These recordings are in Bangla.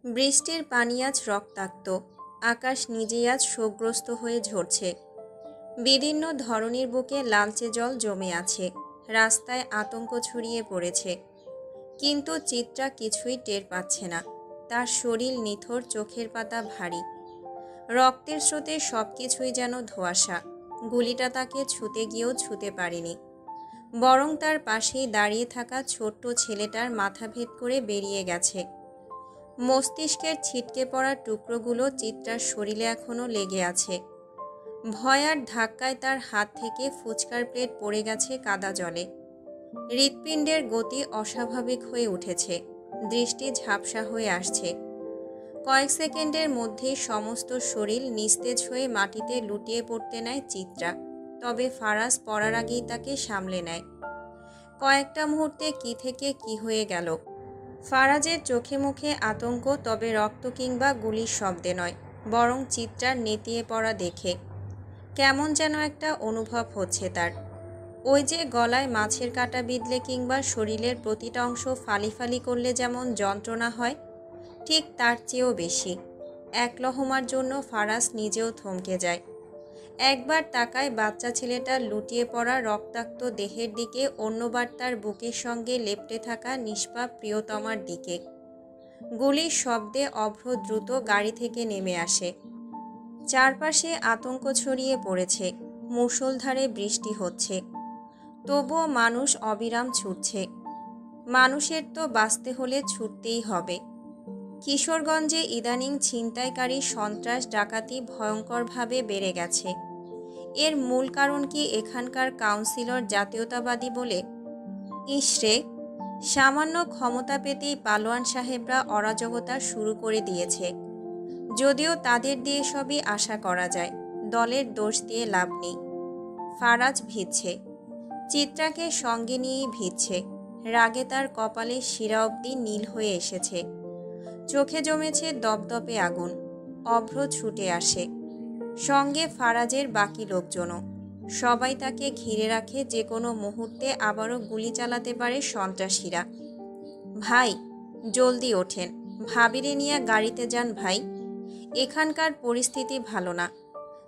বৃষ্টির পানি আজ রক্তাক্ত, আকাশ নিজেই আজ শোকগ্রস্ত হয়ে ঝরছে। বিভিন্ন ধরনীর বুকে লালচে জল জমে আছে, রাস্তায় আতঙ্ক ছড়িয়ে পড়েছে। কিন্তু চিত্রা কিছুই টের পাচ্ছে না। তার শরীর নিথর, চোখের পাতা ভারী, রক্তের স্রোতে সব কিছুই যেন ধোঁয়াশা। গুলিটা তাকে ছুতে গিয়েও ছুতে পারেনি, বরং তার পাশেই দাঁড়িয়ে থাকা ছোট্ট ছেলেটার মাথা ভেদ করে বেরিয়ে গেছে। মস্তিষ্কের ছিটকে পড়া টুকরোগুলো চিত্রার শরীরে এখনও লেগে আছে। ভয় আর ধাক্কায় তার হাত থেকে ফুচকার প্লেট পড়ে গেছে কাদা জলে। হৃৎপিণ্ডের গতি অস্বাভাবিক হয়ে উঠেছে, দৃষ্টি ঝাপসা হয়ে আসছে। কয়েক সেকেন্ডের মধ্যেই সমস্ত শরীর নিস্তেজ হয়ে মাটিতে লুটিয়ে পড়তে নেয় চিত্রা। তবে ফারাজ পড়ার আগেই তাকে সামলে নেয়। কয়েকটা মুহূর্তে কি থেকে কি হয়ে গেল। ফারাজের চোখে মুখে আতঙ্ক, তবে রক্ত কিংবা গুলির শব্দে নয়, বরং চিত্রার নেতিয়ে পড়া দেখে কেমন যেন একটা অনুভব হচ্ছে তার। ওই যে গলায় মাছের কাঁটা বিঁধলে কিংবা শরীরের প্রতিটা অংশ ফালি ফালি করলে যেমন যন্ত্রণা হয়, ঠিক তার চেয়েও বেশি। এক লহমার জন্য ফারাজ নিজেও থমকে যায়। একবার তাকায় বাচ্চা ছেলেটার লুটিয়ে পড়া রক্তাক্ত দেহের দিকে, অন্যবার তার বুকের সঙ্গে লেপ্টে থাকা নিষ্পাপ প্রিয়তমার দিকে। গুলির শব্দে অভ্র দ্রুত গাড়ি থেকে নেমে আসে। চারপাশে আতঙ্ক ছড়িয়ে পড়েছে, মুষলধারে বৃষ্টি হচ্ছে, তবুও মানুষ অবিরাম ছুটছে। মানুষের তো বাঁচতে হলে ছুটতেই হবে। কিশোরগঞ্জে ইদানিং ছিনতাইকারী, সন্ত্রাস, ডাকাতি ভয়ঙ্করভাবে বেড়ে গেছে। এর মূল কারণ কি এখানকার কাউন্সিলর জাতীয়তাবাদী বলে? ইসরে, সামান্য ক্ষমতা পেতেই পালোয়ান সাহেবরা অরাজকতা শুরু করে দিয়েছে। যদিও তাদের দিয়ে সবই আশা করা যায়, দলের দোষ দিয়ে লাভ নেই। ফারাজ ভিজছে, চিত্রাকে সঙ্গে নিয়েই ভিজছে। রাগে তার কপালের শিরা অবধি নীল হয়ে এসেছে, চোখে জমেছে দপদপে আগুন। অভ্র ছুটে আসে, সঙ্গে ফারাজের বাকি লোকজনও। সবাই তাকে ঘিরে রাখে, যে কোনো মুহূর্তে আবারও গুলি চালাতে পারে সন্ত্রাসীরা। ভাই, জলদি ওঠেন, ভাবিরে নিয়ে গাড়িতে যান ভাই। এখানকার পরিস্থিতি ভালো না।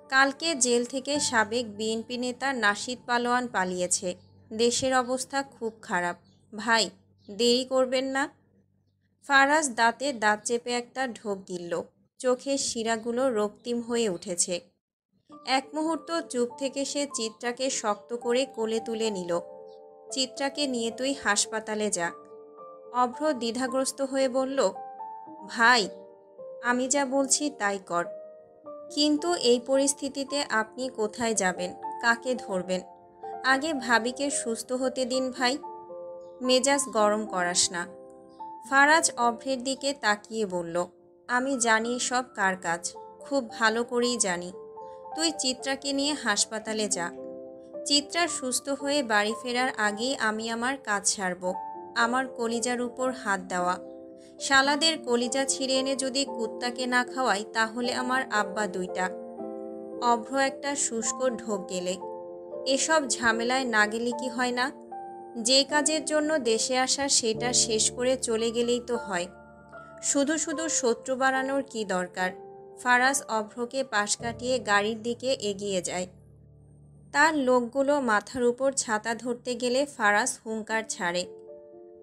কালকে জেল থেকে সাবেক বিএনপি নেতা নাশিদ পালোয়ান পালিয়েছে। দেশের অবস্থা খুব খারাপ ভাই, দেরি করবেন না। ফারাজ দাঁতে দাঁত চেপে একটা ঢোক গিলল, চোখের শিরাগুলো রক্তিম হয়ে উঠেছে। এক মুহূর্ত চুপ থেকে সে চিত্রাকে শক্ত করে কোলে তুলে নিল। চিত্রাকে নিয়ে তুই হাসপাতালে যা। অভ্র দ্বিধাগ্রস্ত হয়ে বলল, ভাই, আমি যা বলছি তাই কর। কিন্তু এই পরিস্থিতিতে আপনি কোথায় যাবেন, কাকে ধরবেন? আগে ভাবিকে সুস্থ হতে দিন ভাই, মেজাজ গরম করাস না। ফারাজ অভ্রের দিকে তাকিয়ে বলল, আমি জানি সব কার কাজ, খুব ভালো করেই জানি। তুই চিত্রাকে নিয়ে হাসপাতালে যা। চিত্রা সুস্থ হয়ে বাড়ি ফেরার আগেই আমি আমার কাজ ছাড়ব। আমার কলিজার উপর হাত দেওয়া, শালাদের কলিজা ছিঁড়ে এনে যদি কুত্তাকে না খাওয়াই, তাহলে আমার আব্বা দুইটা। অভ্র একটা শুষ্ক ঢোক গেলে, এসব ঝামেলায় না গেলে কি হয় না? যে কাজের জন্য দেশে আসা সেটা শেষ করে চলে গেলেই তো হয়। শুধু শুধু শত্রু বাড়ানোর কি দরকার? ফারাজ অভ্রকে পাশ কাটিয়ে গাড়ির দিকে এগিয়ে যায়। তার লোকগুলো মাথার উপর ছাতা ধরতে গেলে ফারাজ হুঙ্কার ছাড়ে,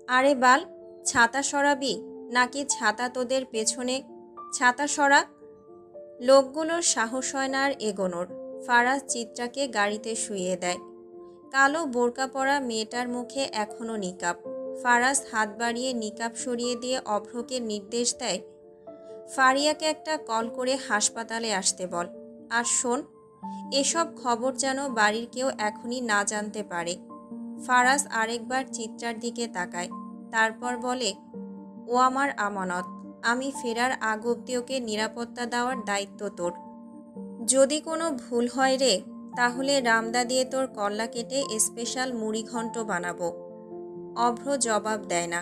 আরে বাল, ছাতা সরাবি নাকি ছাতা তোদের পেছনে? ছাতা সরা। লোকগুলোর সাহস হয় না আর এগোনোর। ফারাজ চিত্রাকে গাড়িতে শুইয়ে দেয়। কালো বোরকা পরা মেয়েটার মুখে এখনও নিকাব। ফারাজ হাত বাড়িয়ে নিকাব সরিয়ে দিয়ে অভ্রকে নির্দেশ দেয়, ফারিয়াকে একটা কল করে হাসপাতালে আসতে বল। আর শোন, এসব খবর যেন বাড়ির কেউ এখনই না জানতে পারে। ফারাজ আরেকবার চিত্রার দিকে তাকায়, তারপর বলে, ও আমার আমানত, আমি ফেরার আগ অব্দি ওকে নিরাপত্তা দেওয়ার দায়িত্ব তোর। যদি কোনো ভুল হয় রে, তাহলে রামদা দিয়ে তোর কল্লা কেটে স্পেশাল মুড়ি ঘন্ট বানাবো। অভ্র জবাব দেয় না,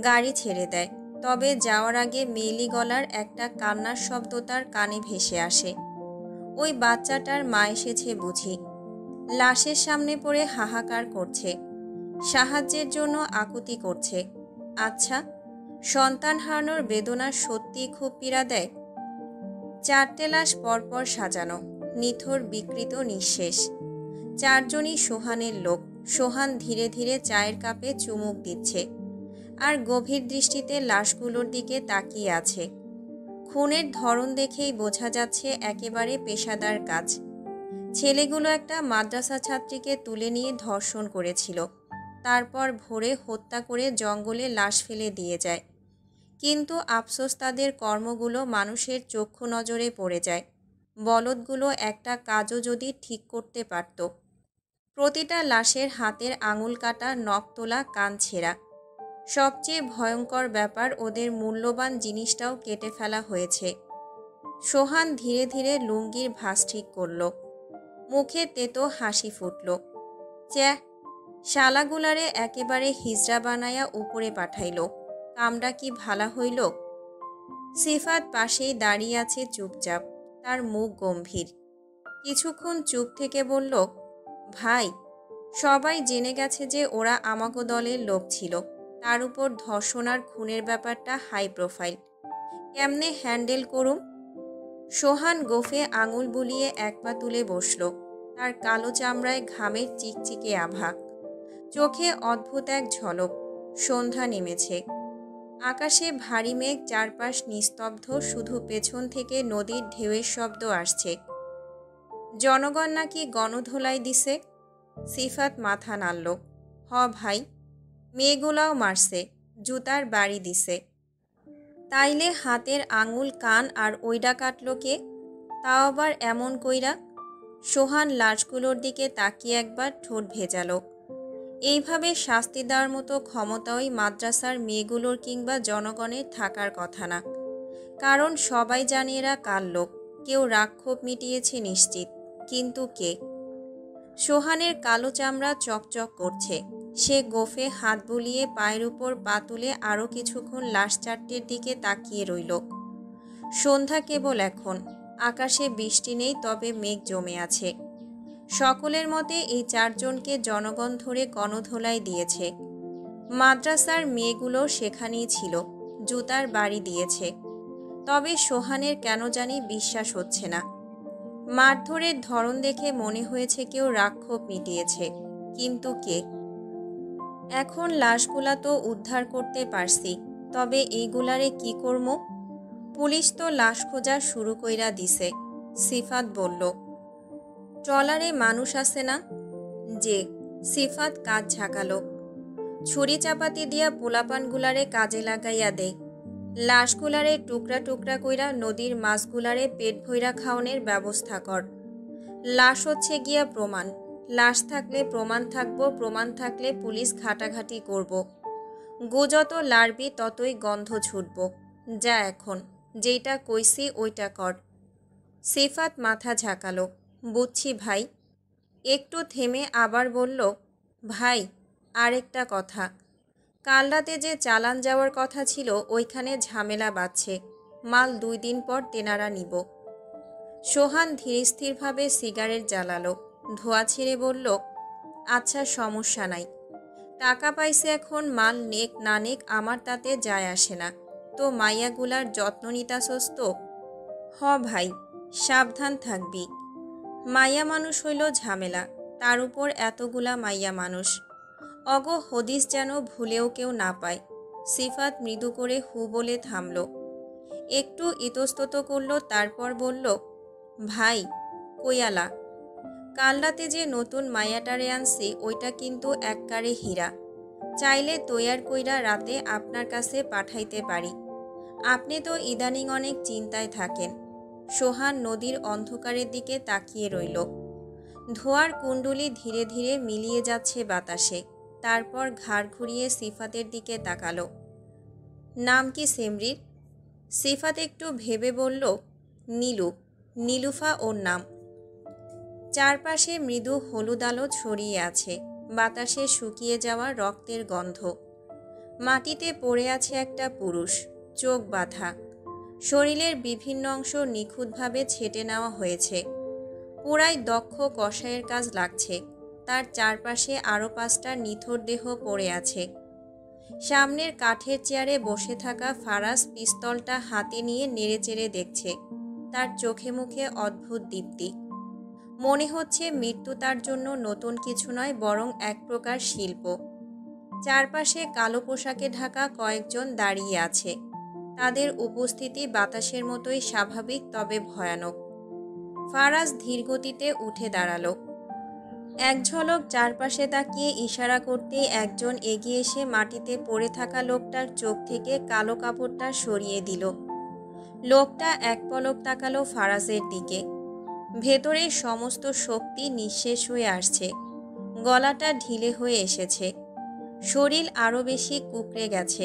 গাড়ি ছেড়ে দেয়। তবে যাওয়ার আগে মেয়েলি গলার একটা কান্নার শব্দ তার কানে ভেসে আসে। ওই বাচ্চাটার মা এসেছে বুঝি, লাশের সামনে পড়ে হাহাকার করছে, সাহায্যের জন্য আকুতি করছে। আচ্ছা, সন্তান হারানোর বেদনা সত্যিই খুব পীড়া দেয়। 4টে লাশ পরপর সাজানো, নিথর বিকৃত নিঃশেষ। 4জনই সোহানের লোক। সোহান ধীরে ধীরে চায়ের কাপে চুমুক দিচ্ছে আর গভীর দৃষ্টিতে লাশগুলোর দিকে তাকিয়ে আছে। খুনের ধরন দেখেই বোঝা যাচ্ছে একেবারে পেশাদার কাজ। ছেলেগুলো একটা মাদ্রাসা ছাত্রীকে তুলে নিয়ে ধর্ষণ করেছিল, তারপর ভোরে হত্যা করে জঙ্গলে লাশ ফেলে দিয়ে যায়। কিন্তু আফসোস, তাদের কর্মগুলো মানুষের চক্ষু নজরে পড়ে যায়। বলদগুলো একটা কাজও যদি ঠিক করতে পারত। প্রতিটা লাশের হাতের আঙুল কাটা, নখ তোলা, কান ছেঁড়া। সবচেয়ে ভয়ঙ্কর ব্যাপার, ওদের মূল্যবান জিনিসটাও কেটে ফেলা হয়েছে। সোহান ধীরে ধীরে লুঙ্গির ভাঁজ ঠিক করল। মুখে তেতো হাসি ফুটল। চ্যাঁ, শালাগুলারে একেবারে হিজড়া বানায়া উপরে পাঠাইল। কামটা কি ভালা হইল? সিফাত পাশেই দাঁড়িয়ে আছে চুপচাপ, তার মুখ গম্ভীর। কিছুক্ষণ চুপ থেকে বলল, ভাই, সবাই জেনে গেছে যে ওরা আমাগো দলের লোক ছিল। তার উপর ধর্ষণ আর খুনের ব্যাপারটা হাই প্রোফাইল। কেমনে হ্যান্ডেল করুম? সোহান গোফে আঙুল বুলিয়ে এক পা তুলে বসল। তার কালো চামড়ায় ঘামের চিকচিকে আভা, চোখে অদ্ভুত এক ঝলক। সন্ধ্যা নেমেছে। আকাশে ভারী মেঘ, চারপাশ নিস্তব্ধ, শুধু পেছন থেকে নদীর ঢেউয়ের শব্দ আসছে। জনগণ নাকি গণধোলাই দিছে? সিফাত মাথা নাড়ল। হ ভাই, মেয়েগুলাও মারছে, জুতার বাড়ি দিছে। তাইলে হাতের আঙুল, কান আর ওইডা কাটল কে? তাও আবার এমন কইরা? সোহান লাশগুলোর দিকে তাকিয়ে একবার ঠোঁট ভেজালো। এইভাবে শাস্তি দেওয়ার মতো ক্ষমতা ওই মাদ্রাসার মেয়েগুলোর কিংবা জনগণের থাকার কথা না। কারণ সবাই জানে এরা কার লোক। কেউ রাক্ষোভ মিটিয়েছে নিশ্চিত, কিন্তু কে? সোহানের কালো চামড়া চকচক করছে। সে গোফে হাত বুলিয়ে পায়ের উপর পা তুলে আরও কিছুক্ষণ লাশ 4টের দিকে তাকিয়ে রইল। সন্ধ্যা কেবল এখন। আকাশে বৃষ্টি নেই, তবে মেঘ জমে আছে। সকলের মতে এই 4জনকে জনগণ ধরে গণধোলাই দিয়েছে। মাদ্রাসার মেয়েগুলো সেখানেই ছিল, জুতার বাড়ি দিয়েছে। তবে সোহানের কেন জানি বিশ্বাস হচ্ছে না। মারধরের ধরন দেখে মনে হয়েছে কেউ রাক্ষোভ মিটিয়েছে, কিন্তু কে? এখন লাশগুলা তো উদ্ধার করতে পারছি, তবে এইগুলারে কি করবো? পুলিশ তো লাশ খোঁজা শুরু কইরা দিছে। সিফাত বলল, ট্রলারে মানুষ আছে না? যে। সিফাত কাজ ঝাঁকালো। ছুরি চাপাতি দিয়া পোলাপানগুলারে কাজে লাগাইয়া দে। লাশগুলারে টুকরা টুকরা কইরা নদীর মাছগুলারে পেট ভইরা খাওয়ানোর ব্যবস্থা কর। লাশ হচ্ছে গিয়া প্রমাণ। লাশ থাকলে প্রমাণ থাকবো, প্রমাণ থাকলে পুলিশ ঘাটাঘাটি করব। গো যত লাড়বি ততই গন্ধ ছুটব। যা, এখন যেইটা কইছি ওইটা কর। সিফাত মাথা ঝাঁকালো। বুঝছি ভাই। একটু থেমে আবার বলল, ভাই, আরেকটা কথা। কাল রাতে যে চালান যাওয়ার কথা ছিল, ওইখানে ঝামেলা বাঁধছে। মাল 2 দিন পর তেনারা নিব। সোহান ধীরস্থিরভাবে সিগারেট জ্বালালো। ধোঁয়া ছেড়ে বলল, আচ্ছা, সমস্যা নাই। টাকা পাইছে, এখন মাল নেক না নেক আমার তাতে যায় আসে না। তো মাইয়াগুলার যত্ন নিতাছস তো? হ ভাই, সাবধান থাকবি। মাইয়া মানুষ হইল ঝামেলা, তার উপর এতগুলা মাইয়া মানুষ। অগ হদিস যেন ভুলেও কেউ না পায়। সিফাত মৃদু করে হু বলে থামল। একটু ইতস্তত করল, তারপর বলল, ভাই, কইয়ালা? কাল রাতে যে নতুন মাইয়াটারে আনছি, ওইটা কিন্তু এককারে হীরা। চাইলে তৈয়ার কইরা রাতে আপনার কাছে পাঠাইতে পারি। আপনি তো ইদানিং অনেক চিন্তায় থাকেন। সোহান নদীর অন্ধকারের দিকে তাকিয়ে রইল। ধোঁয়ার কুণ্ডুলি ধীরে ধীরে মিলিয়ে যাচ্ছে বাতাসে। তারপর ঘাড় ঘুরিয়ে সিফাতের দিকে তাকালো। নাম কি সেমরির? সিফাত একটু ভেবে বলল, নীলু। নীলুফা ওর নাম। চারপাশে মৃদু হলুদ আলো ছড়িয়ে আছে। বাতাসে শুকিয়ে যাওয়া রক্তের গন্ধ। মাটিতে পড়ে আছে একটা পুরুষ, চোখ বাঁধা। শরীরের বিভিন্ন অংশ নিখুঁতভাবে ছেটে নেওয়া হয়েছে। পুরাই দক্ষ কসাইয়ের কাজ লাগছে। তার চারপাশে আরও 5টা নিথর দেহ পড়ে আছে। সামনের কাঠের চেয়ারে বসে থাকা ফারাজ পিস্তলটা হাতে নিয়ে নেড়েচেড়ে দেখছে। তার চোখে মুখে অদ্ভুত দীপ্তি। মনে হচ্ছে মৃত্যু তার জন্য নতুন কিছু নয়, বরং এক প্রকার শিল্প। চারপাশে কালো পোশাকে ঢাকা কয়েকজন দাঁড়িয়ে আছে। তাদের উপস্থিতি বাতাসের মতোই স্বাভাবিক, তবে ভয়ানক। ফারাজ ধীরগতিতে উঠে দাঁড়ালো। এক ঝলক চারপাশে তাকিয়ে ইশারা করতেই একজন এগিয়ে এসে মাটিতে পড়ে থাকা লোকটার চোখ থেকে কালো কাপড়টা সরিয়ে দিল। লোকটা এক পলক তাকালো ফারাজের দিকে। ভেতরের সমস্ত শক্তি নিঃশেষ হয়ে আসছে। গলাটা ঢিলে হয়ে এসেছে। শরীর আরও বেশি কুঁকড়ে গেছে।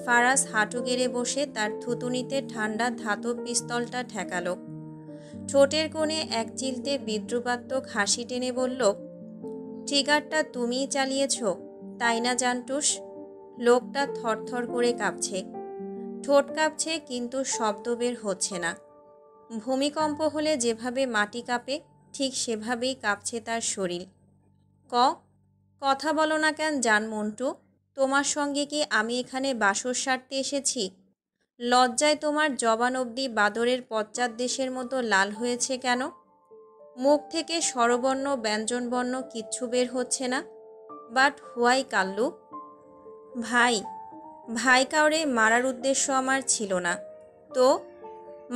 ফারাজ হাঁটু গেড়ে বসে তার থুতুনিতে ঠান্ডা ধাতব পিস্তলটা ঠেকালো। ঠোঁটের কোণে এক চিলতে বিদ্রুপাত্মক হাসি টেনে বলল, ট্রিগারটা তুমিই চালিয়েছ, তাই না জান্টুস? লোকটা থরথর করে কাঁপছে। ঠোঁট কাঁপছে, কিন্তু শব্দ বের হচ্ছে না। ভূমিকম্প হলে যেভাবে মাটি কাঁপে, ঠিক সেভাবেই কাঁপছে তার শরীর। কথা বলো না কেন জানমন্টু? তোমার সঙ্গে কি আমি এখানে বাসর সারতে এসেছি? লজ্জায় তোমার জবান অবধি বাদরের পশ্চাৎ দেশের মতো লাল হয়েছে কেন? মুখ থেকে স্বরবর্ণ ব্যঞ্জনবর্ণ কিচ্ছু বের হচ্ছে না। But why Kallu? ভাই কাউরে মারার উদ্দেশ্য আমার ছিল না। তো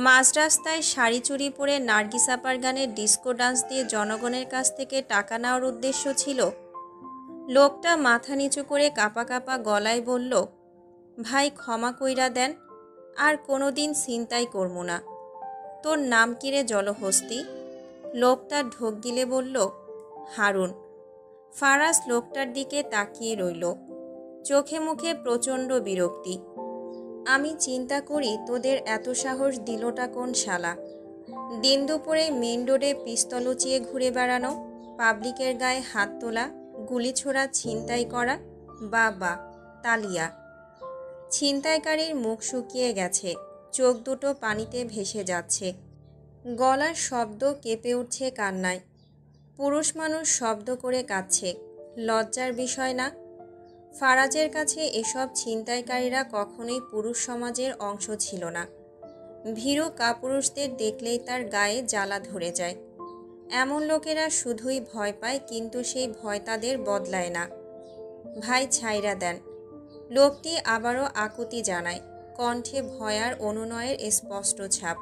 মাঝ রাস্তায় শাড়ি চুরি পরে নার্গিস আপার গানে ডিস্কো ডান্স দিয়ে জনগণের কাছ থেকে টাকা নেওয়ার উদ্দেশ্য ছিল? লোকটা মাথা নিচু করে কাঁপা কাঁপা গলায় বলল, ভাই ক্ষমা কইরা দেন, আর কোনো দিন ছিনতাই করবো না। তোর নাম কিরে জলহস্তি? লোকটা ঢোক গিলে বলল, হারুন। ফারাজ লোকটার দিকে তাকিয়ে রইল। চোখে মুখে প্রচণ্ড বিরক্তি। আমি চিন্তা করি তোদের এত সাহস দিলটা কোন শালা? দিন দুপুরে মেন রোডে পিস্তল উঁচিয়ে ঘুরে বেড়ানো, পাবলিকের গায়ে হাত তোলা, গুলি ছোড়া, ছিনতাই করা। বা তালিয়া। ছিনতাইকারীর মুখ শুকিয়ে গেছে, চোখ দুটো পানিতে ভেসে যাচ্ছে। গলার শব্দ কেঁপে উঠছে কান্নায়। পুরুষ মানুষ শব্দ করে কাঁদছে। লজ্জার বিষয় না? ফারাজের কাছে এসব ছিনতাইকারীরা কখনোই পুরুষ সমাজের অংশ ছিল না। ভীরু কাপুরুষদের দেখলেই তার গায়ে জ্বালা ধরে যায়। এমন লোকেরা শুধুই ভয় পায়, কিন্তু সেই ভয় তাদের বদলায় না। ভাই ছাইরা দেন। লোকটি আবারও আকুতি জানায়, কণ্ঠে ভয় আর অনুনয়ের স্পষ্ট ছাপ।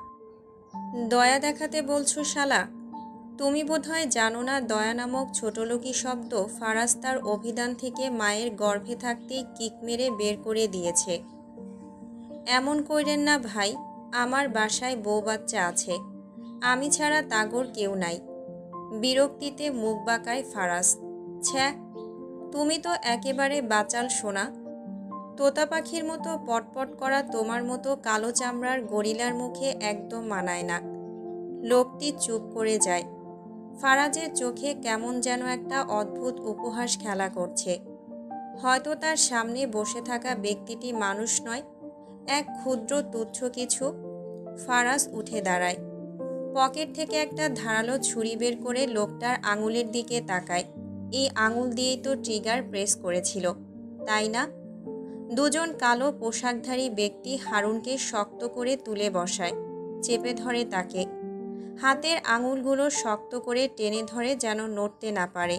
দয়া দেখাতে বলছো শালা? তুমি বোধহয় জানো না, দয়া নামক ছোটলোকি শব্দ ফারাজ তার অভিধান থেকে মায়ের গর্ভে থাকতেই কিক মেরে বের করে দিয়েছে। এমন কইরেন না ভাই, আমার বাসায় বউ বাচ্চা আছে, আমি ছাড়া তাগর কেউ নাই। বিরক্তিতে মুখ বাঁকায় ফারাজ। ছ্যা, তুমি তো একেবারে বাচাল সোনা। তোতা পাখির মতো পটপট করা তোমার মতো কালো চামড়ার গরিলার মুখে একদম মানায় না। লোকটি চুপ করে যায়। ফারাজের চোখে কেমন যেন একটা অদ্ভুত উপহাস খেলা করছে। হয়তো তার সামনে বসে থাকা ব্যক্তিটি মানুষ নয়, এক ক্ষুদ্র তুচ্ছ কিছু। ফারাজ উঠে দাঁড়ায়। পকেট থেকে একটা ধারালো ছুরি বের করে লোকটার আঙুলের দিকে তাকায়। এই আঙুল দিয়েই তো ট্রিগার প্রেস করেছিল, তাই না? দুজন কালো পোশাকধারী ব্যক্তি হারুনকে শক্ত করে তুলে বসায়, চেপে ধরে তাকে। হাতের আঙুলগুলো শক্ত করে টেনে ধরে যেন নড়তে না পারে।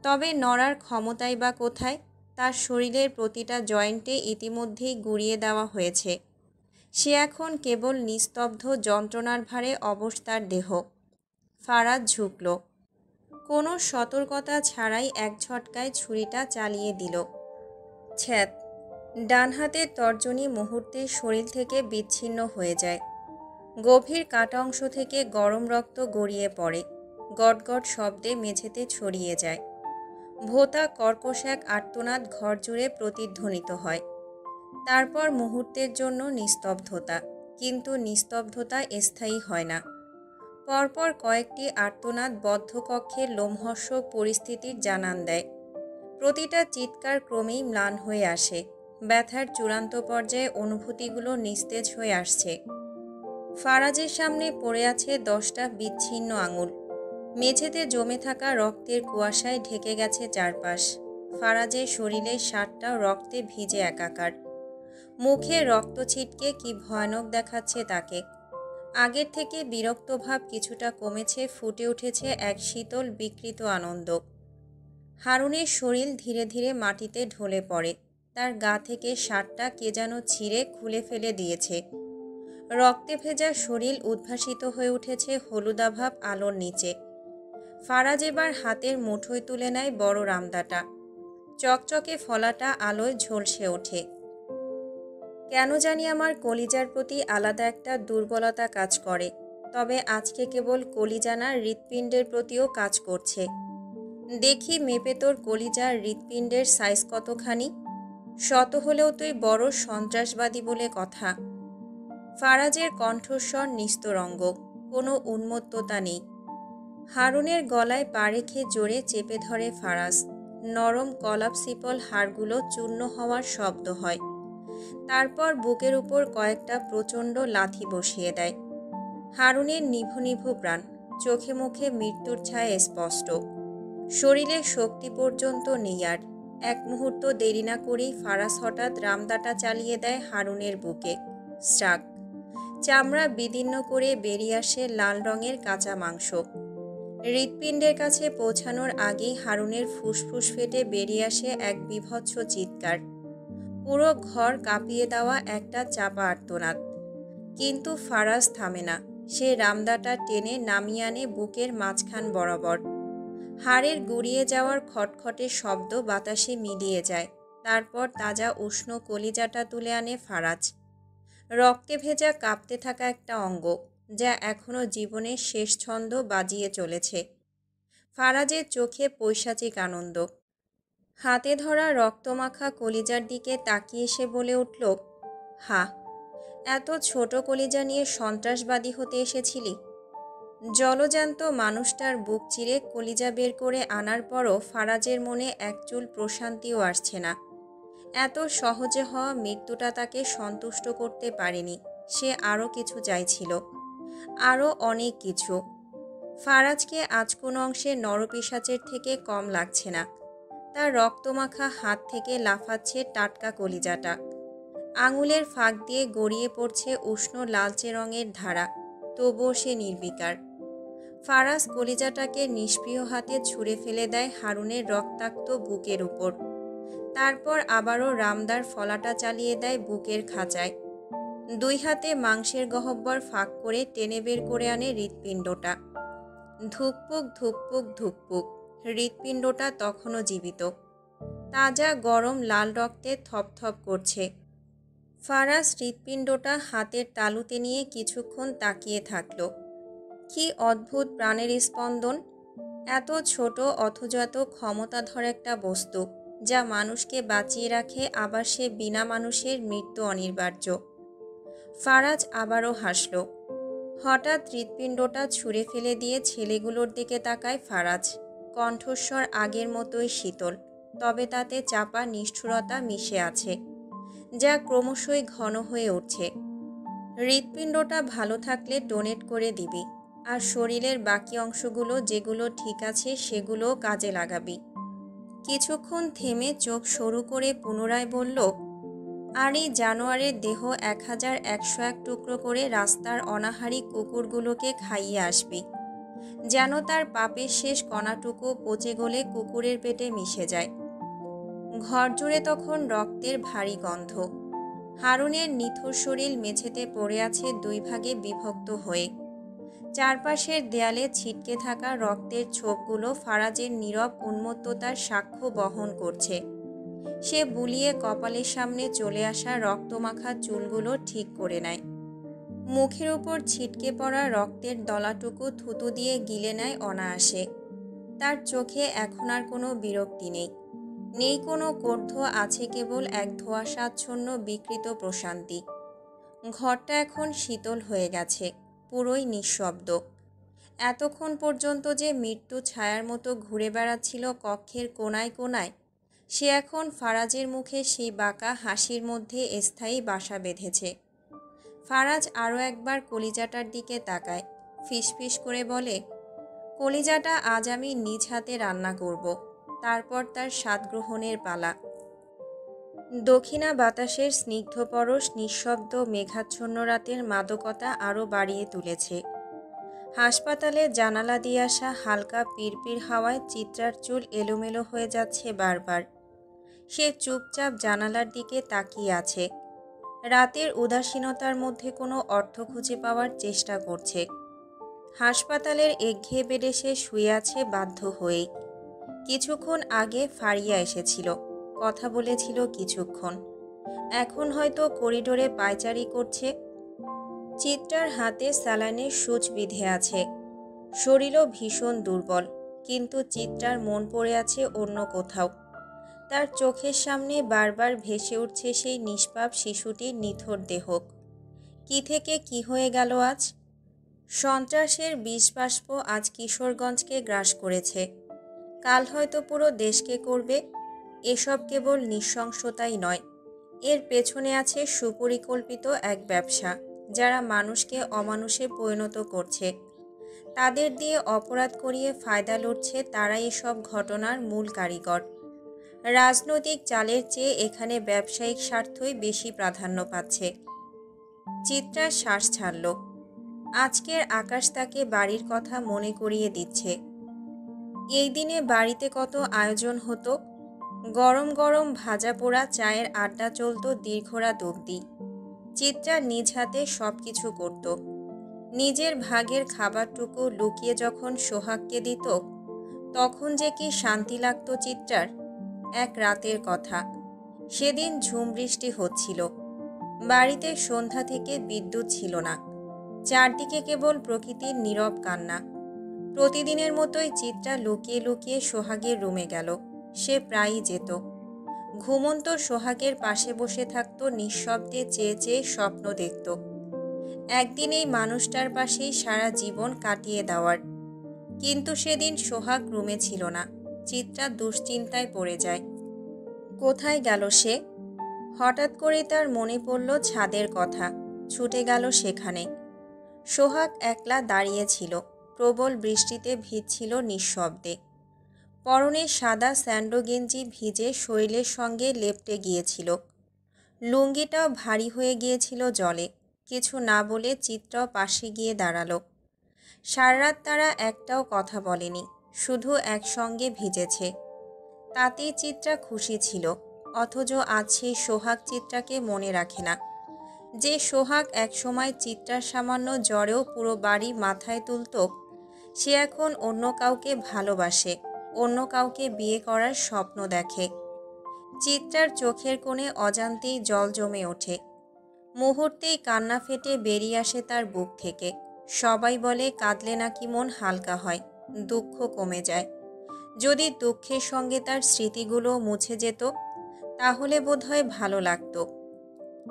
তবে নড়ার ক্ষমতাই বা কোথায়? তার শরীরের প্রতিটা জয়েন্টে ইতিমধ্যেই গুঁড়িয়ে দেওয়া হয়েছে। সে এখন কেবল নিস্তব্ধ যন্ত্রণার ভারে অবশ তার দেহ। ফারাজ ঝুঁকল। কোনো সতর্কতা ছাড়াই এক ঝটকায় ছুরিটা চালিয়ে দিল। ছ্যাত! ডান হাতের তর্জনী মুহূর্তে শরীর থেকে বিচ্ছিন্ন হয়ে যায়। গভীর কাটা অংশ থেকে গরম রক্ত গড়িয়ে পড়ে, গটগট শব্দে মেঝেতে ছড়িয়ে যায়। ভোঁতা কর্কশ এক আর্তনাদ ঘর জুড়ে প্রতিধ্বনিত হয়। তারপর মুহূর্তের জন্য নিস্তব্ধতা, কিন্তু নিস্তব্ধতা স্থায়ী হয় না। পরপর কয়েকটি আর্তনাদ বদ্ধ কক্ষের লোমহর্ষক পরিস্থিতির জানান দেয়। প্রতিটা চিৎকার ক্রমেই ম্লান হয়ে আসে। ব্যথার চূড়ান্ত পর্যায়ে অনুভূতিগুলো নিস্তেজ হয়ে আসছে। ফারাজের সামনে পড়ে আছে 10টা বিচ্ছিন্ন আঙুল। মেঝেতে জমে থাকা রক্তের কুয়াশায় ঢেকে গেছে চারপাশ। ফারাজের শরীরের শার্টটা রক্তে ভিজে একাকার। মুখে রক্ত ছিটকে কি ভয়ানক দেখাচ্ছে তাকে। আগের থেকে বিরক্ত ভাব কিছুটা কমেছে, ফুটে উঠেছে এক শীতল বিকৃত আনন্দ। হারুনের শরীর ধীরে ধীরে মাটিতে ঢলে পড়ে। তার গা থেকে শার্টটা কে যেন ছিঁড়ে খুলে ফেলে দিয়েছে। রক্তে ভেজা শরীর উদ্ভাসিত হয়ে উঠেছে হলুদাভাব আলোর নিচে। ফারাজ এবার হাতের মুঠোয় তুলে নেয় বড় রামদাটা। চকচকে ফলাটা আলোয় ঝলসে ওঠে। কেন জানি আমার কলিজার প্রতি আলাদা একটা দুর্বলতা কাজ করে, তবে আজকে কেবল কলিজা না, হৃৎপিণ্ডের প্রতিও কাজ করছে। দেখি মেপে তোর কলিজার হৃৎপিণ্ডের সাইজ কতখানি। শত হলেও তুই বড় সন্ত্রাসবাদী বলে কথা। ফারাজের কণ্ঠস্বর নিস্তরঙ্গ, কোনো উন্মত্ততা নেই। হারুনের গলায় পা রেখে জোরে চেপে ধরে ফারাজ। নরম কলাপসিপল হাড়গুলো চূর্ণ হওয়ার শব্দ হয়। তারপর বুকের উপর কয়েকটা প্রচণ্ড লাথি বসিয়ে দেয়। হারুনের নিভু নিভু প্রাণ, চোখে মুখে মৃত্যুর ছায়া স্পষ্ট। শরীরে শক্তি পর্যন্ত নেই আর। এক মুহূর্ত দেরি না করেই ফারাজ হঠাৎ রামদাটা চালিয়ে দেয় হারুনের বুকে। স্ট্রাক। চামড়া বিদীর্ণ করে বেরিয়ে আসে লাল রঙের কাঁচা মাংস। হৃৎপিণ্ডের কাছে পৌঁছানোর আগেই হারুনের ফুসফুস ফেটে বেরিয়ে আসে এক বীভৎস চিৎকার। পুরো ঘর কাঁপিয়ে দেওয়া একটা চাপা আর্তনাদ। কিন্তু ফারাজ থামে না। সে রামদাটা টেনে নামিয়ে আনে বুকের মাঝখান বরাবর। হাড়ের গুড়িয়ে যাওয়ার খটখটে শব্দ বাতাসে মিলিয়ে যায়। তারপর তাজা উষ্ণ কলিজাটা তুলে আনে ফারাজ। রক্তে ভেজা কাঁপতে থাকা একটা অঙ্গ, যা এখনও জীবনের শেষ ছন্দ বাজিয়ে চলেছে। ফারাজের চোখে পৈশাচিক আনন্দ। হাতে ধরা রক্তমাখা কলিজার দিকে তাকিয়ে সে বলে উঠল, হা, এত ছোট কলিজা নিয়ে সন্ত্রাসবাদী হতে এসেছিলি? জলজান্ত মানুষটার বুক চিরে কলিজা বের করে আনার পরও ফারাজের মনে এক চুল প্রশান্তিও আসছে না। এত সহজে হওয়া মৃত্যুটা তাকে সন্তুষ্ট করতে পারেনি। সে আরও কিছু চাইছিল, আরও অনেক কিছু। ফারাজকে আজ কোনো অংশে নরপিশাচের থেকে কম লাগছে না। তার রক্তমাখা হাত থেকে লাফাচ্ছে টাটকা কলিজাটা। আঙুলের ফাঁক দিয়ে গড়িয়ে পড়ছে উষ্ণ লালচে রঙের ধারা, তবুও সে নির্বিকার। ফারাজ কলিজাটাকে নিষ্প্রিয় হাতে ছুঁড়ে ফেলে দেয় হারুনের রক্তাক্ত বুকের উপর। তারপর আবারও রামদার ফলাটা চালিয়ে দেয় বুকের খাঁচায়। দুই হাতে মাংসের গহ্বর ফাঁক করে টেনে বের করে আনে হৃৎপিণ্ডটা। ধুকপুক ধুকপুক ধুকপুক। হৃৎপিণ্ডটা তখনও জীবিত, তাজা গরম লাল রক্তে থপথপ করছে। ফারাজ হৃৎপিণ্ডটা হাতের তালুতে নিয়ে কিছুক্ষণ তাকিয়ে থাকল। কি অদ্ভুত প্রাণের স্পন্দন! এত ছোট অথচ এত ক্ষমতাধর একটা বস্তু, যা মানুষকে বাঁচিয়ে রাখে, আবার সে বিনা মানুষের মৃত্যু অনিবার্য। ফারাজ আবারও হাসল। হঠাৎ হৃৎপিণ্ডটা ছুঁড়ে ফেলে দিয়ে ছেলেগুলোর দিকে তাকায় ফারাজ। কণ্ঠস্বর আগের মতোই শীতল, তবে তাতে চাপা নিষ্ঠুরতা মিশে আছে, যা ক্রমশই ঘন হয়ে উঠছে। হৃৎপিণ্ডটা ভালো থাকলে ডোনেট করে দিবি, আর শরীরের বাকি অংশগুলো যেগুলো ঠিক আছে সেগুলোও কাজে লাগাবি। কিছুক্ষণ থেমে চোখ সরু করে পুনরায় বলল, আর এই জানোয়ারের দেহ 1101 টুকরো করে রাস্তার অনাহারী কুকুরগুলোকে খাইয়ে আসবি, যেন তার পাপের শেষ কণাটুকু পচে গলে কুকুরের পেটে মিশে যায়। ঘর জুড়ে তখন রক্তের ভারী গন্ধ। হারুনের নিথুর শরীর মেঝেতে পড়ে আছে দুই ভাগে বিভক্ত হয়ে। চারপাশের দেয়ালে ছিটকে থাকা রক্তের ছোপগুলো ফারাজের নীরব উন্মত্ততার সাক্ষ্য বহন করছে। সে বুলিয়ে কপালের সামনে চলে আসা রক্তমাখা চুলগুলো ঠিক করে নেয়। মুখের উপর ছিটকে পড়া রক্তের দলাটুকু থুতু দিয়ে গিলে নেয় অনায়াসে। তার চোখে এখন আর কোনো বিরক্তি নেই, নেই কোনো কর্ধ, আছে কেবল এক ধোঁয়াশাচ্ছন্ন বিকৃত প্রশান্তি। ঘরটা এখন শীতল হয়ে গেছে, পুরোই নিঃশব্দ। এতক্ষণ পর্যন্ত যে মৃত্যু ছায়ার মতো ঘুরে বেড়াচ্ছিল কক্ষের কোনায় কোনায়, সে এখন ফারাজের মুখে সেই বাঁকা হাসির মধ্যে স্থায়ী বাসা বেঁধেছে। ফারাজ আরও একবার কলিজাটার দিকে তাকায়, ফিসফিস করে বলে, কলিজাটা আজ আমি নিজ হাতে রান্না করব। তারপর তার স্বাদ গ্রহণের পালা। দক্ষিণা বাতাসের স্নিগ্ধ পরশ নিঃশব্দ মেঘাচ্ছন্ন রাতের মাদকতা আরও বাড়িয়ে তুলেছে। হাসপাতালের জানালা দিয়ে আসা হালকা পিরপির হাওয়ায় চিত্রার চুল এলোমেলো হয়ে যাচ্ছে বারবার। সে চুপচাপ জানালার দিকে তাকিয়ে আছে, রাতের উদাসীনতার মধ্যে কোনো অর্থ খুঁজে পাওয়ার চেষ্টা করছে। হাসপাতালের একঘেয়ে বেডে সে শুয়ে আছে বাধ্য হয়েই। কিছুক্ষণ আগে ফারিয়া এসেছিল, কথা বলেছিল কিছুক্ষণ। এখন হয়তো করিডোরে পায়চারি করছে। চিত্রার হাতে স্যালাইনের সূচ বিঁধে আছে, শরীরও ভীষণ দুর্বল, কিন্তু চিত্রার মন পড়ে আছে অন্য কোথাও। তার চোখের সামনে বারবার ভেসে উঠছে সেই নিষ্পাপ শিশুটির নিথর দেহ। কি থেকে কি হয়ে গেল আজ? সন্ত্রাসের বিষবাষ্প আজ কিশোরগঞ্জকে গ্রাস করেছে, কাল হয়তো পুরো দেশকে করবে। এসব কেবল নৃশংসতাই নয়, এর পেছনে আছে সুপরিকল্পিত এক ব্যবসা, যারা মানুষকে অমানুষে পরিণত করছে। তাদের দিয়ে অপরাধ করিয়ে ফায়দা লুটছে তারাই এসব ঘটনার মূল কারিগর। রাজনৈতিক চালের চেয়ে এখানে ব্যবসায়িক স্বার্থই বেশি প্রাধান্য পাচ্ছে। চিত্রা শ্বাস ছাড়ল। আজকের আকাশ তাকে বাড়ির কথা মনে করিয়ে দিচ্ছে। এই দিনে বাড়িতে কত আয়োজন হতো। গরম গরম ভাজা পোড়া চায়ের আড্ডা চলত দীর্ঘরাত অবধি। চিত্রা নিজ হাতে সব কিছু করত। নিজের ভাগের খাবারটুকু লুকিয়ে যখন সোহাগকে দিত, তখন যে কি শান্তি লাগত চিত্রার। এক রাতের কথা, সেদিন ঝুম বৃষ্টি হচ্ছিল। বাড়িতে সন্ধ্যা থেকে বিদ্যুৎ ছিল না, চারদিকে কেবল প্রকৃতির নীরব কান্না। প্রতিদিনের মতোই চিত্রা লুকিয়ে লুকিয়ে সোহাগের রুমে গেল। সে প্রায়ই যেত। ঘুমন্ত সোহাগের পাশে বসে থাকত, নিঃশব্দে চেয়ে চেয়ে স্বপ্ন দেখত একদিন এই মানুষটার পাশেই সারা জীবন কাটিয়ে দেওয়ার। কিন্তু সেদিন সোহাগ রুমে ছিল না। চিত্রা দুশ্চিন্তায় পড়ে যায়। কোথায় গেল সে? হঠাৎ করে তার মনে পড়ল ছাদের কথা। ছুটে গেল সেখানে। সোহাগ একলা দাঁড়িয়েছিল, প্রবল বৃষ্টিতে ভিজছিল নিঃশব্দে। পরনে সাদা স্যান্ডো গেঞ্জি ভিজে শরীরের সঙ্গে লেপ্টে গিয়েছিল। লুঙ্গিটাও ভারী হয়ে গিয়েছিল জলে। কিছু না বলে চিত্রাও পাশে গিয়ে দাঁড়ালো। সারারাত তারা একটাও কথা বলেনি, শুধু একসঙ্গে ভিজেছে। তাতেই চিত্রা খুশি ছিল। অথচ আজ সেই সোহাগ চিত্রাকে মনে রাখে না। যে সোহাগ একসময় চিত্রার সামান্য জ্বরেও পুরো বাড়ি মাথায় তুলত, সে এখন অন্য কাউকে ভালোবাসে, অন্য কাউকে বিয়ে করার স্বপ্ন দেখে। চিত্রার চোখের কোণে অজান্তেই জল জমে ওঠে। মুহূর্তেই কান্না ফেটে বেরিয়ে আসে তার বুক থেকে। সবাই বলে কাঁদলে নাকি মন হালকা হয়, দুঃখ কমে যায়। যদি দুঃখের সঙ্গে তার স্মৃতিগুলো মুছে যেত, তাহলে বোধহয় ভালো লাগতো।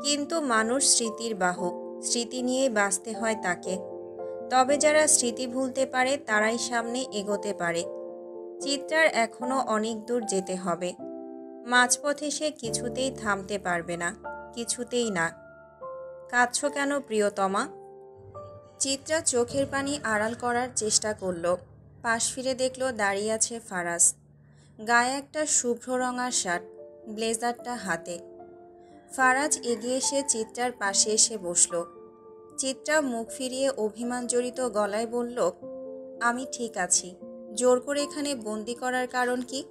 কিন্তু মানুষ স্মৃতির বাহক, স্মৃতি নিয়ে বাঁচতে হয় তাকে। তবে যারা স্মৃতি ভুলতে পারে তারাই সামনে এগোতে পারে। চিত্রার এখনো অনেক দূর যেতে হবে। মাঝপথে সে কিছুতেই থামতে পারবে না, কিছুতেই না। কাঁদছো কেন প্রিয়তমা? চিত্রা চোখের পানি আড়াল করার চেষ্টা করল। পাশ ফিরে দেখল দাঁড়িয়ে আছে ফারাজ। গায়ে একটা শুভ্র রঙার শার্ট, ব্লেজারটা হাতে। ফারাজ এগিয়ে এসে চিত্রার পাশে এসে বসল। চিত্রা মুখ ফিরিয়ে অভিমানজড়িত গলায় বলল, আমি ঠিক আছি। জোর করে এখানে বন্দি করার কারণ কি?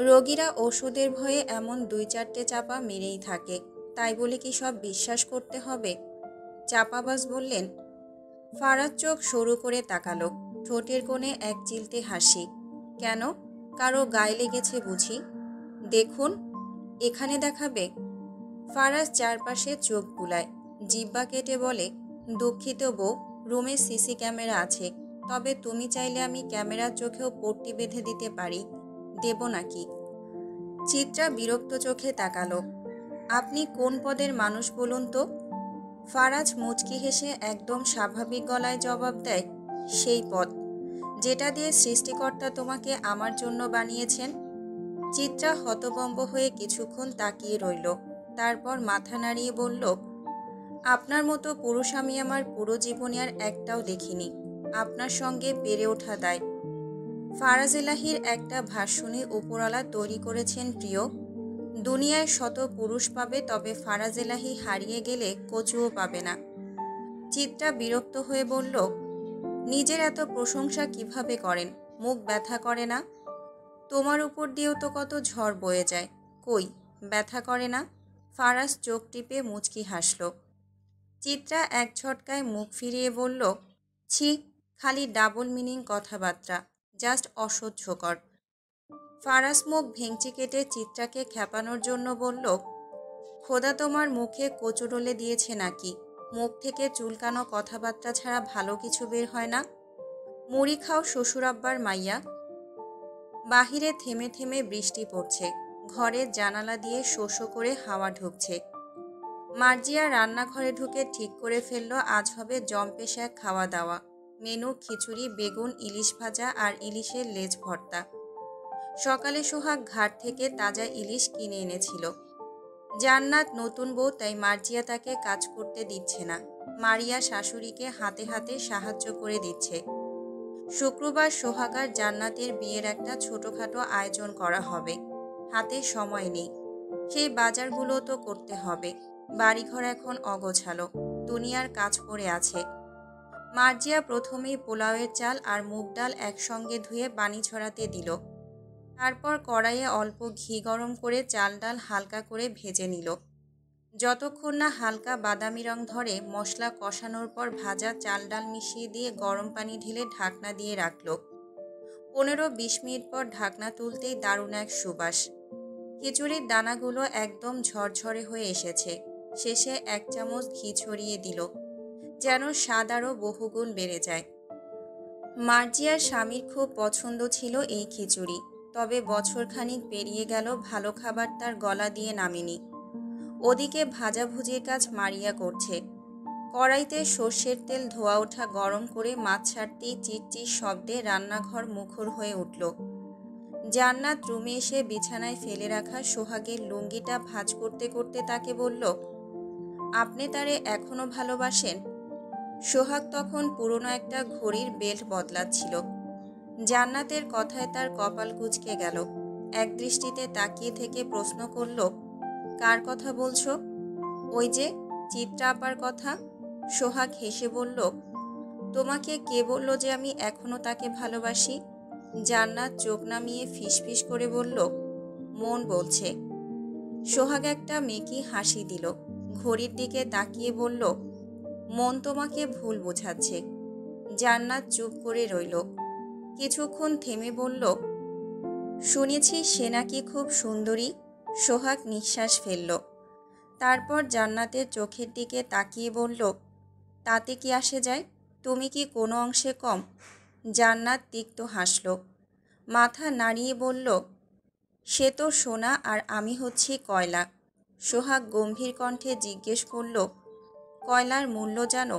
রোগীরা ওষুধের ভয়ে এমন 2-4টে চাপা মেরেই থাকে, তাই বলে কি সব বিশ্বাস করতে হবে? চাপাবাজ বললেন। ফারাজ চোখ সরু করে তাকালো, ঠোঁটের কোণে এক চিলতে হাসি। কেন, কারো গায়ে লেগেছে বুঝি? দেখুন, এখানে দেখাবে? ফারাজ চারপাশে চোখ বুলায়, জিহ্বা কেটে বলে, দুঃখিত বউ, রুমে সিসি ক্যামেরা আছে, তবে তুমি চাইলে আমি ক্যামেরার চোখেও পট্টি বেঁধে দিতে পারি, দেব নাকি? চিত্রা বিরক্ত চোখে তাকালো। আপনি কোন পদের মানুষ বলুন তো? ফারাজ মুচকি হেসে একদম স্বাভাবিক গলায় জবাব দেয়, সেই পদ যেটা দিয়ে সৃষ্টিকর্তা তোমাকে আমার জন্য বানিয়েছেন। চিত্রা হতভম্ব হয়ে কিছুক্ষণ তাকিয়ে রইল, তারপর মাথা নাড়িয়ে বলল, আপনার মতো পুরুষ আমি আমার পুরো জীবনে আর একটাও দেখিনি। আপনার সঙ্গে পেরে ওঠা দায়। ফারাজ এলাহির একটা ভাষণে উপরওয়ালা তৈরি করেছেন প্রিয়। দুনিয়ায় শত পুরুষ পাবে, তবে ফারাজ এলাহি হারিয়ে গেলে কচুও পাবে না। চিত্রা বিরক্ত হয়ে বলল, নিজের এত প্রশংসা কিভাবে করেন? মুখ ব্যথা করে না? তোমার উপর দিয়েও তো কত ঝড় বয়ে যায়, কই ব্যথা করে না? ফারাজ চোখ টিপে মুচকি হাসল। চিত্রা এক ঝটকায় মুখ ফিরিয়ে বলল, ছি, খালি ডাবল মিনিং কথাবার্তা, জাস্ট অসহ্যকর। ফারাজ মুখ ভেঙচি কেটে চিত্রাকে খেপানোর জন্য বলল, খোদা তোমার মুখে কচু ডলে দিয়েছে নাকি? মুখ থেকে চুলকানো কথাবার্তা ছাড়া ভালো কিছু বের হয় না। মুড়ি খাও শ্বশুর আব্বার মাইয়া। বাহিরে থেমে থেমে বৃষ্টি পড়ছে, ঘরের জানালা দিয়ে শো শো করে হাওয়া ঢুকছে। মার্জিয়া রান্নাঘরে ঢুকে ঠিক করে ফেলল আজ হবে জম্পেশ এক খাওয়া দাওয়া। মেনু খিচুড়ি, বেগুন, ইলিশ ভাজা আর ইলিশের লেজ ভর্তা। সকালে সোহাগ ঘাট থেকে তাজা ইলিশ কিনে এনেছিল। জান্নাত নতুন বউ, তাই মার্জিয়া তাকে কাজ করতে দিচ্ছে না। মারিয়া শাশুড়িকে হাতে হাতে সাহায্য করে দিচ্ছে। শুক্রবার সোহাগ আর জান্নাতের বিয়ের একটা ছোটখাটো আয়োজন করা হবে। হাতে সময় নেই, সেই বাজারগুলো তো করতে হবে। বাড়িঘর এখন অগোছালো, দুনিয়ার কাজ পড়ে আছে। মার্জিয়া প্রথমেই পোলাওয়ের চাল আর মুগ ডাল একসঙ্গে ধুয়ে পানি ছড়াতে দিল। তারপর কড়াইয়ে অল্প ঘি গরম করে চাল ডাল হালকা করে ভেজে নিল। যতক্ষণ না হালকা বাদামি রং ধরে মশলা কষানোর পর ভাজা চাল ডাল মিশিয়ে দিয়ে গরম পানি ঢেলে ঢাকনা দিয়ে রাখল। 15-20 মিনিট পর ঢাকনা তুলতেই দারুণ এক সুবাস। খিচুড়ির দানাগুলো একদম ঝরঝরে হয়ে এসেছে। শেষে 1 চামচ ঘি ছড়িয়ে দিল, যেন স্বাদ আরও বহুগুণ বেড়ে যায়। মার্জিয়ার স্বামীর খুব পছন্দ ছিল এই খিচুড়ি, তবে বছরখানিক পেরিয়ে গেল ভালো খাবার তার গলা দিয়ে নামেনি। ওদিকে ভাজাভুজির কাজ মারিয়া করছে। কড়াইতে সর্ষের তেল ধোয়া ওঠা গরম করে মাছ ছাড়তেই চিটচিট শব্দে রান্নাঘর মুখর হয়ে উঠল। জান্নাত রুমে এসে বিছানায় ফেলে রাখা সোহাগের লুঙ্গিটা ভাঁজ করতে করতে তাকে বলল, আপনি তারে এখনো ভালোবাসেন? সোহাগ তখন পুরনো একটা ঘড়ির বেল্ট বদলাচ্ছিল। জান্নাতের কথায় তার কপাল কুঁচকে গেল। এক দৃষ্টিতে তাকিয়ে থেকে প্রশ্ন করল, কার কথা বলছো? ওই যে চিত্রা আপার কথা। সোহাগ হেসে বলল, তোমাকে কে বলল যে আমি এখনো তাকে ভালোবাসি? জান্নাত চোখ নামিয়ে ফিসফিস করে বলল, মন বলছে। সোহাগ একটা মেকি হাসি দিল, ঘড়ির দিকে তাকিয়ে বলল, মন তোমাকে ভুল বোঝাচ্ছে। জান্নাত চুপ করে রইল। কিছুক্ষণ থেমে বলল, শুনেছি সে নাকি খুব সুন্দরী। সোহাগ নিঃশ্বাস ফেলল। তারপর জান্নাতের চোখের দিকে তাকিয়ে বলল, তাতে কি আসে যায়? তুমি কি কোনো অংশে কম? জান্নাত তিক্ত হাসল, মাথা নাড়িয়ে বলল, সে তো সোনা আর আমি হচ্ছি কয়লা। সোহাগ গম্ভীর কণ্ঠে জিজ্ঞেস করল, কয়লার মূল্য জানো?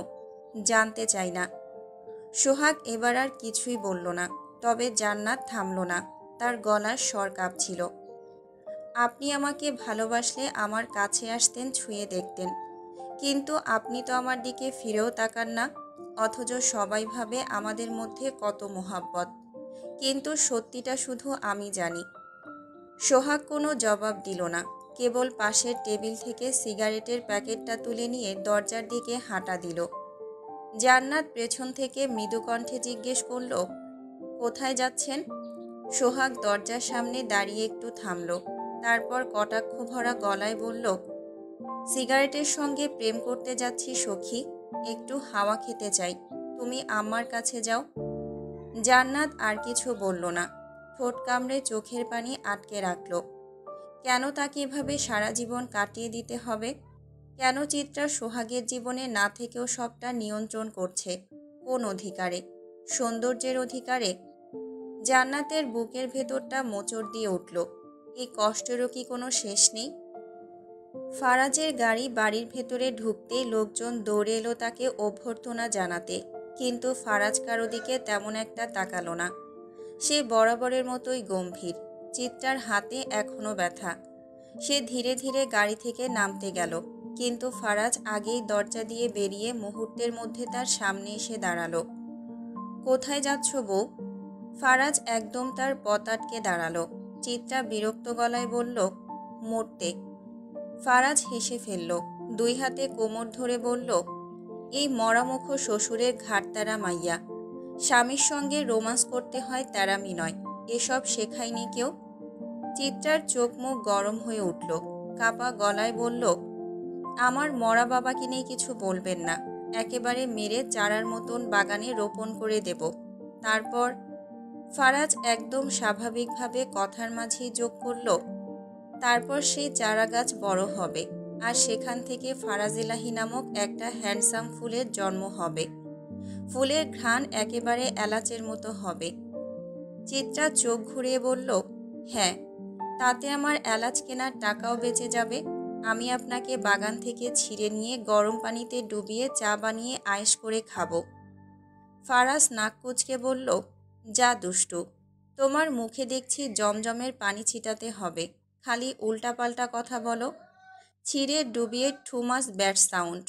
জানতে চাই না। সোহাগ এবার আর কিছুই বলল না, তবে জান্নাত থামল না, তার গলার স্বর কাঁপছিল। আপনি আমাকে ভালোবাসলে আমার কাছে আসতেন, ছুঁয়ে দেখতেন, কিন্তু আপনি তো আমার দিকে ফিরেও তাকান না। অথচ সবাই ভাবে আমাদের মধ্যে কত মোহাব্বত, কিন্তু সত্যিটা শুধু আমি জানি। সোহাগ কোনো জবাব দিল না, কেবল পাশের টেবিল থেকে সিগারেটের প্যাকেটটা তুলে নিয়ে দরজার দিকে হাঁটা দিল। জান্নাত পেছন থেকে মৃদু কণ্ঠে জিজ্ঞেস করল, কোথায় যাচ্ছেন? সোহাগ দরজার সামনে দাঁড়িয়ে একটু থামল, তারপর কটাক্ষ ভরা গলায় বলল, সিগারেটের সঙ্গে প্রেম করতে যাচ্ছি সখী, একটু হাওয়া খেতে চাই, তুমি আমার কাছে যাও। জান্নাত আর কিছু বলল না, ঠোঁট কামড়ে চোখের পানি আটকে রাখল। কেন তাকে এভাবে সারা জীবন কাটিয়ে দিতে হবে? কেন চিত্রা সোহাগের জীবনে না থেকেও সবটা নিয়ন্ত্রণ করছে? কোন অধিকারে? সৌন্দর্যের অধিকারে? জান্নাতের বুকের ভেতরটা মোচড় দিয়ে উঠল। এই কষ্টেরও কি কোনো শেষ নেই? ফারাজের গাড়ি বাড়ির ভেতরে ঢুকতেই লোকজন দৌড়ে এলো তাকে অভ্যর্থনা জানাতে, কিন্তু ফারাজ কারো দিকে তেমন একটা তাকালো না। সে বরাবরের মতোই গম্ভীর। চিত্রার হাতে এখনো ব্যথা। সে ধীরে ধীরে গাড়ি থেকে নামতে গেল, কিন্তু ফারাজ আগেই দরজা দিয়ে বেরিয়ে মুহূর্তের মধ্যে তার সামনে এসে দাঁড়ালো। কোথায় যাচ্ছ বউ? ফারাজ একদম তার পথ আটকে দাঁড়ালো। চিত্রা বিরক্ত গলায় বলল, মরতে। ফারাজ হেসে ফেলল, দুই হাতে কোমর ধরে বলল, এই মরামুখ শ্বশুরের ঘাটতারা মাইয়া। স্বামীর সঙ্গে রোমান্স করতে হয় তেরামি নয়, এসব শেখায়নি কেউ। চিত্রার চোখ মুখ গরম হয়ে উঠল, কাপা গলায় বলল, আমার মরা বাবাকে নিয়ে কিছু বলবেন না, একেবারে মেরে চারার মতন বাগানে রোপণ করে দেব। তারপর ফারাজ একদম স্বাভাবিকভাবে কথার মাঝেই যোগ করল, তারপর সেই চারা গাছ বড় হবে, আর সেখান থেকে ফারাজিলাহি নামক একটা হ্যান্ডসাম ফুলের জন্ম হবে। ফুলের ঘ্রাণ একেবারে এলাচের মতো হবে। চিত্রা চোখ ঘুরিয়ে বলল, হ্যাঁ, তাতে আমার এলাচ কেনার টাকাও বেঁচে যাবে। আমি আপনাকে বাগান থেকে ছিঁড়ে নিয়ে গরম পানিতে ডুবিয়ে চা বানিয়ে আয়েশ করে খাবো। ফারাজ নাক কুঁচকে বলল, যা দুষ্টু, তোমার মুখে দেখছি জমজমের পানি ছিটাতে হবে, খালি উল্টাপাল্টা কথা বলো। ছিঁড়ে ডুবিয়ে too much bad sound.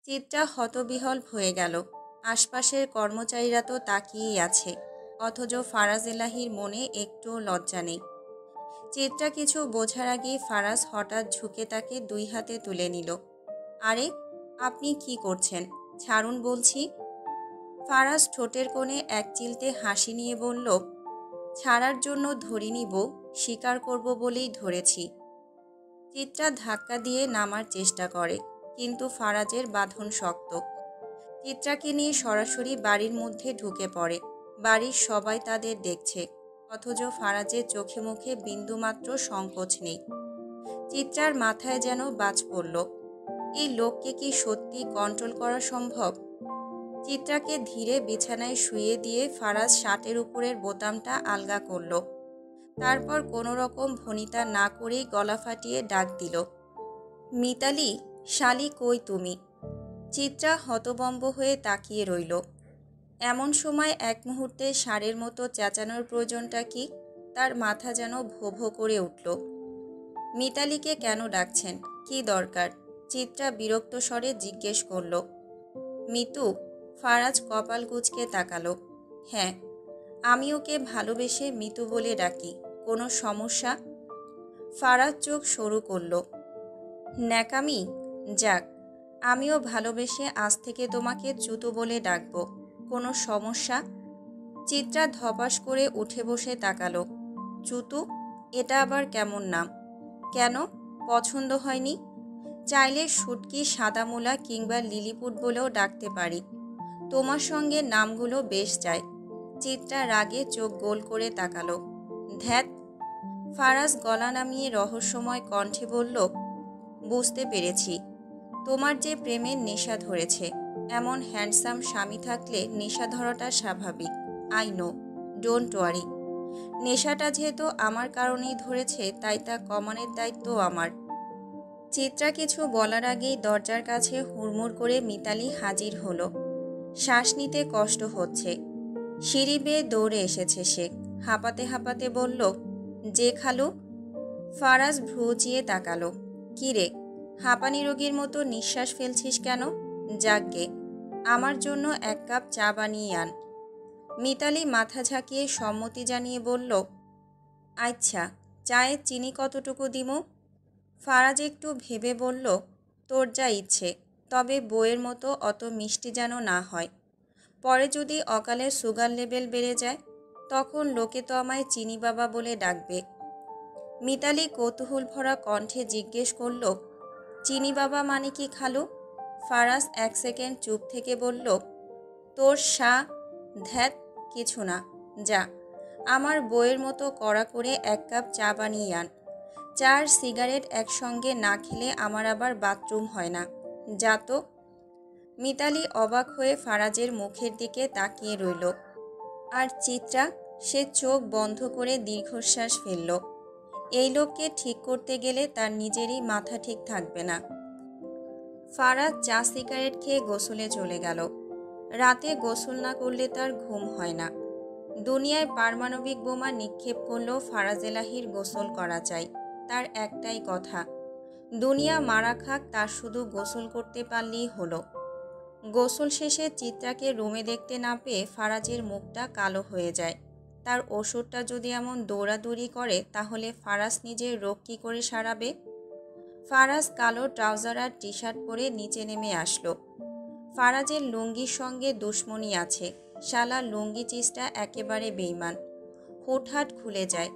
Chitra হতবিহল হয়ে গেল। আশপাশের কর্মচারীরা তো তাকিয়েই আছে, অথচ ফারাজ এলাহির মনে একটুও লজ্জা নেই। চিত্রা কিছু বোঝার আগেই ফারাজ হঠাৎ ঝুঁকে তাকে দুই হাতে তুলে নিল। আরে, আপনি কি করছেন? ছাড়ুন বলছি। ফারাজ ঠোঁটের কোণে এক চিলতে হাসি নিয়ে বলল, ছাড়ার জন্য ধরিনি বউ, স্বীকার করব বলেই ধরেছি। চিত্রা ধাক্কা দিয়ে নামার চেষ্টা করে, কিন্তু ফারাজের বাঁধন শক্ত। চিত্রাকে নিয়ে সরাসরি বাড়ির মধ্যে ঢুকে পড়ে। বাড়ির সবাই তাদের দেখছে, অথচ ফারাজের চোখে মুখে বিন্দুমাত্র সংকোচ নেই। চিত্রার মাথায় যেন বাজ পড়ল, এই লোককে কি সত্যি কন্ট্রোল করা সম্ভব? চিত্রাকে ধীরে বিছানায় শুইয়ে দিয়ে ফারাজ শার্টের উপরের বোতামটা আলগা করল। তারপর কোনো রকম ভনিতা না করেই গলা ফাটিয়ে ডাক দিল, মিতালি, শালি কই তুমি? চিত্রা হতবম্ব হয়ে তাকিয়ে রইল। এমন সময় এক মুহূর্তে ষাঁড়ের মতো চেঁচানোর প্রয়োজনটা কি? তার মাথা যেন ভো ভো করে উঠল। মিতালিকে কেন ডাকছেন? কি দরকার? চিত্রা বিরক্ত স্বরে জিজ্ঞেস করল। মিতু? ফারাজ কপাল কুঁচকে তাকালো। হ্যাঁ, আমি ওকে ভালোবেসে মিতু বলে ডাকি। কোনো সমস্যা? ফারাজ চোখ সরু করল। ন্যাকামি? যাক, আমিও ভালোবেসে আজ থেকে তোমাকে চুতু বলে ডাকবো। কোনো সমস্যা? চিত্রা ধপাস করে উঠে বসে তাকালো। চুতু? এটা আবার কেমন নাম? কেন, পছন্দ হয়নি? চাইলে শুটকি, সাদামুলা কিংবা লিলিপুট বলেও ডাকতে পারি। তোমার সঙ্গে নামগুলো বেশ যায়। চিত্রা রাগে চোখ গোল করে তাকালো। ধ্যাত। ফারাজ গলা নামিয়ে রহস্যময় কণ্ঠে বলল, বুঝতে পেরেছি, তোমার যে প্রেমের নেশা ধরেছে। এমন হ্যান্ডসাম স্বামী থাকলে নেশা ধরাটা স্বাভাবিক। I know, don't worry. নেশাটা যেহেতু আমার কারণেই ধরেছে, তাই তা কমানোর দায়িত্ব আমার। চিত্রা কিছু বলার আগেই দরজার কাছে হুড়মুড় করে মিতালি হাজির হলো। শ্বাস নিতে কষ্ট হচ্ছে। সিঁড়ি বেয়ে দৌড়ে এসেছে সে। হাঁপাতে হাঁপাতে বলল, যে খালু। ফারাজ ভ্রুচিয়ে তাকালো। কি রে, হাঁপানি রোগীর মতো নিঃশ্বাস ফেলছিস কেন? যাকগে, আমার জন্য এক কাপ চা বানিয়ে আন। মিতালি মাথা ঝাঁকিয়ে সম্মতি জানিয়ে বলল, আচ্ছা, চায়ে চিনি কতটুকু দিমু? ফারাজ একটু ভেবে বলল, তোর যা ইচ্ছে, তবে বইয়ের মতো অত মিষ্টি যেন না হয়। পরে যদি অকালে সুগার লেভেল বেড়ে যায়, তখন লোকে তো আমায় চিনি বাবা বলে ডাকবে। মিতালি কৌতূহল ভরা কণ্ঠে জিজ্ঞেস করল, চিনি বাবা মানে কি খালু? ফারাজ এক সেকেন্ড চুপ থেকে বলল, তোর ধ্যাত, কিছু না। যা, আমার বইয়ের মতো কড়া করে এক কাপ চা বানিয়ে আন। চা আর সিগারেট একসঙ্গে না খেলে আমার আবার বাথরুম হয় না। যা তো। মিতালি অবাক হয়ে ফারাজের মুখের দিকে তাকিয়ে রইল। আর চিত্রা? সে চোখ বন্ধ করে দীর্ঘশ্বাস ফেলল। এই লোককে ঠিক করতে গেলে তার নিজেরই মাথা ঠিক থাকবে না। ফারাজ চা সিগারেট খেয়ে গোসলে চলে গেল। রাতে গোসল না করলে তার ঘুম হয় না। দুনিয়ায় পারমাণবিক বোমা নিক্ষেপ করলেও ফারাজ এলাহির গোসল করা চাই। তার একটাই কথা, দুনিয়া মারা খাক, তার শুধু গোসল করতে পারলেই হলো। গোসল শেষে চিত্রাকে রুমে দেখতে না পেয়ে ফারাজের মুখটা কালো হয়ে যায়। তার ওষুধটা যদি এমন দৌড়াদৌড়ি করে তাহলে ফারাজ নিজের রোগ কী করে সারাবে? ফারাজ কালো ট্রাউজার আর টি শার্ট পরে নিচে নেমে আসলো। ফারাজের লুঙ্গির সঙ্গে দুশ্মনী আছে। শালা লুঙ্গি চিজটা একেবারে বেইমান, হুটহাট খুলে যায়।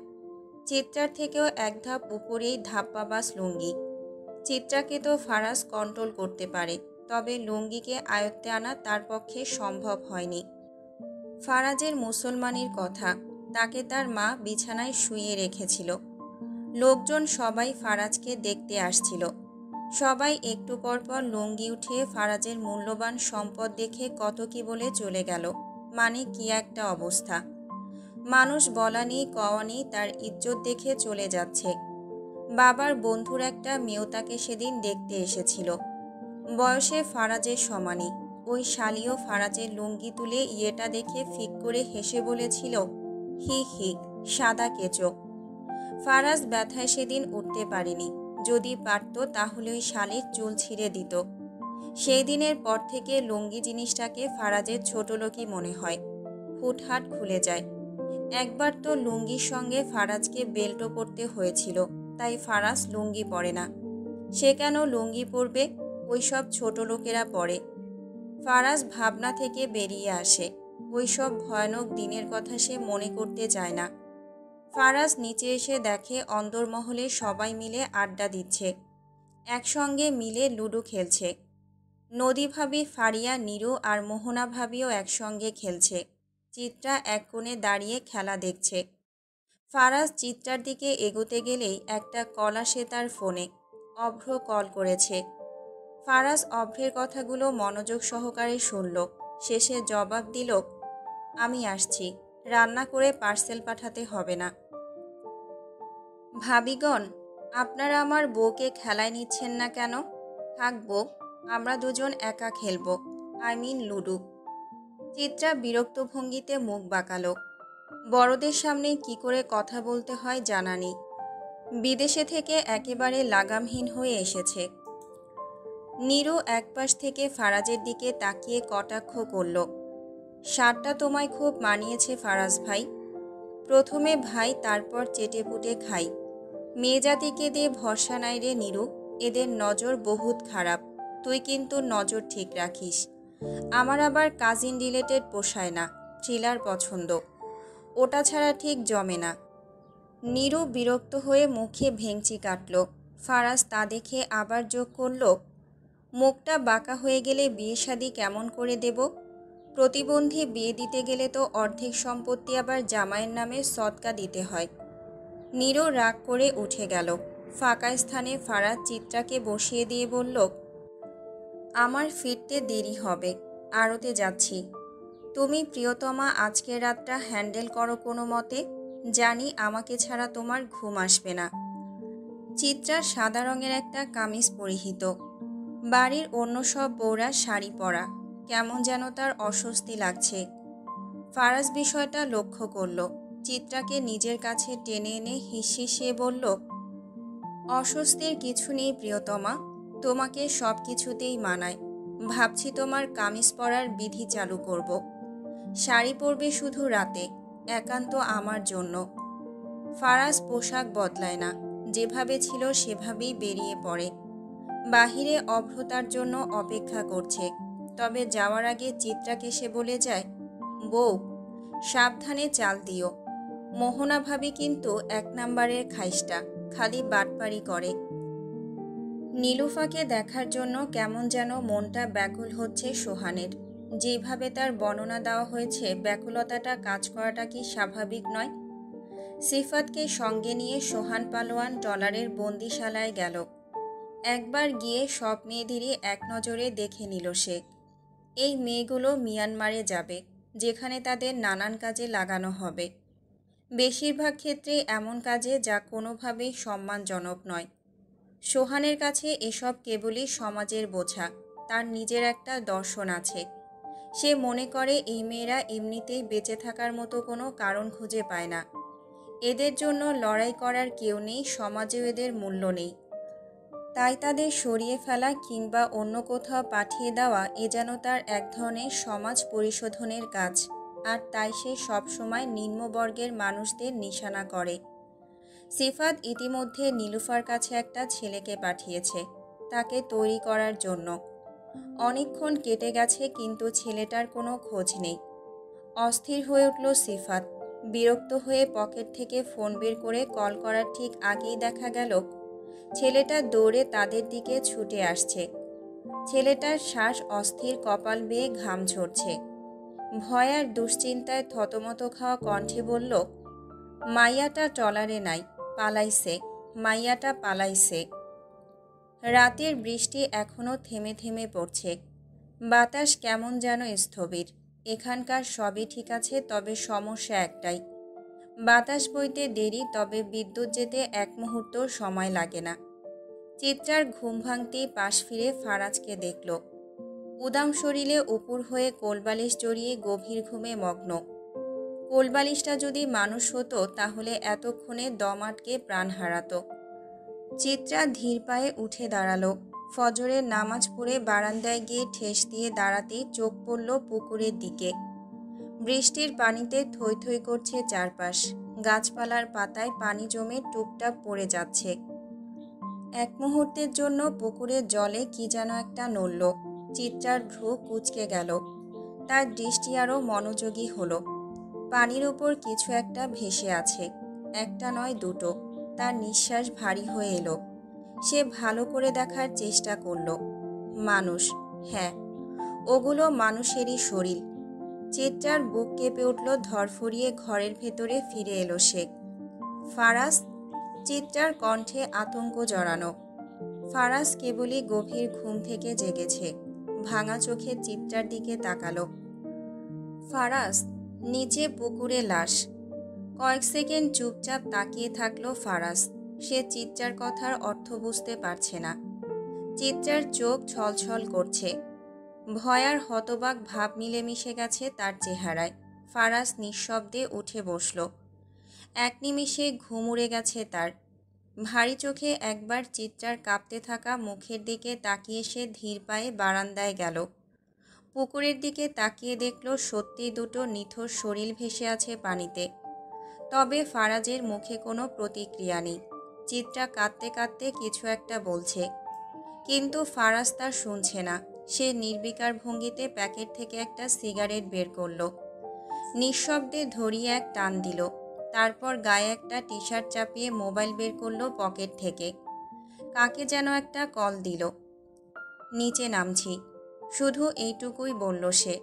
চিত্রার থেকেও এক ধাপ উপরেই ধাপ্পাবাজ লুঙ্গি। চিত্রাকে তো ফারাজ কন্ট্রোল করতে পারে, তবে লুঙ্গিকে আয়ত্তে আনা তার পক্ষে সম্ভব হয়নি। ফারাজের মুসলমানির কথা, তাকে তার মা বিছানায় শুইয়ে রেখেছিল। লোকজন সবাই ফারাজকে দেখতে আসছিল। সবাই একটু পরপর লুঙ্গি উঠিয়ে ফারাজের মূল্যবান সম্পদ দেখে কত কি বলে চলে গেল। মানে কি একটা অবস্থা! মানুষ বলা নেই কওয়া নেই, তার ইজ্জত দেখে চলে যাচ্ছে। বাবার বন্ধুর একটা মেয়েও তাকে সেদিন দেখতে এসেছিল। বয়সে ফারাজের সমানই। ওই শালিও ফারাজের লুঙ্গি তুলে ইয়েটা দেখে ফিক করে হেসে বলেছিল, হি হি, সাদা কেচো। ফারাজ ব্যথায় সেদিন উঠতে পারেনি। যদি পারত তাহলে ওই শালির চুল ছিঁড়ে দিত। সেই দিনের পর থেকে লুঙ্গি জিনিসটাকে ফারাজের ছোটলোকই মনে হয়, হুটহাট খুলে যায়। একবার তো লুঙ্গির সঙ্গে ফারাজকে বেল্টও পরতে হয়েছিল, তাই ফারাজ লুঙ্গি পরে না। সে কেন লুঙ্গি পরবে? ওইসব ছোট লোকেরা পরে। ফারাজ ভাবনা থেকে বেরিয়ে আসে। ওইসব ভয়ানক দিনের কথা সে মনে করতে চায় না। ফারাজ নিচে এসে দেখে অন্দরমহলে সবাই মিলে আড্ডা দিচ্ছে, একসঙ্গে মিলে লুডো খেলছে। নদী ভাবি, ফারিয়া, নীরু আর মোহনা ভাবিও একসঙ্গে খেলছে। চিত্রা এক কোণে দাঁড়িয়ে খেলা দেখছে। ফারাজ চিত্রার দিকে এগোতে গেলেই একটা কল আসে তার ফোনে। অভ্র কল করেছে। ফারাজ অভ্রের কথাগুলো মনোযোগ সহকারে শুনল। শেষে জবাব দিল, আমি আসছি, রান্না করে পার্সেল পাঠাতে হবে না। ভাবিগণ, আপনারা আমার বউকে খেলায় নিচ্ছেন না কেন? থাকবো, আমরা দুজন একা খেলবো, আই মিন লুডো। চিত্রা বিরক্ত ভঙ্গিতে মুখ বাঁকালো। বড়দের সামনে কি করে কথা বলতে হয় জানা নেই। বিদেশে থেকে একেবারে লাগামহীন হয়ে এসেছে। নীরু একপাশ থেকে ফারাজের দিকে তাকিয়ে কটাক্ষ করল, শার্টটা তোমায় খুব মানিয়েছে ফারাজ ভাই। প্রথমে ভাই, তারপর চেটেপুটে খাই। মেয়ে জাতিকে দিয়ে ভরসা নাই রে নীরু, এদের নজর বহুত খারাপ। তুই কিন্তু নজর ঠিক রাখিস। আমার আবার কাজিন রিলেটেড পোষায় না, থ্রিলার পছন্দ, ওটা ছাড়া ঠিক জমে না। নীরু বিরক্ত হয়ে মুখে ভেঙচি কাটল। ফারাজ তা দেখে আবার যোগ করল, মুখটা বাঁকা হয়ে গেলে বিয়ে শাদি কেমন করে দেব? প্রতিবন্ধী বিয়ে দিতে গেলে তো অর্ধেক সম্পত্তি আবার জামাইয়ের নামে সদকা দিতে হয়। নীরু রাগ করে উঠে গেল। ফাঁকা স্থানে ফারাজ চিত্রাকে বসিয়ে দিয়ে বলল, আমার ফিরতে দেরি হবে, আড়তে যাচ্ছি। তুমি প্রিয়তমা আজকের রাতটা হ্যান্ডেল করো কোনো মতে, জানি আমাকে ছাড়া তোমার ঘুম আসবে না। চিত্রার সাদা রঙের একটা কামিজ পরিহিত। বাড়ির অন্য সব বউরা শাড়ি পরা, কেমন যেন তার অস্বস্তি লাগছে। ফারাজ বিষয়টা লক্ষ্য করল। চিত্রাকে নিজের কাছে টেনে এনে হিসিয়ে বলল, অস্বস্তির কিছু নেই প্রিয়তমা, তোমাকে সব কিছুতেই মানায়। ভাবছি তোমার কামিজ পরার বিধি চালু করব। শাড়ি পরবে শুধু রাতে, একান্ত আমার জন্য। ফারাজ পোশাক বদলায় না, যেভাবে ছিল সেভাবেই বেরিয়ে পড়ে। বাহিরে অভ্রতার জন্য অপেক্ষা করছে। তবে যাওয়ার আগে চিত্রাকে সে বলে যায়, বউ, সাবধানে চাল দিও। মোহনা ভাবি কিন্তু এক নাম্বারের খাইস্টা, খালি বাটপারি করে। নীলুফাকে দেখার জন্য কেমন যেন মনটা ব্যাকুল হচ্ছে সোহানের। যেভাবে তার বর্ণনা দেওয়া হয়েছে, ব্যাকুলতাটা কাজ করাটা কি স্বাভাবিক নয়? সিফাতকে সঙ্গে নিয়ে সোহান পালোয়ান ট্রলারের বন্দিশালায় গেল। একবার গিয়ে সব মেয়েদেরই এক নজরে দেখে নিল সে। এই মেয়েগুলো মিয়ানমারে যাবে, যেখানে তাদের নানান কাজে লাগানো হবে। বেশিরভাগ ক্ষেত্রে এমন কাজে যা কোনোভাবেই সম্মানজনক নয়। সোহানের কাছে এসব কেবলই সমাজের বোঝা। তার নিজের একটা দর্শন আছে। সে মনে করে এই মেয়েরা এমনিতেই বেঁচে থাকার মতো কোনো কারণ খুঁজে পায় না। এদের জন্য লড়াই করার কেউ নেই, সমাজেও এদের মূল্য নেই। তাই তাদের সরিয়ে ফেলা কিংবা অন্য কোথাও পাঠিয়ে দেওয়া এ যেন তার এক ধরনের সমাজ পরিশোধনের কাজ। আর তাই সে সবসময় নিম্নবর্গের মানুষদের নিশানা করে। সিফাত ইতিমধ্যে নীলুফার কাছে একটা ছেলেকে পাঠিয়েছে তাকে তৈরি করার জন্য। অনেকক্ষণ কেটে গেছে কিন্তু ছেলেটার কোনো খোঁজ নেই। অস্থির হয়ে উঠল সিফাত। বিরক্ত হয়ে পকেট থেকে ফোন বের করে কল করার ঠিক আগেই দেখা গেল ছেলেটা দৌড়ে তাদের দিকে ছুটে আসছে। ছেলেটার শ্বাস অস্থির, কপাল বেয়ে ঘাম ঝরছে। ভয় আর দুশ্চিন্তায় থতমত খাওয়া কণ্ঠে বলল, মাইয়াটা ট্রলারে নাই, পালাইছে, মাইয়াটা পালাইছে। রাতের বৃষ্টি এখনো থেমে থেমে পড়ছে। বাতাস কেমন যেন স্থবির। এখানকার সবই ঠিক আছে, তবে সমস্যা একটাই, বাতাস বইতে দেরি, তবে বিদ্যুৎ যেতে এক মুহূর্ত সময় লাগে না। চিত্রার ঘুম ভাঙতেই পাশ ফিরে ফারাজকে দেখল। উদাম শরীরে উপুর হয়ে কোলবালিশ জড়িয়ে গভীর ঘুমে মগ্ন। কোলবালিশটা যদি মানুষ হতো তাহলে এতক্ষণে দম আটকে প্রাণ হারাতো। চিত্রা ধীর পায়ে উঠে দাঁড়ালো। ফজরের নামাজ পড়ে বারান্দায় গিয়ে ঠেস দিয়ে দাঁড়াতেই চোখ পড়ল পুকুরের দিকে। বৃষ্টির পানিতে থই থই করছে চারপাশ। গাছপালার পাতায় পানি জমে টুপটাপ পড়ে যাচ্ছে। এক মুহূর্তের জন্য পুকুরের জলে কি যেন একটা নড়ল। চিত্রার ভ্রু কুঁচকে গেল। তার দৃষ্টি আরও মনোযোগী হলো। পানির ওপর কিছু একটা ভেসে আছে। একটা নয়, দুটো। তার নিঃশ্বাস ভারী হয়ে এলো। সে ভালো করে দেখার চেষ্টা করল। মানুষ, হ্যাঁ, ওগুলো মানুষেরই শরীর। চিত্রার বুক কেঁপে উঠল। ধরফরিয়ে ঘরের ভেতরে ফিরে এলো সে। ফারাজ, চিত্রার কণ্ঠে আতঙ্ক জড়ানো। ফারাজ কেবলই গভীর ঘুম থেকে জেগেছে। ভাঙা চোখে চিত্রার দিকে তাকালো। ফারাজ, নিচে পুকুরে লাশ। কয়েক সেকেন্ড চুপচাপ তাকিয়ে থাকলো ফারাজ। সে চিত্রার কথার অর্থ বুঝতে পারছে না। চিত্রার চোখ ছলছল করছে। ভয় আর হতবাক ভাব মিলেমিশে গেছে তার চেহারায়। ফারাজ নিঃশব্দে উঠে বসল। এক নিমিষে ঘুম উড়ে গেছে তার। ভারী চোখে একবার চিত্রার কাঁপতে থাকা মুখের দিকে তাকিয়ে সে ধীর পায়ে বারান্দায় গেল। পুকুরের দিকে তাকিয়ে দেখল সত্যি দুটো নিথর শরীর ভেসে আছে পানিতে। তবে ফারাজের মুখে কোনো প্রতিক্রিয়া নেই। চিত্রা কাঁদতে কাঁদতে কিছু একটা বলছে, কিন্তু ফারাজ তা শুনছে না। সে নির্বিকার ভঙ্গিতে প্যাকেট থেকে একটা সিগারেট বের করল। নিঃশব্দে ধরিয়ে এক টান দিল। তারপর গায়ে একটা টি শার্ট চাপিয়ে মোবাইল বের করল পকেট থেকে। কাকে যেন একটা কল দিল। নিচে নামছি, শুধু এইটুকুই বলল সে।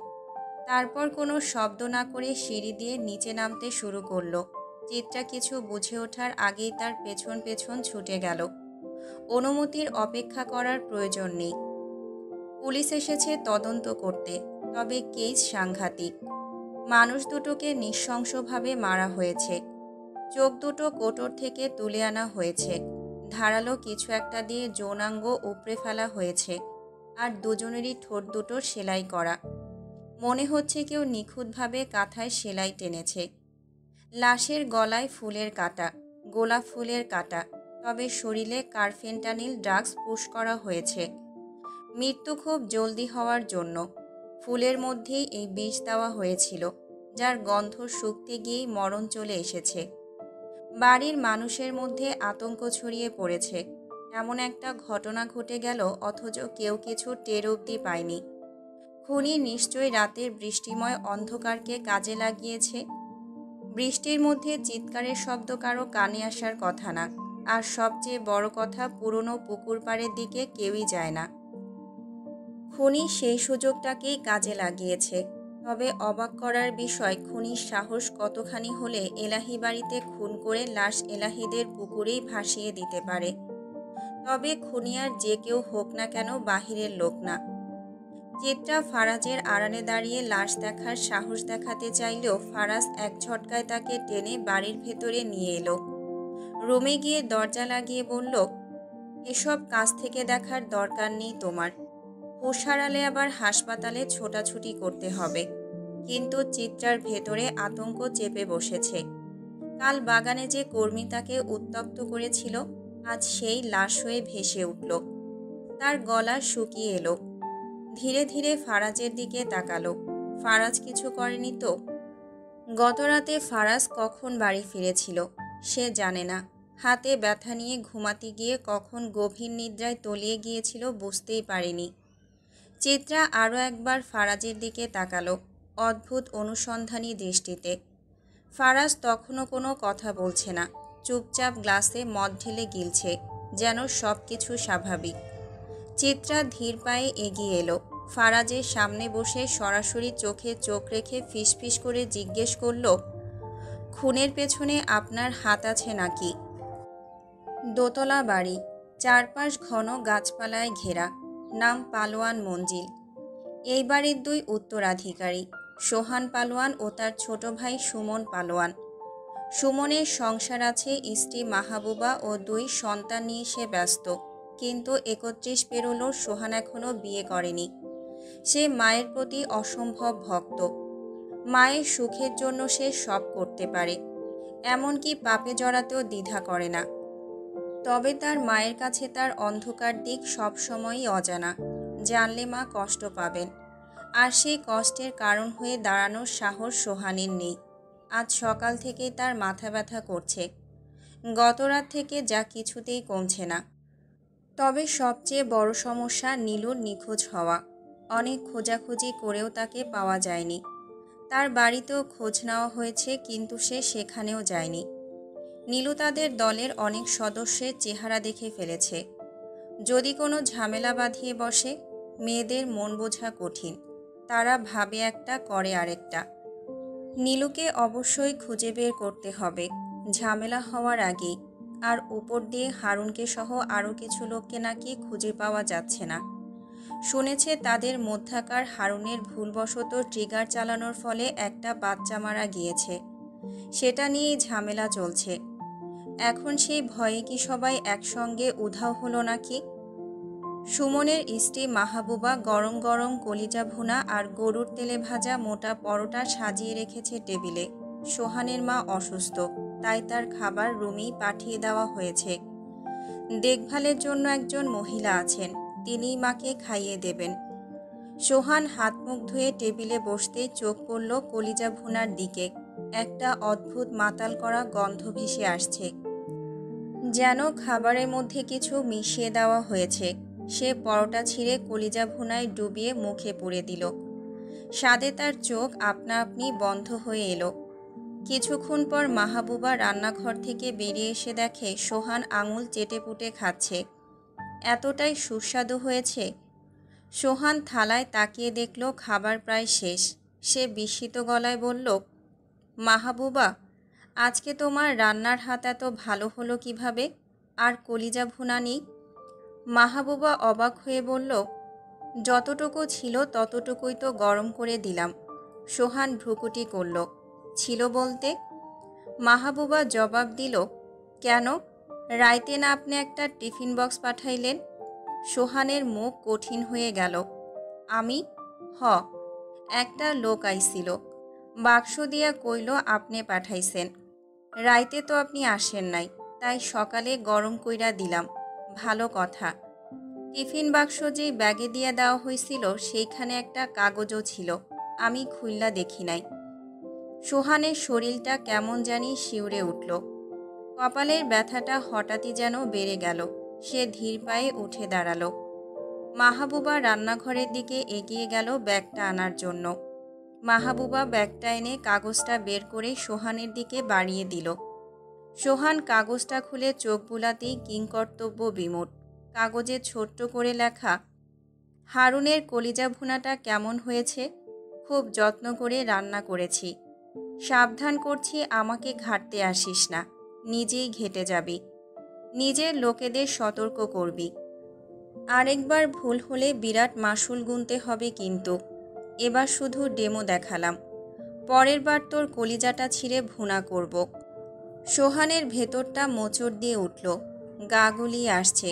তারপর কোনো শব্দ না করে সিঁড়ি দিয়ে নিচে নামতে শুরু করলো। চিত্রা কিছু বুঝে ওঠার আগেই তার পেছন পেছন ছুটে গেল। অনুমতির অপেক্ষা করার প্রয়োজন নেই। পুলিশ এসেছে তদন্ত করতে, তবে কেস সাংঘাতিক। মানুষ দুটোকে নৃশংসভাবে মারা হয়েছে। চোখ দুটো কোটর থেকে তুলে আনা হয়েছে। ধারালো কিছু একটা দিয়ে যৌনাঙ্গ উপড়ে ফেলা হয়েছে। আর দুজনেরই ঠোঁট দুটো সেলাই করা। মনে হচ্ছে কেউ নিখুঁতভাবে কাঁথায় সেলাই টেনেছে। লাশের গলায় ফুলের কাঁটা, গোলাপ ফুলের কাঁটা। তবে শরীরে কার্ফেন্টানিল ড্রাগস পুশ করা হয়েছে। মৃত্যু খুব জলদি হওয়ার জন্য। ফুলের মধ্যেই এই বিষ দেওয়া হয়েছিল, যার গন্ধ শুকতে গিয়েই মরণ চলে এসেছে। বাড়ির মানুষের মধ্যে আতঙ্ক ছড়িয়ে পড়েছে। এমন একটা ঘটনা ঘটে গেল অথচ কেউ কিছু টের অবধি পায়নি। খুনি নিশ্চয়ই রাতের বৃষ্টিময় অন্ধকারকে কাজে লাগিয়েছে। বৃষ্টির মধ্যে চিৎকারের শব্দ কারো কানে আসার কথা না। আর সবচেয়ে বড় কথা, পুরনো পুকুর পাড়ের দিকে কেউই যায় না। খুনি সেই সুযোগটাকেই কাজে লাগিয়েছে। তবে অবাক করার বিষয়, খুনির সাহস কতখানি হলে এলাহি বাড়িতে খুন করে লাশ এলাহিদের পুকুরেই ভাসিয়ে দিতে পারে। তবে খুনি আর যে কেউ হোক না কেন বাহিরের লোক না। চিত্রা ফারাজের আড়ালে দাঁড়িয়ে লাশ দেখার সাহস দেখাতে চাইলেও ফারাজ এক ঝটকায় তাকে টেনে বাড়ির ভেতরে নিয়ে এলো। রুমে গিয়ে দরজা লাগিয়ে বলল, এসব কাছ থেকে দেখার দরকার নেই তোমার। হুঁশ হারালে আবার হাসপাতালে ছোটাছুটি করতে হবে। কিন্তু চিত্রার ভেতরে আতঙ্ক চেপে বসেছে। কাল বাগানে যে কর্মী তাকে উত্তপ্ত করেছিল, আজ সেই লাশ হয়ে ভেসে উঠল। তার গলা শুকিয়ে এলো। ধীরে ধীরে ফারাজের দিকে তাকালো। ফারাজ কিছু করেনি তো? গতরাতে ফারাজ কখন বাড়ি ফিরেছিল সে জানে না। হাতে ব্যথা নিয়ে ঘুমাতে গিয়ে কখন গভীর নিদ্রায় তলিয়ে গিয়েছিল বুঝতেই পারেনি। চিত্রা আরও একবার ফারাজের দিকে তাকালো অদ্ভুত অনুসন্ধানী দৃষ্টিতে। ফারাজ তখনও কোনো কথা বলছে না, চুপচাপ গ্লাসে মদ ঢেলে গিলছে, যেন সব কিছু স্বাভাবিক। চিত্রা ধীর পায়ে এগিয়ে এলো। ফারাজের সামনে বসে সরাসরি চোখে চোখ রেখে ফিসফিস করে জিজ্ঞেস করল, খুনের পেছনে আপনার হাত আছে নাকি? দোতলা বাড়ি, চারপাশ ঘন গাছপালায় ঘেরা। নাম পালোয়ান মঞ্জিল। এই বাড়ির দুই উত্তরাধিকারী, সোহান পালোয়ান ও তার ছোট ভাই সুমন পালোয়ান। সুমনের সংসার আছে, স্ত্রী মাহবুবা ও দুই সন্তান নিয়ে সে ব্যস্ত। কিন্তু 31 পেরোলো, সোহান এখনও বিয়ে করেনি। সে মায়ের প্রতি অসম্ভব ভক্ত। মায়ের সুখের জন্য সে সব করতে পারে, এমনকি পাপে জড়াতেও দ্বিধা করে না। তবে তার মায়ের কাছে তার অন্ধকার দিক সবসময়ই অজানা। জানলে মা কষ্ট পাবেন, আর সেই কষ্টের কারণ হয়ে দাঁড়ানোর সাহস সোহানের নেই। আজ সকাল থেকেই তার মাথা ব্যথা করছে, গতরাত থেকে যা কিছুতেই কমছে না। তবে সবচেয়ে বড় সমস্যা নীলুর নিখোঁজ হওয়া। অনেক খোঁজাখুঁজি করেও তাকে পাওয়া যায়নি। তার বাড়িতেও খোঁজ নেওয়া হয়েছে, কিন্তু সে সেখানেও যায়নি। নীলু তাদের দলের অনেক সদস্যের চেহারা দেখে ফেলেছে। যদি কোনো ঝামেলা বাঁধিয়ে বসে, মেয়েদের মন বোঝা কঠিন। তারা ভাবে একটা, করে আরেকটা। নীলুকে অবশ্যই খুঁজে বের করতে হবে, ঝামেলা হওয়ার আগেই। আর উপর দিয়ে হারুনকে সহ আরও কিছু লোককে নাকি খুঁজে পাওয়া যাচ্ছে না। শুনেছে তাদের মধ্যাকার হারুনের ভুলবশত ট্রিগার চালানোর ফলে একটা বাচ্চা মারা গিয়েছে। সেটা নিয়েই ঝামেলা চলছে। এখন সেই ভয়ে কি সবাই একসঙ্গে উধাও হলো নাকি? সুমনের স্ত্রী মাহবুবা গরম গরম কলিজা ভুনা আর গরুর তেলে ভাজা মোটা পরোটা সাজিয়ে রেখেছে টেবিলে। সোহানের মা অসুস্থ, তাই তার খাবার রুমেই পাঠিয়ে দেওয়া হয়েছে। দেখভালের জন্য একজন মহিলা আছেন, তিনিই মাকে খাইয়ে দেবেন। সোহান হাত মুখ ধুয়ে টেবিলে বসতেই চোখ পড়ল কলিজা ভুনার দিকে। একটা অদ্ভুত মাতাল করা গন্ধ ভেসে আসছে, যেন খাবারের মধ্যে কিছু মিশিয়ে দেওয়া হয়েছে। সে পরোটা ছিঁড়ে কলিজা ভুনায় ডুবিয়ে মুখে পুরে দিল। স্বাদে তার চোখ আপনা আপনি বন্ধ হয়ে এলো। কিছুক্ষণ পর মাহবুবা রান্নাঘর থেকে বেরিয়ে এসে দেখে সোহান আঙুল চেটেপুটে খাচ্ছে। এতটাই সুস্বাদু হয়েছে। সোহান থালায় তাকিয়ে দেখল খাবার প্রায় শেষ। সে বিস্মিত গলায় বলল, মাহবুবা, আজকে তোমার রান্নার হাত এত ভালো হলো কিভাবে? আর কলিজা ভুনা নেই? মাহবুবা অবাক হয়ে বলল, যতটুকু ছিল ততটুকুই তো গরম করে দিলাম। সোহান ভ্রুকুটি করল, ছিল বলতে? মাহবুবা জবাব দিল, কেন, রাইতে না আপনি একটা টিফিন বক্স পাঠাইলেন? সোহানের মুখ কঠিন হয়ে গেল। আমি? হ, একটা লোক আইছিল, বাক্স দিয়া কইল আপনি পাঠাইছেন। রাইতে তো আপনি আসেন নাই, তাই সকালে গরম কইরা দিলাম। ভালো কথা। টিফিন বাক্স যেই ব্যাগে দিয়া দেওয়া হয়েছিল সেইখানে একটা কাগজও ছিল, আমি খুইল্লা দেখি নাই। সোহানের শরীরটা কেমন জানি শিউরে উঠল। কপালের ব্যথাটা হঠাৎই যেন বেড়ে গেল। সে ধীর পায়ে উঠে দাঁড়ালো। মাহবুবা রান্নাঘরের দিকে এগিয়ে গেল ব্যাগটা আনার জন্য। মাহবুবা ব্যাগটা এনে কাগজটা বের করে সোহানের দিকে বাড়িয়ে দিল। সোহান কাগজটা খুলে চোখ বুলাতেই কিংকর্তব্য বিমূঢ়। কাগজে ছোট্ট করে লেখা, হারুনের কলিজা ভুনাটা কেমন হয়েছে? খুব যত্ন করে রান্না করেছি। সাবধান করছি আমাকে ঘাঁটতে আসিস না, নিজেই ঘেটে যাবি। নিজের লোকেদের সতর্ক করবি। আরেকবার ভুল হলে বিরাট মাসুল গুনতে হবে কিন্তু। এবার শুধু ডেমো দেখালাম, পরের বার তোর কলিজাটা ছিঁড়ে ভুনা করব। সোহানের ভেতরটা মোচড় দিয়ে উঠল, গা গুলিয়ে আসছে।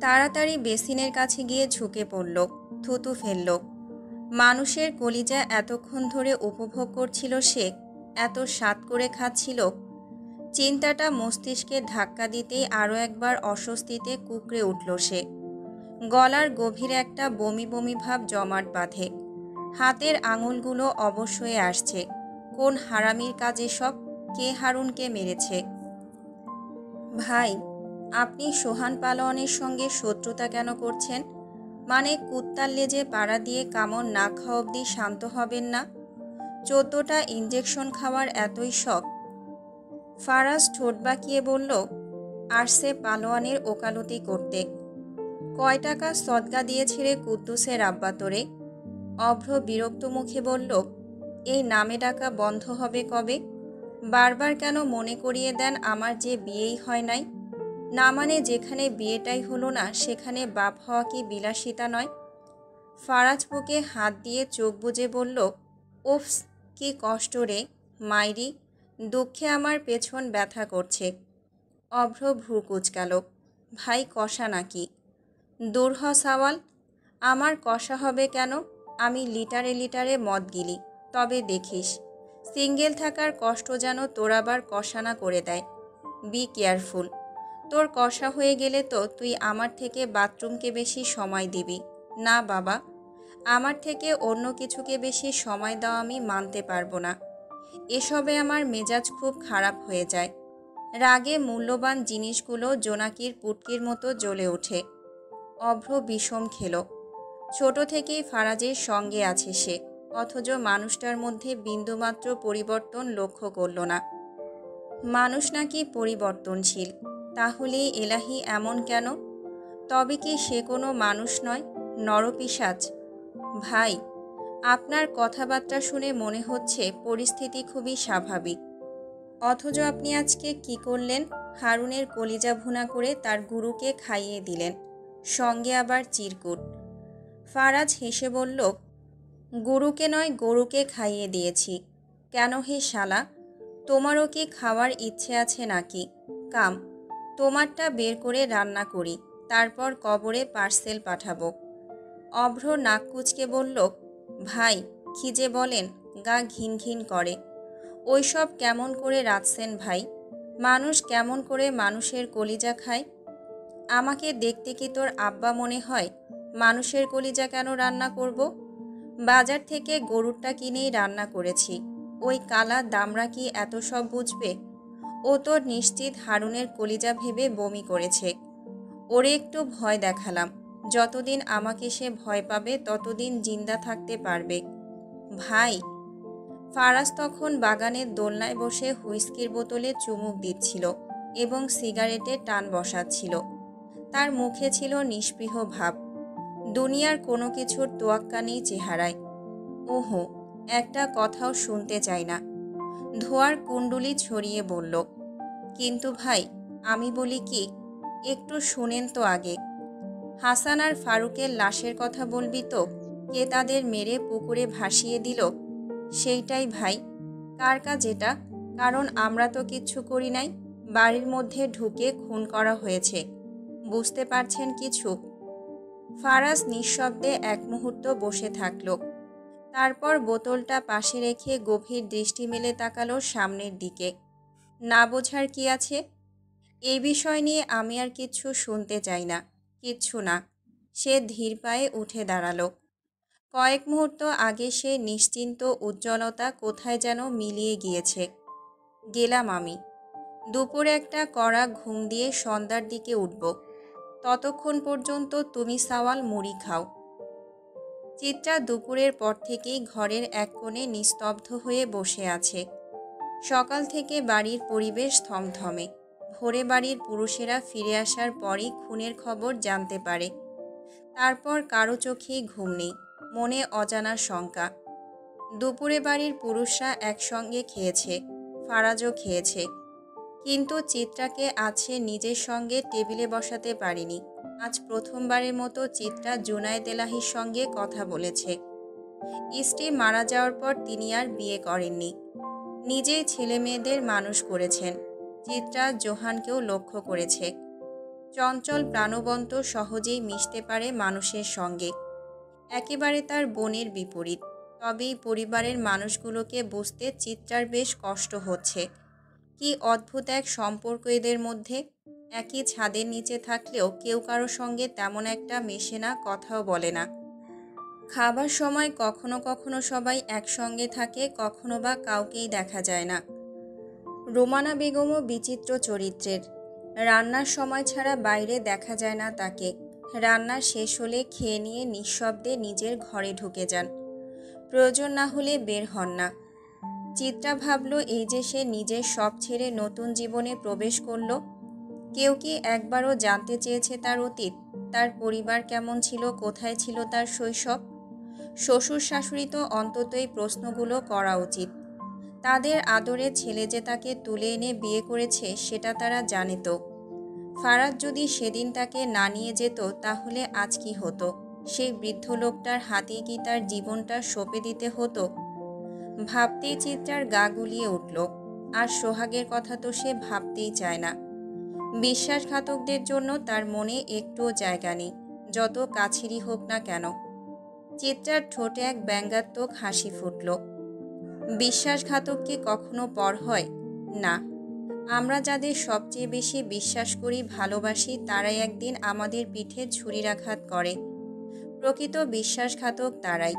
তাড়াতাড়ি বেসিনের কাছে গিয়ে ঝুঁকে পড়ল, থুতু ফেলল। মানুষের কলিজা এতক্ষণ ধরে উপভোগ করছিল সে, এত স্বাদ করে খাচ্ছিল। চিন্তাটা মস্তিষ্কে ধাক্কা দিতেই আরও একবার অস্বস্তিতে কুঁকড়ে উঠল সে। গলার গভীরে একটা বমি বমি ভাব জমাট বাঁধে। হাতের আঙুলগুলো অবশ হয়ে আসছে। কোন হারামির কাজে সব? কে হারুনকে মেরেছে? ভাই, আপনি সোহান পালোয়ানের সঙ্গে শত্রুতা কেন করছেন? মানে কুত্তার লেজে পাড়া দিয়ে কামড় না খাওয়া অবধি শান্ত হবেন না? 14টা ইঞ্জেকশন খাওয়ার এতই শখ? ফারাজ ঠোঁট বাঁকিয়ে বলল, আসছে পালোয়ানের ওকালতি করতে। কয় টাকা সদকা দিয়েছে রে কুদ্দুসের আব্বা তোরে? অভ্র বিরক্ত মুখে বলল, এই নামে ডাকা বন্ধ হবে কবে? বারবার কেন মনে করিয়ে দেন আমার যে বিয়েই হয় নাই? না মানে যেখানে বিয়েটাই হলো না সেখানে বাপ হওয়া কি বিলাসিতা নয়? ফারাজ বুকে হাত দিয়ে চোখ বুজে বলল, উফস, কি কষ্ট রে মাইরি, দুঃখে আমার পেছন ব্যথা করছে। অভ্র ভ্রু কুচকাল। ভাই কষা নাকি? দূর হ সাওয়াল। আমার কষা হবে কেন? আমি লিটারে লিটারে মদ গিলি, তবে দেখিস সিঙ্গেল থাকার কষ্ট যেন তোর আবার কষা না করে দেয়। Be careful. তোর কষা হয়ে গেলে তো তুই আমার থেকে বাথরুমকে বেশি সময় দিবি। না বাবা, আমার থেকে অন্য কিছুকে বেশি সময় দেওয়া আমি মানতে পারবো না। এসবে আমার মেজাজ খুব খারাপ হয়ে যায়। রাগে মূল্যবান জিনিসগুলো জোনাকির পুটকির মতো জ্বলে ওঠে। অভ্র বিষম খেল। ছোট থেকেই ফারাজের সঙ্গে আছে সে, অথচ মানুষটার মধ্যে বিন্দুমাত্র পরিবর্তন লক্ষ্য করল না। মানুষ নাকি পরিবর্তনশীল, তাহলে এলাহি এমন কেন? তবে কি সে কোনো মানুষ নয়, নরপিশাচ? ভাই, আপনার কথাবার্তা শুনে মনে হচ্ছে পরিস্থিতি খুবই স্বাভাবিক, অথচ আপনি আজকে কি করলেন? হারুনের কলিজা ভুনা করে তার গুরুকে খাইয়ে দিলেন, সঙ্গে আবার চিরকুট। ফারাজ হেসে বলল, গুরুকে নয় গরুকে খাইয়ে দিয়েছি। কেন হে শালা, তোমারও কি খাওয়ার ইচ্ছে আছে নাকি? কাম, তোমারটা বের করে রান্না করি, তারপর কবরে পার্সেল পাঠাবো। অভ্র নাক কুচকে বলল, ভাই কি যে বলেন, গা ঘিন ঘিন করে। ওইসব কেমন করে রাঁধছেন ভাই? মানুষ কেমন করে মানুষের কলিজা খায়? আমাকে দেখতে কি তোর আব্বা মনে হয়? মানুষের কলিজা কেন রান্না করব? বাজার থেকে গরুরটা কিনেই রান্না করেছি। ওই কালা দামরা কি এত সব বুঝবে? ও তো নিশ্চিত হারুনের কলিজা ভেবে বমি করেছে। ওরে একটু ভয় দেখালাম, যতদিন আমাকে সে ভয় পাবে ততদিন জিন্দা থাকতে পারবে। ভাই। ফারাজ তখন বাগানের দোলনায় বসে হুইস্কির বোতলে চুমুক দিচ্ছিল এবং সিগারেটে টান বসাচ্ছিল। তার মুখে ছিল নিস্পৃহ ভাব। দুনিয়ার কোনো কিছুর তোয়াক্কা নেই চেহারায়। ওহো, একটা কথাও শুনতে চাই না। ধোয়ার কুণ্ডুলি ছড়িয়ে বলল, কিন্তু ভাই, আমি বলি কি, একটু শুনেন তো আগে। হাসান আর ফারুকের লাশের কথা বলবি তো? কে তাদের মেরে পুকুরে ভাসিয়ে দিল? সেইটাই ভাই। কার কাজ এটা? কারণ আমরা তো কিচ্ছু করি নাই। বাড়ির মধ্যে ঢুকে খুন করা হয়েছে। বুঝতে পারছেন কিছু? ফারাজ নিঃশব্দে এক মুহূর্ত বসে থাকল। তারপর বোতলটা পাশে রেখে গভীর দৃষ্টি মেলে তাকালো সামনের দিকে। না বোঝার কি আছে? এই বিষয় নিয়ে আমি আর কিচ্ছু শুনতে চাই না, কিচ্ছু না। সে ধীর পায়ে উঠে দাঁড়ালো। কয়েক মুহূর্ত আগে সে নিশ্চিন্ত উজ্জ্বলতা কোথায় যেন মিলিয়ে গিয়েছে। গেলাম আমি। দুপুরে একটা কড়া ঘুম দিয়ে সন্ধ্যার দিকে উঠব। ততক্ষণ পর্যন্ত তুমি সাওয়াল মুড়ি খাও। চিত্রা দুপুরের পর থেকেই ঘরের এক কোণে নিস্তব্ধ হয়ে বসে আছে। সকাল থেকে বাড়ির পরিবেশ থমথমে। ভোরে বাড়ির পুরুষেরা ফিরে আসার পরই খুনের খবর জানতে পারে। তারপর কারো চোখেই ঘুম নেই, মনে অজানা শঙ্কা। দুপুরে বাড়ির পুরুষরা একসঙ্গে খেয়েছে, ফারাজও খেয়েছে, কিন্তু চিত্রাকে আজ সে নিজের সঙ্গে টেবিলে বসাতে পারেনি। আজ প্রথমবারের মতো চিত্রা জুনায়েদ এলাহির সঙ্গে কথা বলেছে। স্ত্রী মারা যাওয়ার পর তিনি আর বিয়ে করেননি, নিজেই ছেলে মেয়েদের মানুষ করেছেন। চিত্রা জোহানকেও লক্ষ্য করেছে। চঞ্চল প্রাণবন্ত, সহজেই মিশতে পারে মানুষের সঙ্গে, একেবারে তার বোনের বিপরীত। তবেই পরিবারের মানুষগুলোকে বুঝতে চিত্রার বেশ কষ্ট হচ্ছে। কি অদ্ভুত এক সম্পর্ক এদের মধ্যে। একই ছাদের নিচে থাকলেও কেউ কারো সঙ্গে তেমন একটা মেশে না, কথাও বলে না। খাবার সময় কখনো কখনো সবাই একসঙ্গে থাকে, কখনো বা কাউকেই দেখা যায় না। রোমানা বেগমও বিচিত্র চরিত্রের। রান্নার সময় ছাড়া বাইরে দেখা যায় না তাকে। রান্না শেষ হলে খেয়ে নিয়ে নিঃশব্দে নিজের ঘরে ঢুকে যান। প্রয়োজন না হলে বের হন না। চিত্রা ভাবল এই যে সে নিজের সব ছেড়ে নতুন জীবনে প্রবেশ করল। কেউ কি একবারও জানতে চেয়েছে তার অতীত, তার পরিবার কেমন ছিল, কোথায় ছিল তার শৈশব? শ্বশুর শাশুড়ি তো অন্তত এই প্রশ্নগুলো করা উচিত। তাদের আদরের ছেলে যে তাকে তুলে এনে বিয়ে করেছে সেটা তারা জানে তো। ফারাজ যদি সেদিন তাকে না নিয়ে যেত তাহলে আজ কি হতো? সেই বৃদ্ধ লোকটার হাতে কি তার জীবনটা সঁপে দিতে হতো? ভাবতেই চিত্রার গা গুলিয়ে উঠল। আর সোহাগের কথা তো সে ভাবতেই চায় না। বিশ্বাসঘাতকদের জন্য তার মনে একটুও জায়গা নেই, যত কাছেরই হোক না কেন। চিত্রার ঠোঁটে এক ব্যঙ্গাত্মক হাসি ফুটল। বিশ্বাসঘাতক কি কখনো পর হয়? না। আমরা যাদের সবচেয়ে বেশি বিশ্বাস করি, ভালোবাসি, তারাই একদিন আমাদের পিঠে ছুরিরাঘাত করে। প্রকৃত বিশ্বাসঘাতক তারাই।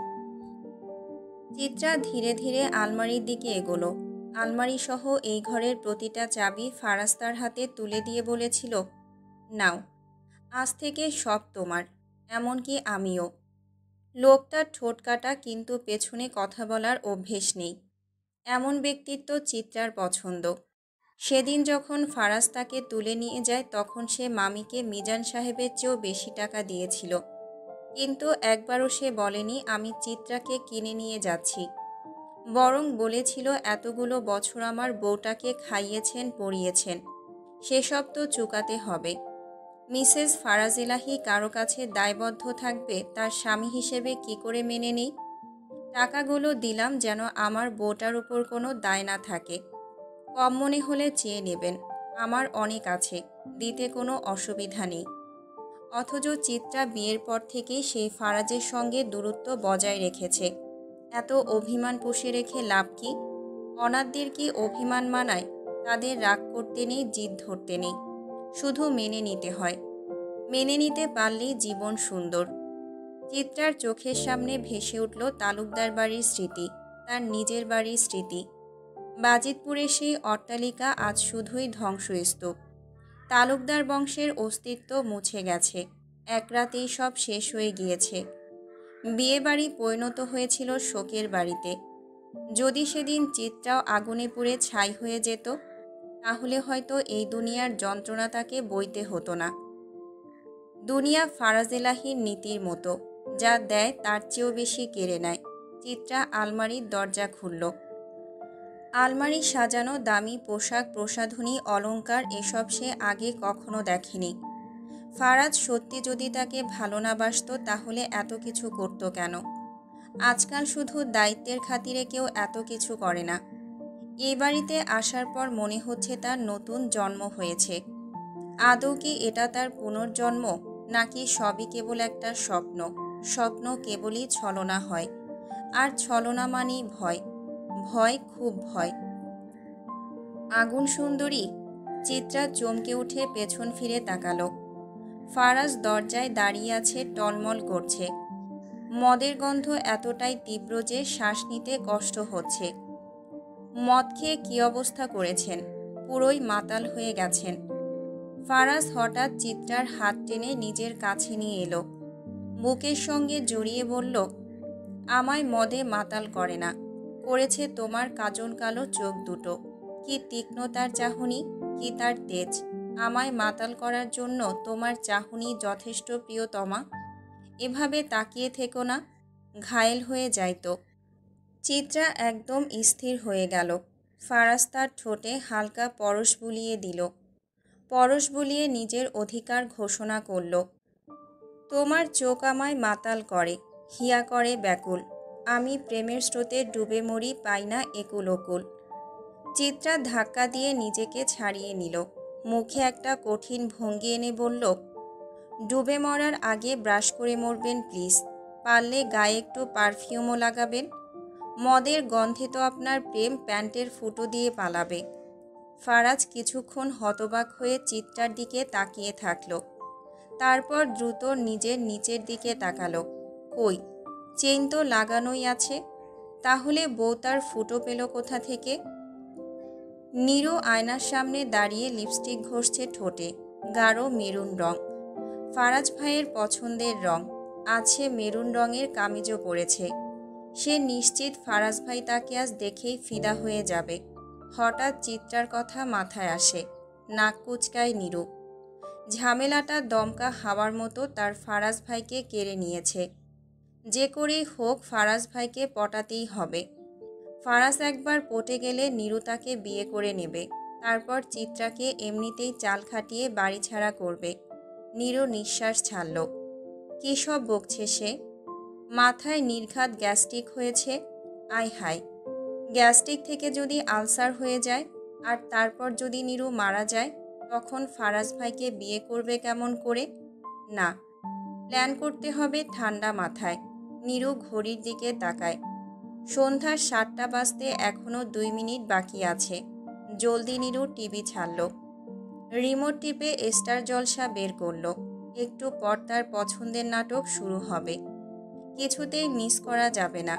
চিত্রা ধীরে ধীরে আলমারির দিকে এগোলো। আলমারি সহ এই ঘরের প্রতিটা চাবি ফারাজ তার হাতে তুলে দিয়ে বলেছিল, নাও, আজ থেকে সব তোমার, এমনকি আমিও। লোকটার ঠোঁট কাটা, কিন্তু পেছনে কথা বলার অভ্যেস নেই। এমন ব্যক্তিত্ব চিত্রার পছন্দ। সেদিন যখন ফারাজ তাকে তুলে নিয়ে যায় তখন সে মামিকে মিজান সাহেবের চেয়েও বেশি টাকা দিয়েছিল, কিন্তু একবারও সে বলেনি আমি চিত্রাকে কিনে নিয়ে যাচ্ছি। বরং বলেছিল এতগুলো বছর আমার বউটাকে খাইয়েছেন, পরিয়েছেন, সেসব তো চুকাতে হবে। মিসেস ফারাজ এলাহি কারো কাছে দায়বদ্ধ থাকবে তার স্বামী হিসেবে কি করে মেনে নেই? টাকাগুলো দিলাম যেন আমার বউটার উপর কোনো দায় না থাকে। কম মনে হলে চেয়ে নেবেন, আমার অনেক আছে, দিতে কোনো অসুবিধা নেই। অথচ চিত্রা বিয়ের পর থেকেই সেই ফারাজের সঙ্গে দূরত্ব বজায় রেখেছে। এত অভিমান পুষে রেখে লাভ কি? অনাথদের কি অভিমান মানায়? তাদের রাগ করতে নেই, জিদ ধরতে নেই, শুধু মেনে নিতে হয়। মেনে নিতে পারলেই জীবন সুন্দর। চিত্রার চোখের সামনে ভেসে উঠল তালুকদার বাড়ির স্মৃতি, তার নিজের বাড়ির স্মৃতি। বাজিতপুরের সেই অট্টালিকা আজ শুধুই ধ্বংসস্তূপ। তালুকদার বংশের অস্তিত্ব মুছে গেছে, এক রাতেই সব শেষ হয়ে গিয়েছে। বিয়ে বাড়ি পরিণত হয়েছিল শোকের বাড়িতে। যদি সেদিন চিত্রাও আগুনে পুড়ে ছাই হয়ে যেত, তাহলে হয়তো এই দুনিয়ার যন্ত্রণা তাকে বইতে হতো না। দুনিয়া ফারাজ এলাহির নীতির মতো, যা দেয় তার চেয়েও বেশি কেড়ে নেয়। চিত্রা আলমারির দরজা খুলল। আলমারি সাজানো দামি পোশাক, প্রসাধনী, অলংকার, এসব সে আগে কখনো দেখেনি। ফারাজ সত্যি যদি তাকে ভালো না বাসত তাহলে এত কিছু করত কেন? আজকাল শুধু দায়িত্বের খাতিরে কেউ এত কিছু করে না। এই বাড়িতে আসার পর মনে হচ্ছে তার নতুন জন্ম হয়েছে। আদৌ কি এটা তার পুনর্জন্ম, নাকি সবই কেবল একটা স্বপ্ন? স্বপ্ন কেবলই ছলনা হয়, আর ছলনা মানেই ভয়। ভয়, খুব ভয়। আগুন সুন্দরী। চিত্রা চমকে উঠে পেছন ফিরে তাকালো। ফারাজ দরজায় দাঁড়িয়ে আছে, টলমল করছে। মদের গন্ধ এতটাই তীব্র যে শ্বাস নিতে কষ্ট হচ্ছে। মদ খেয়ে কী অবস্থা করেছেন, পুরোই মাতাল হয়ে গেছেন। ফারাজ হঠাৎ চিত্রার হাত টেনে নিজের কাছে নিয়ে এলো। বুকের সঙ্গে জড়িয়ে বলল, আমায় মদে মাতাল করে না, করেছে তোমার কাজল কালো চোখ দুটো। কি তীক্ষ্ণ তার চাহনি, কি তার তেজ। আমায় মাতাল করার জন্য তোমার চাহনি যথেষ্ট, প্রিয়তমা। এভাবে তাকিয়ে থেকো না, ঘায়েল হয়ে যাইতো। চিত্রা একদম স্থির হয়ে গেল। ফারাজ তার ঠোঁটে হালকা পরশ বুলিয়ে দিল। পরশ বুলিয়ে নিজের অধিকার ঘোষণা করল। তোমার চোখ আমায় মাতাল করে, হিয়া করে ব্যাকুল। আমি প্রেমের স্রোতে ডুবে মরি, পাই না একুল ওকুল। চিত্রা ধাক্কা দিয়ে নিজেকে ছাড়িয়ে নিল। মুখে একটা কঠিন ভঙ্গি এনে বলল, ডুবে মরার আগে ব্রাশ করে মরবেন প্লিজ। পারলে গায়ে একটু পারফিউমও লাগাবেন। মদের গন্ধে তো আপনার প্রেম প্যান্টের ফুটো দিয়ে পালাবে। ফারাজ কিছুক্ষণ হতবাক হয়ে চিত্রার দিকে তাকিয়ে থাকল। তারপর দ্রুত নিজের নিচের দিকে তাকালো। কই, চেইন তো লাগানোই আছে, তাহলে বউ তার ফুটো পেল কোথা থেকে? নীরু আয়নার সামনে দাঁড়িয়ে লিপস্টিক ঘষছে ঠোঁটে। গাঢ় মেরুন রং, ফারাজ ভাইয়ের পছন্দের রং। আছে মেরুন রঙের কামিজও পরেছে। সে নিশ্চিত ফারাজ ভাই তাকে আজ দেখেই ফিদা হয়ে যাবে। হঠাৎ চিত্রার কথা মাথায় আসে। নাক কুচকায় নীরু। ঝামেলাটা দমকা হাওয়ার মতো তার ফারাজ ভাইকে কেড়ে নিয়েছে। যে করেই হোক ফারাজ ভাইকে পটাতেই হবে। ফারাজ একবার পটে গেলে নীরু তাকে বিয়ে করে নেবে। তারপর চিত্রাকে এমনিতেই চাল খাটিয়ে বাড়ি ছাড়া করবে। নীরু নিঃশ্বাস ছাড়ল। কী সব বকছে সে? মাথায় নির্ঘাত গ্যাস্ট্রিক হয়েছে। আয় হায়, গ্যাস্ট্রিক থেকে যদি আলসার হয়ে যায় আর তারপর যদি নীরু মারা যায়, তখন ফারাজ ভাইকে বিয়ে করবে কেমন করে? না, প্ল্যান করতে হবে ঠান্ডা মাথায়। নীরু ঘড়ির দিকে তাকায়। সন্ধ্যা 7টা বাজতে এখনও 2 মিনিট বাকি আছে। জলদি নীরু টিভি ছাড়ল। রিমোট টিপে স্টার জলসা বের করল। একটু পর তার পছন্দের নাটক শুরু হবে। কিছুতেই মিস করা যাবে না।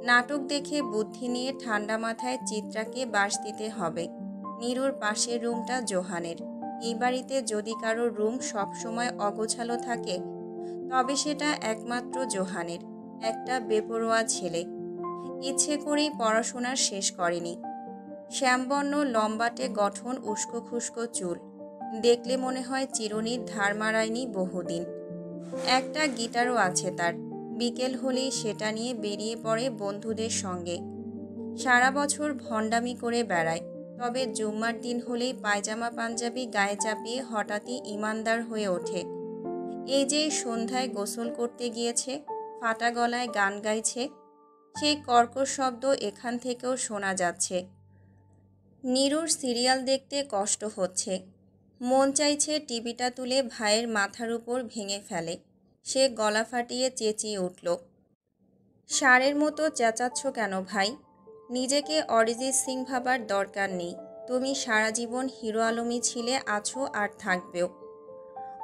নাটক দেখে বুদ্ধি নিয়ে ঠান্ডা মাথায় চিত্রাকে বাস দিতে হবে। নীরুর পাশের রুমটা জোহানের। এই বাড়িতে যদি কারোর রুম সবসময় অগোছালো থাকে, তবে সেটা একমাত্র জোহানের। একটা বেপরোয়া ছেলে, ইচ্ছে করেই পড়াশোনা শেষ করেনি। শ্যামবর্ণ লম্বাটে গঠন, উস্কো খুস্কো চুল। দেখলে মনে হয় চিরুনির ধার মারায়নি বহুদিন। একটা গিটারও আছে তার। বিকেল হলেই সেটা নিয়ে বেরিয়ে পড়ে বন্ধুদের সঙ্গে। সারা বছর ভণ্ডামি করে বেড়ায়, তবে জুম্মার দিন হলেই পায়জামা পাঞ্জাবি গায়ে চাপিয়ে হঠাৎই ইমানদার হয়ে ওঠে। এই যে সন্ধ্যায় গোসল করতে গিয়েছে, ফাটা গলায় গান গাইছে, সেই কর্কশ শব্দ এখান থেকেও শোনা যাচ্ছে। নীরুর সিরিয়াল দেখতে কষ্ট হচ্ছে। মন চাইছে টিভিটা তুলে ভাইয়ের মাথার উপর ভেঙে ফেলে। সে গলা ফাটিয়ে চেঁচিয়ে উঠল, ষাঁড়ের মতো চেঁচাচ্ছ কেন ভাই? নিজেকে অরিজিৎ সিং ভাবার দরকার নেই। তুমি সারা জীবন হিরো আলমই ছিলে, আছো আর থাকবেও।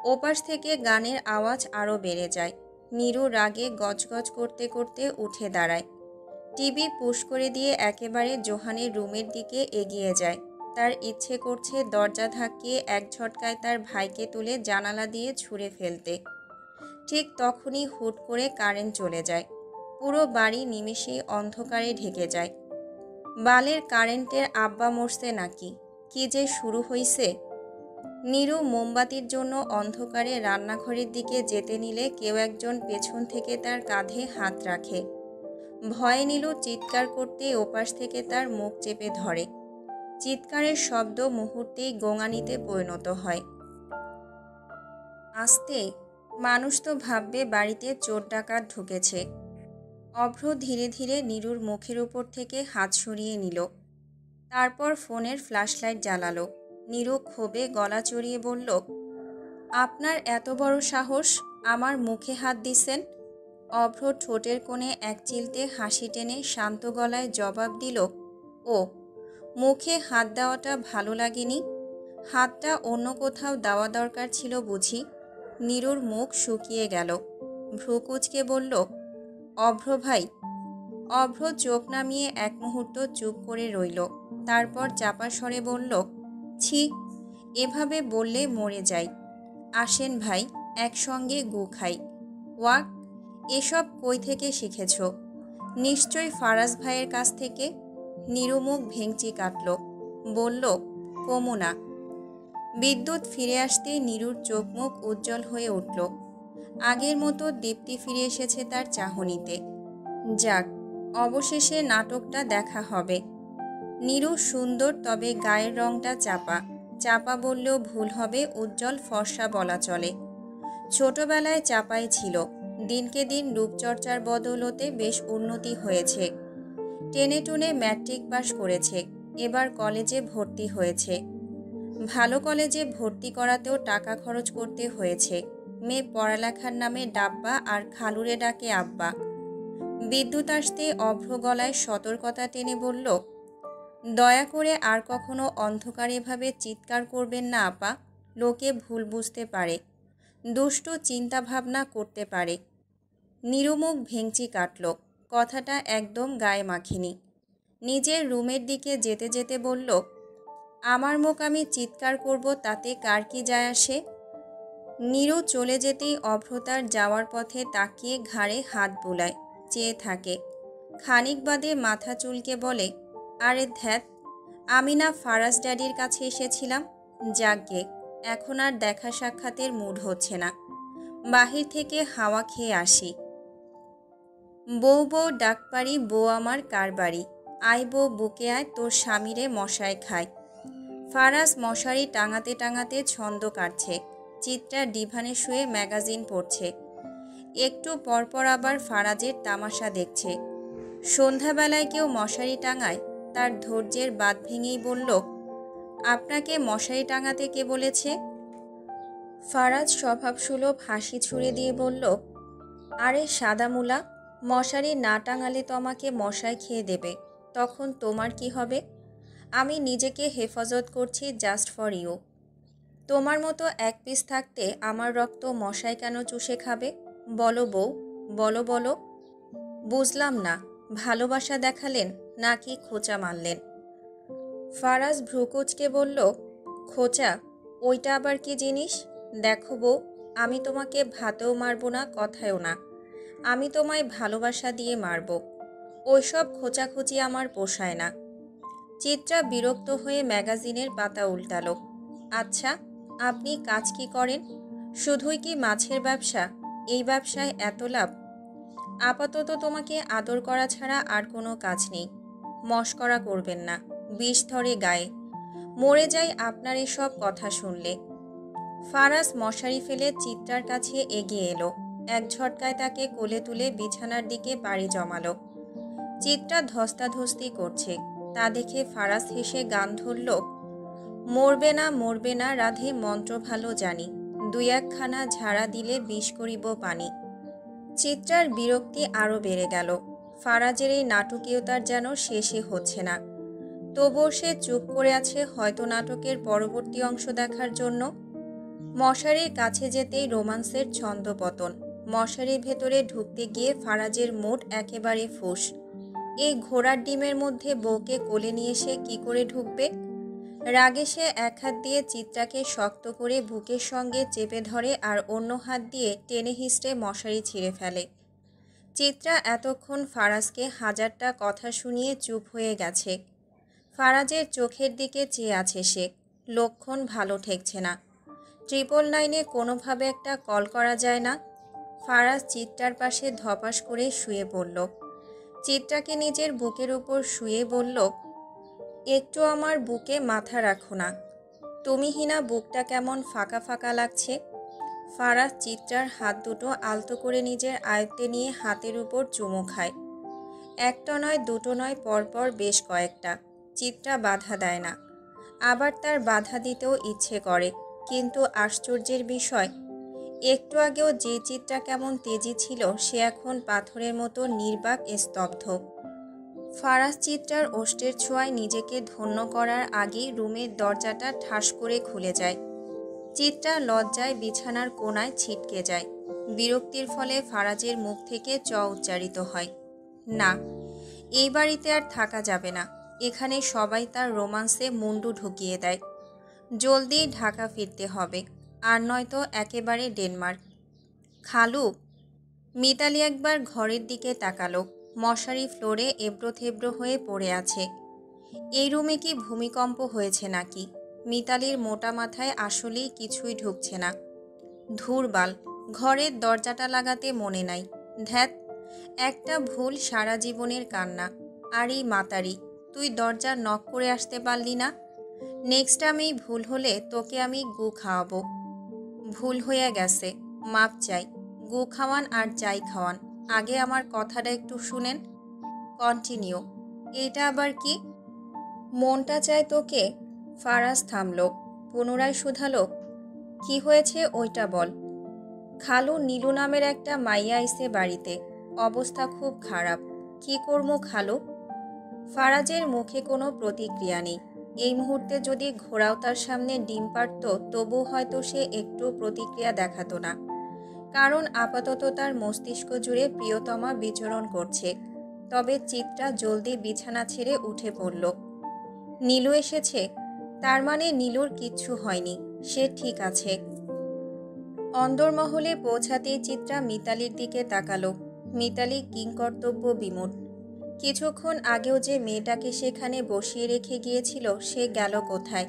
ওপাশ থেকে গানের আওয়াজ আরও বেড়ে যায়। নীরু রাগে গজগজ করতে করতে উঠে দাঁড়ায়। টিভি পুশ করে দিয়ে একেবারে জোহানের রুমের দিকে এগিয়ে যায়। তার ইচ্ছে করছে দরজা ধাক্কিয়ে এক ঝটকায় তার ভাইকে তুলে জানালা দিয়ে ছুঁড়ে ফেলতে। ঠিক তখনই হুট করে কারেন্ট চলে যায়। পুরো বাড়ি নিমেষেই অন্ধকারে ঢেকে যায়। বালের কারেন্টের আব্বা মরছে নাকি? কি যে শুরু হইছে! নীরু মোমবাতির জন্য অন্ধকারে রান্নাঘরের দিকে যেতে নিলে কেউ একজন পেছন থেকে তার কাঁধে হাত রাখে। ভয়ে নীলু চিৎকার করতে ওপাশ থেকে তার মুখ চেপে ধরে। চিৎকারের শব্দ মুহূর্তেই গোঙানিতে পরিণত হয়। আস্তে, মানুষ তো ভাববে বাড়িতে চোর ডাকাত ঢুকেছে। অভ্র ধীরে ধীরে নীরুর মুখের উপর থেকে হাত সরিয়ে নিল। তারপর ফোনের ফ্ল্যাশলাইট জ্বালালো। নীরু ক্ষোভে গলা চড়িয়ে বলল, আপনার এত বড় সাহস, আমার মুখে হাত দিছেন? অভ্র ঠোঁটের কোণে এক চিলতে হাসি টেনে শান্ত গলায় জবাব দিল, ও, মুখে হাত দেওয়াটা ভালো লাগেনি? হাতটা অন্য কোথাও দেওয়া দরকার ছিল বুঝি? নীরুর মুখ শুকিয়ে গেল। ভ্রু কুঁচকে বলল, অভ্র ভাই। অভ্র চোখ নামিয়ে এক মুহূর্ত চুপ করে রইল। তারপর চাপা স্বরে বলল, ছি, এভাবে বললে মরে যাই। আসেন ভাই, একসঙ্গে গু খাই। ওয়াক, এসব কই থেকে শিখেছ? নিশ্চয় ফারাজ ভাইয়ের কাছ থেকে। নীরু মুখ ভেঙচি কাটল, বলল, কমুনা। বিদ্যুৎ ফিরে আসতেই নীরুর চোখ মুখ উজ্জ্বল হয়ে উঠল। আগের মতো দীপ্তি ফিরে এসেছে তার চাহনিতে। যাক, অবশেষে নাটকটা দেখা হবে। নীরু সুন্দর, তবে গায়ের রংটা চাপা। চাপা বললেও ভুল হবে, উজ্জ্বল ফর্সা বলা চলে। ছোটবেলায় চাপাই ছিল। দিনকে দিন রূপচর্চার বদৌলতে বেশ উন্নতি হয়েছে। টেনে টুনে ম্যাট্রিক পাশ করেছে। এবার কলেজে ভর্তি হয়েছে। ভালো কলেজে ভর্তি করাতেও টাকা খরচ করতে হয়েছে। মেয়ে পড়ালেখার নামে ডাব্বা আর খালুরে ডাকে আব্বা। বিদ্যুৎ আসতে অভ্র গলায় সতর্কতা টেনে বলল, দয়া করে আর কখনো অন্ধকারে এভাবে চিৎকার করবেন না আপা। লোকে ভুল বুঝতে পারে, দুষ্টু চিন্তাভাবনা করতে পারে। নিরুমুখ ভেঙচি কাটল, কথাটা একদম গায়ে মাখেনি। নিজের রুমের দিকে যেতে যেতে বলল, আমার মুখ আমি চিৎকার করব তাতে কার কি যায় আসে? নীরু চলে যেতেই অভ্রতার যাওয়ার পথে তাকিয়ে ঘাড়ে হাত বুলায়, চেয়ে থাকে। খানিক বাদে মাথা চুলকে বলে, আরে ধ্যাত, আমি না ফারাজ ড্যাডির কাছে এসেছিলাম। যাকগে, এখন আর দেখা সাক্ষাতের মুড হচ্ছে না। বাহির থেকে হাওয়া খেয়ে আসি। বউ বউ ডাক পারি, বউ আমার কার বাড়ি। আয় বউ বুকে আয়, তোর স্বামীরে মশায় খায়। ফারাজ মশারি টাঙাতে টাঙাতে ছন্দ কাটছে। চিত্রা ডিভানে শুয়ে ম্যাগাজিন পড়ছে। একটু পরপর আবার ফারাজের তামাশা দেখছে। সন্ধ্যাবেলায় কেউ মশারি টাঙায়? তার ধৈর্যের বাঁধ ভেঙেই বলল, আপনাকে মশারি টাঙাতে কে বলেছে? ফারাজ স্বভাবসুলভ হাসি ছুড়ে দিয়ে বলল, আরে সাদামুলা, মশারি না টাঙালে তো আমাকে মশায় খেয়ে দেবে, তখন তোমার কি হবে? আমি নিজেকে হেফাজত করছি জাস্ট ফর ইউ। তোমার মতো এক পিস থাকতে আমার রক্ত মশায় কেন চুষে খাবে? বলো বউ, বলো বলো। বুঝলাম না, ভালোবাসা দেখালেন নাকি খোঁচা মারলেন? ফারাজ ভ্রুকুচকে বলল, খোঁচা? ওইটা আবার কি জিনিস? দেখো বউ, আমি তোমাকে ভাতেও মারব না, কথায়ও না। আমি তোমায় ভালোবাসা দিয়ে মারব। ওইসব খোঁচাখুচি আমার পোষায় না। চিত্রা বিরক্ত হয়ে ম্যাগাজিনের পাতা উল্টালো। আচ্ছা, আপনি কাজ কি করেন? শুধুই কি মাছের ব্যবসা? এই ব্যবসায় এত লাভ? আপাতত তোমাকে আদর করা ছাড়া আর কোনো কাজ নেই। মশকরা করবেন না, বিষ ধরে গায়ে। মরে যাই আপনার এসব কথা শুনলে। ফারাজ মশারি ফেলে চিত্রার কাছে এগিয়ে এলো। এক ঝটকায় তাকে কোলে তুলে বিছানার দিকে পাড়ি জমালো। চিত্রা ধস্তাধস্তি করছে, তা দেখে ফারাজ হেসে গান ধরল, মরবে না মরবে না রাধে মন্ত্র ভালো জানি, দুই একখানা ঝাড়া দিলে বিষ করিব পানি। চিত্রার বিরক্তি আরও বেড়ে গেল। ফারাজের এই নাটকীয়তার যেন শেষই হচ্ছে না। তবুও সে চুপ করে আছে, হয়তো নাটকের পরবর্তী অংশ দেখার জন্য। মশারির কাছে যেতেই রোমান্সের ছন্দপতন। মশারির ভেতরে ঢুকতে গিয়ে ফারাজের মুড একেবারে ফুস। এই ঘোড়ার ডিমের মধ্যে বউকে কোলে নিয়ে সে কি করে ঢুকবে? রাগে সে এক হাত দিয়ে চিত্রাকে শক্ত করে বুকের সঙ্গে চেপে ধরে আর অন্য হাত দিয়ে টেনে হিঁচড়ে মশারি ছিঁড়ে ফেলে। চিত্রা এতক্ষণ ফারাজকে হাজারটা কথা শুনিয়ে চুপ হয়ে গেছে। ফারাজের চোখের দিকে চেয়ে আছে সে। লক্ষণ ভালো ঠেকছে না। 999-এ কোনোভাবে একটা কল করা যায় না? ফারাজ চিত্রার পাশে ধপাস করে শুয়ে পড়ল। চিত্রাকে নিজের বুকের উপর শুয়ে বলল, একটু আমার বুকে মাথা রাখো না। তুমি হিনা বুকটা কেমন ফাঁকা ফাঁকা লাগছে। ফারাজ চিত্রার হাত দুটো আলতো করে নিজের আয়ত্তে নিয়ে হাতের উপর চুমু খায়। একটা নয়, দুটো নয়, পরপর বেশ কয়েকটা। চিত্রা বাধা দেয় না, আবার তার বাধা দিতেও ইচ্ছে করে। কিন্তু আশ্চর্যের বিষয়, একটু আগেও যে চিত্রা কেমন তেজি ছিল, সে এখন পাথরের মতো নির্বাক স্তব্ধ। ফারাজ চিত্রার ওষ্ঠের ছোঁয়ায় নিজেকে ধন্য করার আগেই রুমের দরজাটা ঠাস করে খুলে যায়। চিত্রা লজ্জায় বিছানার কোণায় ছিটকে যায়। বিরক্তির ফলে ফারাজের মুখ থেকে চ উচ্চারিত হয়, না, এই বাড়িতে আর থাকা যাবে না। এখানে সবাই তার রোমান্সে মুন্ডু ঢুকিয়ে দেয়। জলদি ঢাকা ফিরতে হবে, আর নয়তো একেবারে ডেনমার্ক। খালু। মিতালি একবার ঘরের দিকে তাকালো। মশারি ফ্লোরে এবড়ো থেবড়ো হয়ে পড়ে আছে। এই রুমে কি ভূমিকম্প হয়েছে নাকি? মিতালির মোটা মাথায় আসলেই কিছুই ঢুকছে না। ধুরবাল, ঘরের দরজাটা লাগাতে মনে নাই। ধ্যাত, একটা ভুল সারা জীবনের কান্না। আর এই মাতারি, তুই দরজা নক করে আসতে পারলি না? নেক্সট টাইম এই ভুল হলে তোকে আমি গু খাওয়াবো। ভুল হয়ে গেছে, মাপ চাই। গু খাওয়ান আর যাই খাওয়ান, আগে আমার কথাটা একটু শুনেন। কন্টিনিউ। এটা আবার কি? মনটা চায় তোকে। ফারাজ থামল, পুনরায় শুধালো, কি হয়েছে ওইটা বল। খালু, নীলু নামের একটা মাইয়া আইছে বাড়িতে, অবস্থা খুব খারাপ। কি করবো খালু? ফারাজের মুখে কোনো প্রতিক্রিয়া নেই। এই মুহূর্তে যদি ঘোড়াও তার সামনে ডিম পাড়ত, তবু হয়তো সে একটু প্রতিক্রিয়া দেখাতো না, কারণ আপাতত তার মস্তিষ্ক জুড়ে প্রিয়তমা বিচরণ করছে। তবে চিত্রা জলদি বিছানা ছেড়ে উঠে পড়ল। নীলু এসেছে, তার মানে নীলুর কিচ্ছু হয়নি, সে ঠিক আছে। অন্দরমহলে পৌঁছাতেই চিত্রা মিতালির দিকে তাকালো। মিতালি কিংকর্তব্য বিমূঢ়। কিছুক্ষণ আগেও যে মেয়েটাকে সেখানে বসিয়ে রেখে গিয়েছিল, সে গেল কোথায়?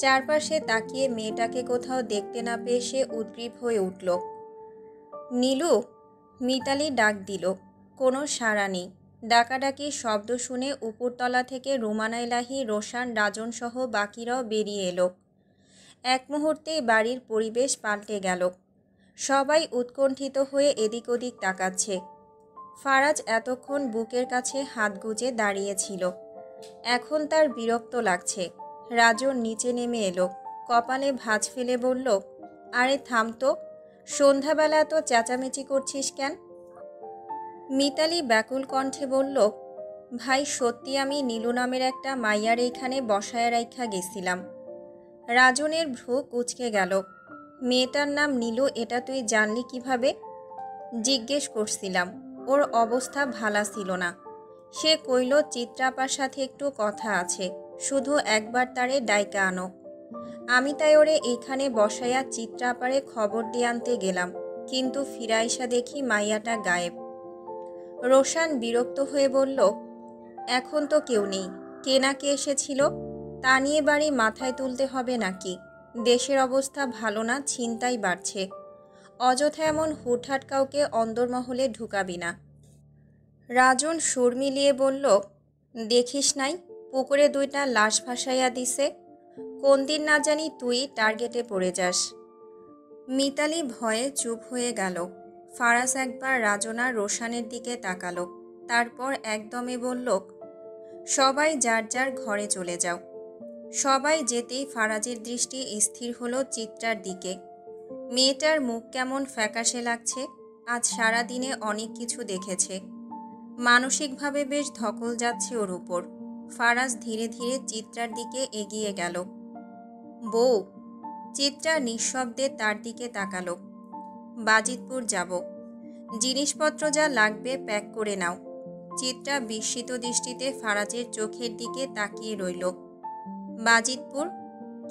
চারপাশে তাকিয়ে মেয়েটাকে কোথাও দেখতে না পেয়ে সে উদ্গ্রীব হয়ে উঠল। নীলু! মিতালি ডাক দিল, কোনো সাড়া নেই। ডাকাডাকি শব্দ শুনে উপরতলা থেকে রুমানা ইলাহি, রোশান, রাজন সহ বাকিরাও বেরিয়ে এলো। এক মুহূর্তেই বাড়ির পরিবেশ পাল্টে গেল। সবাই উৎকণ্ঠিত হয়ে এদিক ওদিক তাকাচ্ছে। ফারাজ এতক্ষণ বুকের কাছে হাত গুজে দাঁড়িয়েছিল, এখন তার বিরক্ত লাগছে। রাজন নিচে নেমে এলো, কপালে ভাঁজ ফেলে বলল, আরে থাম তো, সন্ধ্যাবেলা এত চেঁচামেচি করছিস কেন? মিতালি ব্যাকুল কণ্ঠে বলল, ভাই সত্যি আমি নীলু নামের একটা মাইয়ার এইখানে বসায় রাইখা গেছিলাম। রাজনের ভ্রু কুঁচকে গেল। মেয়েটার নাম নীলু, এটা তুই জানলি কিভাবে? জিজ্ঞেস করছিলাম, ওর অবস্থা ভালা ছিল না। সে কইল চিত্রাপার সাথে একটু কথা আছে, শুধু একবার তারে ডাইকা আনো। আমি তাই ওরে এইখানে বসাইয়া চিত্রাপারে খবর দিয়ে আনতে গেলাম, কিন্তু ফিরাইসা দেখি মাইয়াটা গায়েব। রোশান বিরক্ত হয়ে বলল, এখন তো কেউ নেই, কে না কে এসেছিল, তা নিয়ে বাড়ি মাথায় তুলতে হবে নাকি? দেশের অবস্থা ভালো না, ছিনতাই বাড়ছে। অযথা এমন হুটহাট কাউকে অন্দরমহলে ঢুকাবি না। রাজন সুর মিলিয়ে বলল, দেখিস নাই পুকুরে 2টা লাশ ভাসাইয়া দিছে, কোন দিন না জানি তুই টার্গেটে পড়ে যাস। মিতালি ভয়ে চুপ হয়ে গেল। ফারাজ একবার রাজনা রোশানের দিকে তাকালো, তারপর একদমে বলল, সবাই যার যার ঘরে চলে যাও। সবাই যেতেই ফারাজের দৃষ্টি স্থির হলো চিত্রার দিকে। মেয়েটার মুখ কেমন ফ্যাকাশে লাগছে, আজ সারা দিনে অনেক কিছু দেখেছে, মানসিকভাবে বেশ ধকল যাচ্ছে ওর উপর। ফারাজ ধীরে ধীরে চিত্রার দিকে এগিয়ে গেল। বউ! চিত্রা নিঃশব্দে তার দিকে তাকালো। বাজিতপুর যাব, জিনিসপত্র যা লাগবে প্যাক করে নাও। চিত্রা বিস্মিত দৃষ্টিতে ফারাজের চোখের দিকে তাকিয়ে রইল। বাজিতপুর?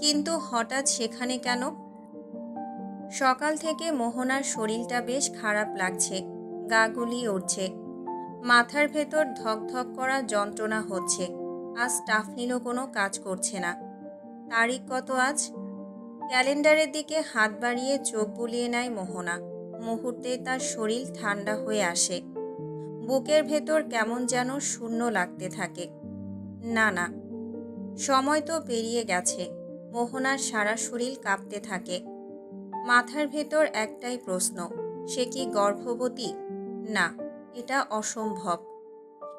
কিন্তু হঠাৎ সেখানে কেন? সকাল থেকে মোহনার শরীরটা বেশ খারাপ লাগছে, গা গুলিয়ে উঠছে, মাথার ভেতর ধকধক করা যন্ত্রণা হচ্ছে। আজ টাফনিলও কোনো কাজ করছে না। তারিখ কত আজ? ক্যালেন্ডারের দিকে হাত বাড়িয়ে চোখ বুলিয়ে নেয় মোহনা। মুহূর্তে তার শরীর ঠান্ডা হয়ে আসে, বুকের ভেতর কেমন যেন শূন্য লাগতে থাকে। না না, সময় তো পেরিয়ে গেছে। মোহনার সারা শরীর কাঁপতে থাকে। মাথার ভেতর একটাই প্রশ্ন, সে কি গর্ভবতী? না, এটা অসম্ভব।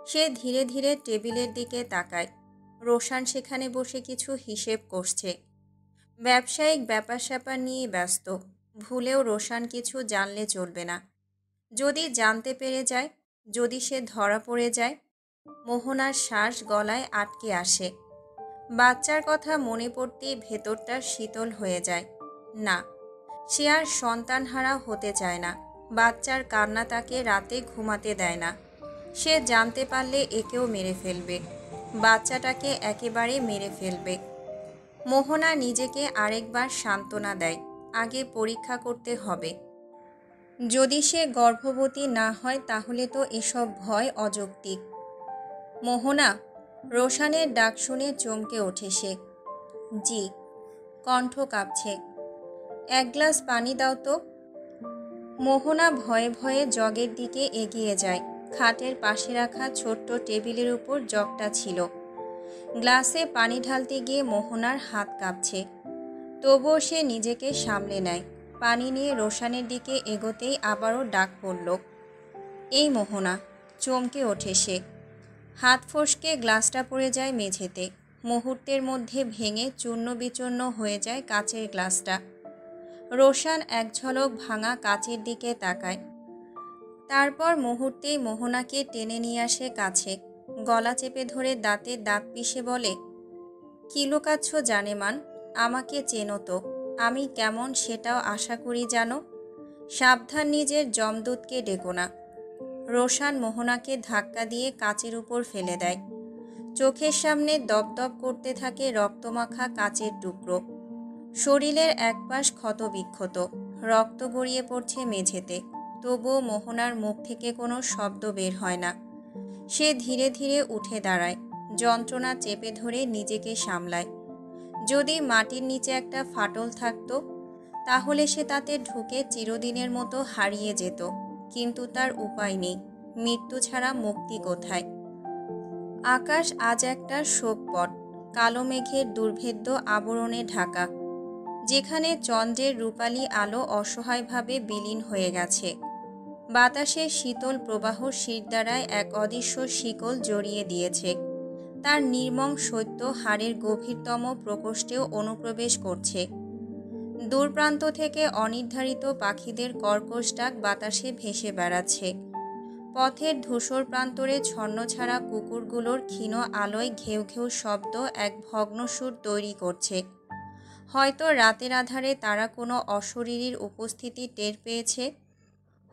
সে ধীরে ধীরে টেবিলের দিকে তাকায়। রোশান সেখানে বসে কিছু হিসেব করছে, ব্যবসায়িক ব্যাপার স্যাপার নিয়ে ব্যস্ত। ভুলেও রোশান কিছু জানলে চলবে না। যদি জানতে পেরে যায়, যদি সে ধরা পড়ে যায়। মোহনার শ্বাস গলায় আটকে আসে। বাচ্চার কথা মনে পড়তেই ভেতরটা শীতল হয়ে যায়। না, সে আর সন্তানহারা হতে চায় না। বাচ্চার কান্না তাকে রাতে ঘুমাতে দেয় না। সে জানতে পারলে একেও মেরে ফেলবে, বাচ্চাটাকে একেবারে মেরে ফেলবে। মোহনা নিজেকে আরেকবার সান্ত্বনা দেয়, আগে পরীক্ষা করতে হবে। যদি সে গর্ভবতী না হয় তাহলে তো এসব ভয় অযৌক্তিক। মোহনা! রোশানের ডাক শুনে চমকে ওঠে সে। জি। কণ্ঠ কাঁপছে। 1 গ্লাস পানি দাও তো। মোহনা ভয়ে ভয়ে জগের দিকে এগিয়ে যায়। খাটের পাশে রাখা ছোট্ট টেবিলের উপর জগটা ছিল। গ্লাসে পানি ঢালতে গিয়ে মোহনার হাত কাঁপছে, তবুও সে নিজেকে সামলে নেয়। পানি নিয়ে রোশানের দিকে এগোতেই আবারও ডাক পড়ল, এই মোহনা! চমকে ওঠে সে। হাত ফসকে গ্লাসটা পড়ে যায় মেঝেতে। মুহূর্তের মধ্যে ভেঙে চূর্ণ বিচূর্ণ হয়ে যায় কাচের গ্লাসটা। রোশান এক ঝলক ভাঙা কাচের দিকে তাকায়, তারপর মুহূর্তেই মোহনাকে টেনে নিয়ে আসে কাছে। গলা চেপে ধরে দাঁতে দাঁত পিষে বলে, কি লুকাচ্ছ জানেমান? আমাকে চেনো তো, আমি কেমন সেটাও আশা করি জানো। সাবধান, নিজের যমদূতকে ডেকো না। রোশান মোহনাকে ধাক্কা দিয়ে কাচের উপর ফেলে দেয়। চোখের সামনে দপদপ করতে থাকে রক্তমাখা কাচের টুকরো। শরীরের একপাশ ক্ষতবিক্ষত, রক্ত গড়িয়ে পড়ছে মেঝেতে। তবুও মোহনার মুখ থেকে কোনো শব্দ বের হয় না। সে ধীরে ধীরে উঠে দাঁড়ায়, যন্ত্রণা চেপে ধরে নিজেকে সামলায়। যদি মাটির নিচে একটা ফাটল থাকতো তাহলে সে তাতে ঢুকে চিরদিনের মতো হারিয়ে যেত, কিন্তু তার উপায় নেই। মৃত্যু ছাড়া মুক্তি কোথায়? আকাশ আজ একটা শোকপট, কালো মেঘের দুর্ভেদ্য আবরণে ঢাকা, যেখানে চন্দ্রের রূপালী আলো অসহায়ভাবে বিলীন হয়ে গেছে। বাতাসে শীতল প্রবাহ শিরদাঁড়ায় এক অদৃশ্য শিকল জড়িয়ে দিয়েছে। তার নির্মম সত্য হাড়ের গভীরতম প্রকোষ্ঠেও অনুপ্রবেশ করছে। দূরপ্রান্ত থেকে অনির্ধারিত পাখিদের কর্কশ ডাক বাতাসে ভেসে বেড়াচ্ছে। পথের ধূসর প্রান্তরে ছন্নছাড়া কুকুরগুলোর ক্ষীণ আলোয় ঘেউ ঘেউ শব্দ এক ভগ্ন সুর তৈরি করছে। হয়তো রাতের আধারে তারা কোনো অশরীরীর উপস্থিতি টের পেয়েছে।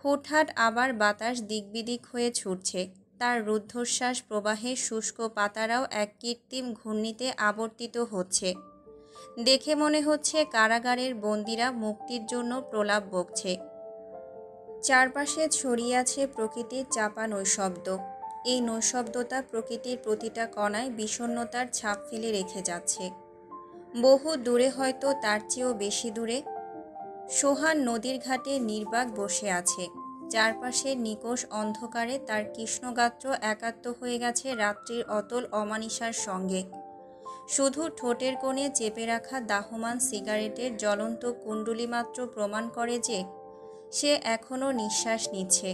হুটহাট আবার বাতাস দিকবিদিক হয়ে ছুটছে। তার রুদ্ধশ্বাস প্রবাহে শুষ্ক পাতারাও এক কৃত্রিম ঘূর্ণিতে আবর্তিত হচ্ছে। দেখে মনে হচ্ছে কারাগারের বন্দিরা মুক্তির জন্য প্রলাপ বকছে। চারপাশে ছড়িয়ে আছে প্রকৃতির চাপা নৈশব্দ। এই নৈশব্দতা প্রকৃতির প্রতিটা কণায় বিষণ্ণতার ছাপ ফেলে রেখে যাচ্ছে। বহু দূরে, হয়তো তার চেয়েও বেশি দূরে, সোহান নদীর ঘাটে নির্বাক বসে আছে। চারপাশে নিকষ অন্ধকারে তার কৃষ্ণগাত্র একাত্ম হয়ে গেছে রাত্রির অতল অমানিসার সঙ্গে। শুধু ঠোঁটের কোণে চেপে রাখা দাহমান সিগারেটের জ্বলন্ত কুণ্ডলী মাত্র প্রমাণ করে যে সে এখনও নিঃশ্বাস নিচ্ছে।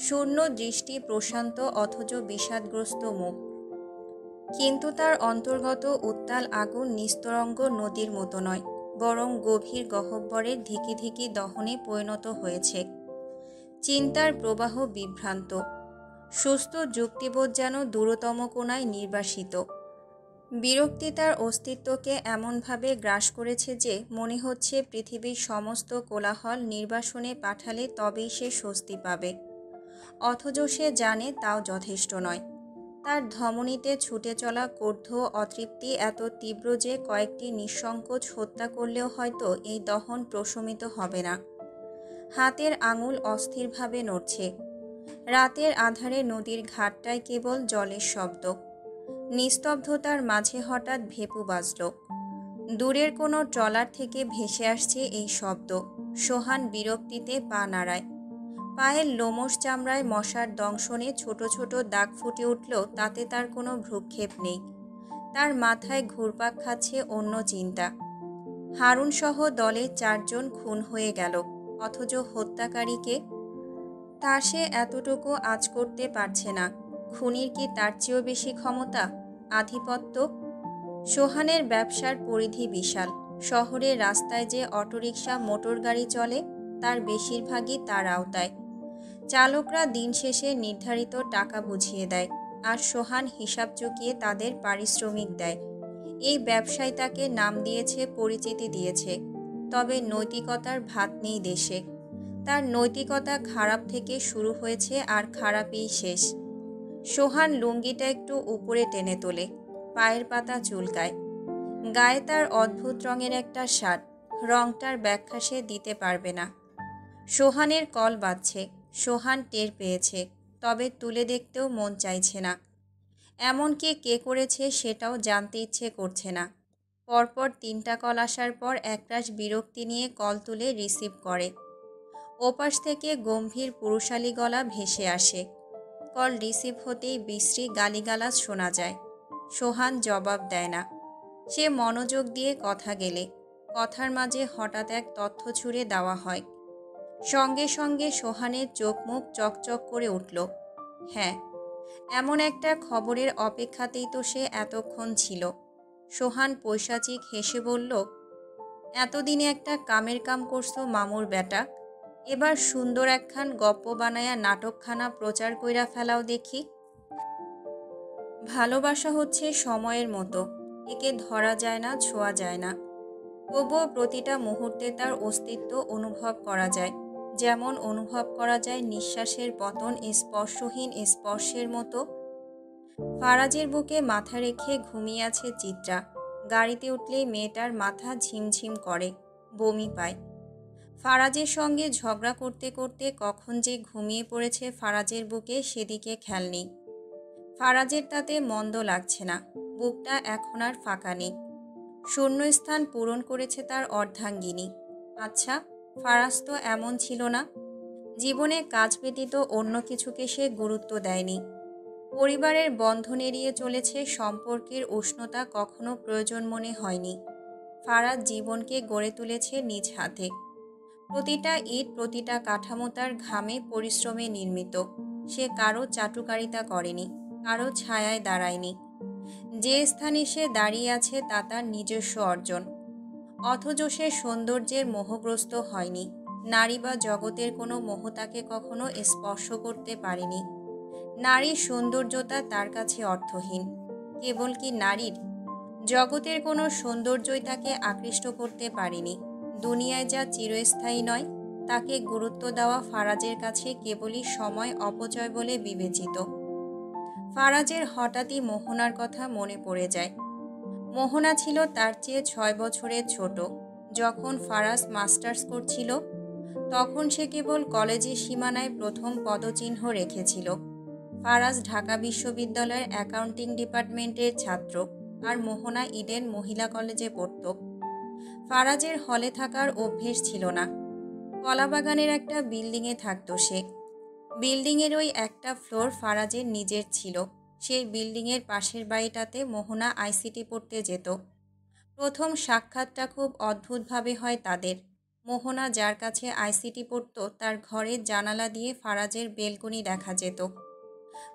শূন্য দৃষ্টি, প্রশান্ত অথচ বিষাদগ্রস্ত মুখ। কিন্তু তার অন্তর্গত উত্তাল আগুন নিস্তরঙ্গ নদীর মতো নয়, বরং গভীর গহ্বরের ধিকি ধিকি দহনে পরিণত হয়েছে। চিন্তার প্রবাহ বিভ্রান্ত। সুস্থ যুক্তিবোধ যেন দূরতম কোণায় নির্বাসিত। বিরক্তি তার অস্তিত্বকে এমনভাবে গ্রাস করেছে যে মনে হচ্ছে পৃথিবীর সমস্ত কোলাহল নির্বাসনে পাঠালে তবেই সে স্বস্তি পাবে। অথচ সে জানে তাও যথেষ্ট নয়। তার ধমনীতে ছুটে চলা ক্রোধ অতৃপ্তি এত তীব্র যে কয়েকটি নিঃসংকোচ হত্যা করলেও হয়তো এই দহন প্রশমিত হবে না। হাতের আঙুল অস্থিরভাবে নড়ছে। রাতের আধারে নদীর ঘাটটায় কেবল জলের শব্দ। নিস্তব্ধতার মাঝে হঠাৎ ভেপু বাজল। দূরের কোনো ট্রলার থেকে ভেসে আসছে এই শব্দ। সোহান বিরক্তিতে পা নাড়ায়। পায়ের লোমশ চামড়ায় মশার দংশনে ছোট ছোট দাগ ফুটে উঠল, তাতে তার কোনো ভ্রুক্ষেপ নেই। তার মাথায় ঘুরপাক খাচ্ছে অন্য চিন্তা। হারুন সহ দলে 4 জন খুন হয়ে গেল, অথচ হত্যাকারীকে তা সে এতটুকু আঁচ করতে পারছে না। খুনির কি তার চেয়েও বেশি ক্ষমতা, আধিপত্য? সোহানের ব্যবসার পরিধি বিশাল। শহরের রাস্তায় যে অটোরিকশা, মোটর গাড়ি চলে তার বেশিরভাগই তার আওতায়। চালকরা দিন শেষে নির্ধারিত টাকা বুঝিয়ে দেয়, আর সোহান হিসাব চুকিয়ে তাদের পারিশ্রমিক দেয়। এই ব্যবসায় তাকে নাম দিয়েছে, পরিচিতি দিয়েছে, তবে নৈতিকতার ভাত নেই দেশে। তার নৈতিকতা খারাপ থেকে শুরু হয়েছে আর খারাপই শেষ। সোহান লুঙ্গিটা একটু উপরে টেনে তোলে, পায়ের পাতা চুলকায়। গায়ে তার অদ্ভুত রঙের একটা শার্ট, রংটার ব্যাখ্যা সে দিতে পারবে না। সোহানের কল বাজছে। সোহান টের পেয়েছে, তবে তুলে দেখতেও মন চাইছে না। এমনকি কে করেছে সেটাও জানতে ইচ্ছে করছে না। পরপর 3টা কল আসার পর একরাশ বিরক্তি নিয়ে কল তুলে রিসিভ করে। ওপাশ থেকে গম্ভীর পুরুষালী গলা ভেসে আসে। কল রিসিভ হতেই বিশ্রী গালিগালাজ শোনা যায়। সোহান জবাব দেয় না। সে মনোযোগ দিয়ে কথা গেলে কথার মাঝে হঠাৎ এক তথ্য ছুড়ে দেওয়া হয়। সঙ্গে সঙ্গে সোহানের চোখ মুখ চকচক করে উঠল। হ্যাঁ, এমন একটা খবরের অপেক্ষাতেই তো সে এতক্ষণ ছিল। সোহান পৈশাচিক হেসে বলল, এতদিনে একটা কামের কাম করছো মামুর বেটা, এবার সুন্দর একখান গপ্প বানায়া নাটকখানা প্রচার কইরা ফেলাও দেখি। ভালোবাসা হচ্ছে সময়ের মতো, একে ধরা যায় না, ছোঁয়া যায় না, তবুও প্রতিটা মুহূর্তে তার অস্তিত্ব অনুভব করা যায়। যেমন অনুভব করা যায় নিঃশ্বাসের পতন স্পর্শহীন স্পর্শের মতো। ফারাজের বুকে মাথা রেখে ঘুমিয়ে আছে চিত্রা। গাড়িতে উঠলেই মেয়েটার মাথা ঝিমঝিম করে, বমি পায়। ফারাজের সঙ্গে ঝগড়া করতে করতে কখন যে ঘুমিয়ে পড়েছে ফারাজের বুকে সেদিকে খেয়াল নেই। ফারাজের তাতে মন্দ লাগছে না, বুকটা এখন আর ফাঁকা নেই। শূন্যস্থান পূরণ করেছে তার অর্ধাঙ্গিনী। আচ্ছা, ফারাজ তো এমন ছিল না। জীবনে কাজ ব্যতীত অন্য কিছুকে সে গুরুত্ব দেয়নি। পরিবারের বন্ধন এড়িয়ে চলেছে, সম্পর্কের উষ্ণতা কখনো প্রয়োজন মনে হয়নি। ফারাজ জীবনকে গড়ে তুলেছে নিজ হাতে। প্রতিটা ইট, প্রতিটা কাঠামো তার ঘামে পরিশ্রমে নির্মিত। সে কারো চাটুকারিতা করেনি, কারো ছায়ায় দাঁড়ায়নি। যে স্থানে সে দাঁড়িয়ে আছে তা তার নিজস্ব অর্জন। অথচ সে সৌন্দর্যের মোহগ্রস্ত হয়নি। নারী বা জগতের কোনো মোহ তাকে কখনো স্পর্শ করতে পারেনি। নারীর সৌন্দর্যতা তার কাছে অর্থহীন। কেবল কি নারীর, জগতের কোনো সৌন্দর্যই তাকে আকৃষ্ট করতে পারেনি। দুনিয়ায় যা চিরস্থায়ী নয় তাকে গুরুত্ব দেওয়া ফারাজের কাছে কেবলই সময় অপচয় বলে বিবেচিত। ফারাজের হঠাৎই মোহনার কথা মনে পড়ে যায়। মোহনা ছিল তার চেয়ে 6 বছরের ছোট। যখন ফারাজ মাস্টার্স করছিল তখন সে কেবল কলেজের সীমানায় প্রথম পদচিহ্ন রেখেছিল। ফারাজ ঢাকা বিশ্ববিদ্যালয়ের অ্যাকাউন্টিং ডিপার্টমেন্টের ছাত্র, আর মোহনা ইডেন মহিলা কলেজে পড়ত। ফারাজের হলে থাকার অভ্যেস ছিল না। কলাবাগানের একটা বিল্ডিংয়ে থাকতো সে। বিল্ডিংয়ের ওই একটা ফ্লোর ফারাজের নিজের ছিল। সেই বিল্ডিংয়ের পাশের বাড়িটাতে মোহনা আইসিটি পড়তে যেত। প্রথম সাক্ষাৎটা খুব অদ্ভুতভাবে হয় তাদের। মোহনা যার কাছে আইসিটি পড়ত তার ঘরের জানালা দিয়ে ফারাজের বেলকনি দেখা যেত।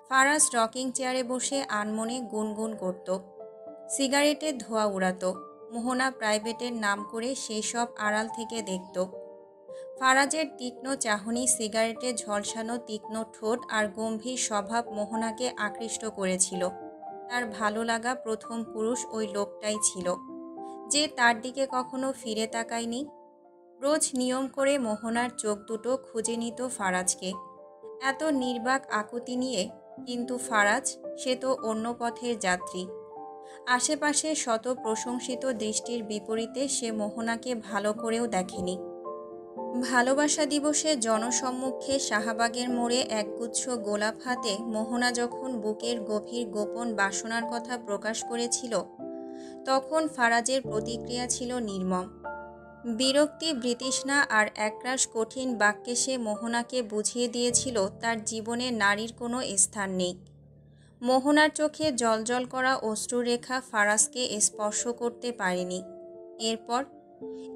ফারাজ রকিং চেয়ারে বসে আনমনে গুনগুন করত, সিগারেটের ধোঁয়া উড়াতো। মোহনা প্রাইভেটের নাম করে সেই সব আড়াল থেকে দেখত। ফারাজের তীক্ষ্ণ চাহনি, সিগারেটে ঝলসানো তীক্ষ্ণ ঠোঁট আর গম্ভীর স্বভাব মোহনাকে আকৃষ্ট করেছিল। তার ভালো লাগা প্রথম পুরুষ ওই লোকটাই ছিল, যে তার দিকে কখনো ফিরে তাকায়নি। রোজ নিয়ম করে মোহনার চোখ দুটো খুঁজে নিত ফারাজকে, এত নির্বাক আকুতি নিয়ে। কিন্তু ফারাজ, সে তো অন্য পথের যাত্রী। আশেপাশে শত প্রশংসিত দৃষ্টির বিপরীতে সে মোহনাকে ভালো করেও দেখেনি। ভালোবাসা দিবসে জনসম্মুখে শাহবাগের মোড়ে একগুচ্ছ গোলাপ হাতে মোহনা যখন বুকের গভীর গোপন বাসনার কথা প্রকাশ করেছিল, তখন ফারাজের প্রতিক্রিয়া ছিল নির্মম। বিরক্তি, বৃতৃষ্ণা আর একরাশ কঠিন বাক্যে সে মোহনাকে বুঝিয়ে দিয়েছিল তার জীবনে নারীর কোনো স্থান নেই। মোহনার চোখে জ্বলজ্বল করা অশ্রুরেখা ফারাজকে স্পর্শ করতে পারেনি।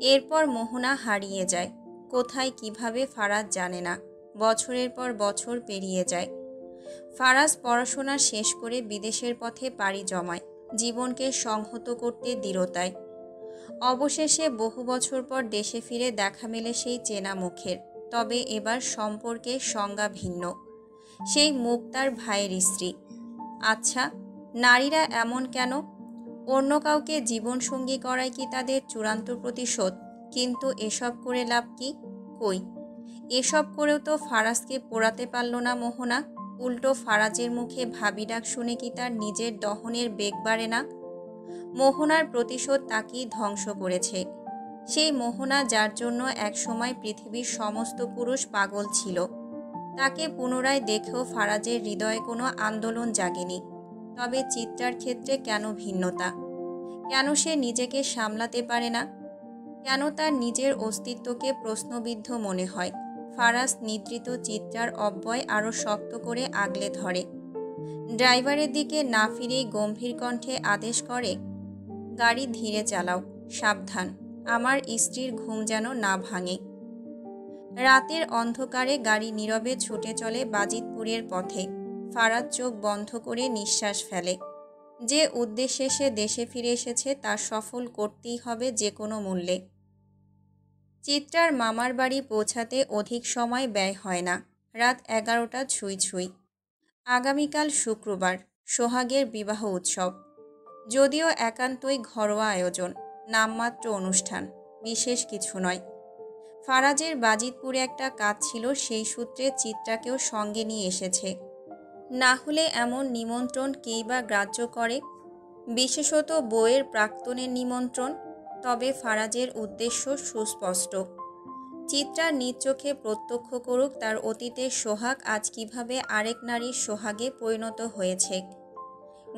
এরপর মোহনা হারিয়ে যায়। কোথায়, কিভাবে ফারাজ জানে না। বছরের পর বছর পেরিয়ে যায়। ফারাজ পড়াশোনা শেষ করে বিদেশের পথে পাড়ি জমায়, জীবনকে সংহত করতে দৃঢ়তায়। অবশেষে বহু বছর পর দেশে ফিরে দেখা মেলে সেই চেনা মুখের। তবে এবার সম্পর্কের সংজ্ঞা ভিন্ন। সেই মুখ তার ভাইয়ের স্ত্রী। আচ্ছা, নারীরা এমন কেন? অন্য কাউকে জীবনসঙ্গী করাই কি তাদের চূড়ান্ত প্রতিশোধ? কিন্তু এসব করে লাভ কি? কই, এসব করেও তো ফারাজকে পোড়াতে পারল না মোহনা। উল্টো ফারাজের মুখে ভাবি ডাক শুনে কি তার নিজের দহনের বেগ বাড়ে না? মোহনার প্রতিশোধ তাকেই ধ্বংস করেছে। সেই মোহনা যার জন্য একসময় পৃথিবীর সমস্ত পুরুষ পাগল ছিল। তাকে পুনরায় দেখেও ফারাজের হৃদয়ে কোনো আন্দোলন জাগেনি। তবে চিত্রার ক্ষেত্রে কেন ভিন্নতা? কেন সে নিজেকে সামলাতে পারে না? কেন তার নিজের অস্তিত্বকে প্রশ্নবিদ্ধ মনে হয়? ফারাজ নিদ্রিত চিত্রার অব্যয় আরও শক্ত করে আগলে ধরে। ড্রাইভারের দিকে না ফিরেই গম্ভীর কণ্ঠে আদেশ করে, গাড়ি ধীরে চালাও, সাবধান, আমার স্ত্রীর ঘুম যেন না ভাঙে। রাতের অন্ধকারে গাড়ি নীরবে ছুটে চলে বাজিতপুরের পথে। ফারাজ চোখ বন্ধ করে নিঃশ্বাস ফেলে। যে উদ্দেশ্যে সে দেশে ফিরে এসেছে তা সফল করতেই হবে যে কোনো মূল্যে। চিত্রার মামার বাড়ি পৌঁছাতে অধিক সময় ব্যয় হয় না। রাত 11টা ছুঁই ছুঁই। আগামীকাল শুক্রবার। সোহাগের বিবাহ উৎসব। যদিও একান্তই ঘরোয়া আয়োজন, নামমাত্র অনুষ্ঠান, বিশেষ কিছু নয়। ফারাজের বাজিতপুরে একটা কাজ ছিল, সেই সূত্রে চিত্রাকেও সঙ্গে নিয়ে এসেছে। না হলে এমন নিমন্ত্রণ কেই বা গ্রাহ্য করে, বিশেষত বউয়ের প্রাক্তনের নিমন্ত্রণ। তবে ফারাজের উদ্দেশ্য সুস্পষ্ট। চিত্রা নিজ চোখে প্রত্যক্ষ করুক তার অতীতের সোহাগ আজ কিভাবে আরেক নারীর সোহাগে পরিণত হয়েছে।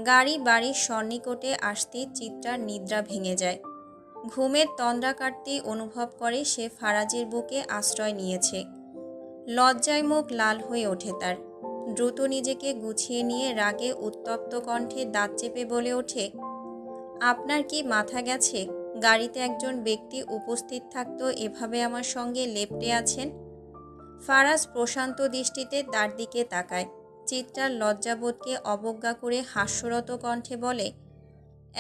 গাড়ি বাড়ির সন্নিকটে আসতেই চিত্রার নিদ্রা ভেঙে যায়। ঘুমের তন্দ্রা কাটতেই অনুভব করে সে ফারাজের বুকে আশ্রয় নিয়েছে। লজ্জায় মুখ লাল হয়ে ওঠে তার। দ্রুত নিজেকে গুছিয়ে নিয়ে রাগে উত্তপ্ত কণ্ঠে দাঁত চেপে বলে ওঠে, আপনার কি মাথা গেছে? গাড়িতে একজন ব্যক্তি উপস্থিত থাকতো, এভাবে আমার সঙ্গে লেপ্টে আছেন। ফারাজ প্রশান্ত দৃষ্টিতে তার দিকে তাকায়। চিত্রার লজ্জাবোধকে অবজ্ঞা করে হাস্যরত কণ্ঠে বলে,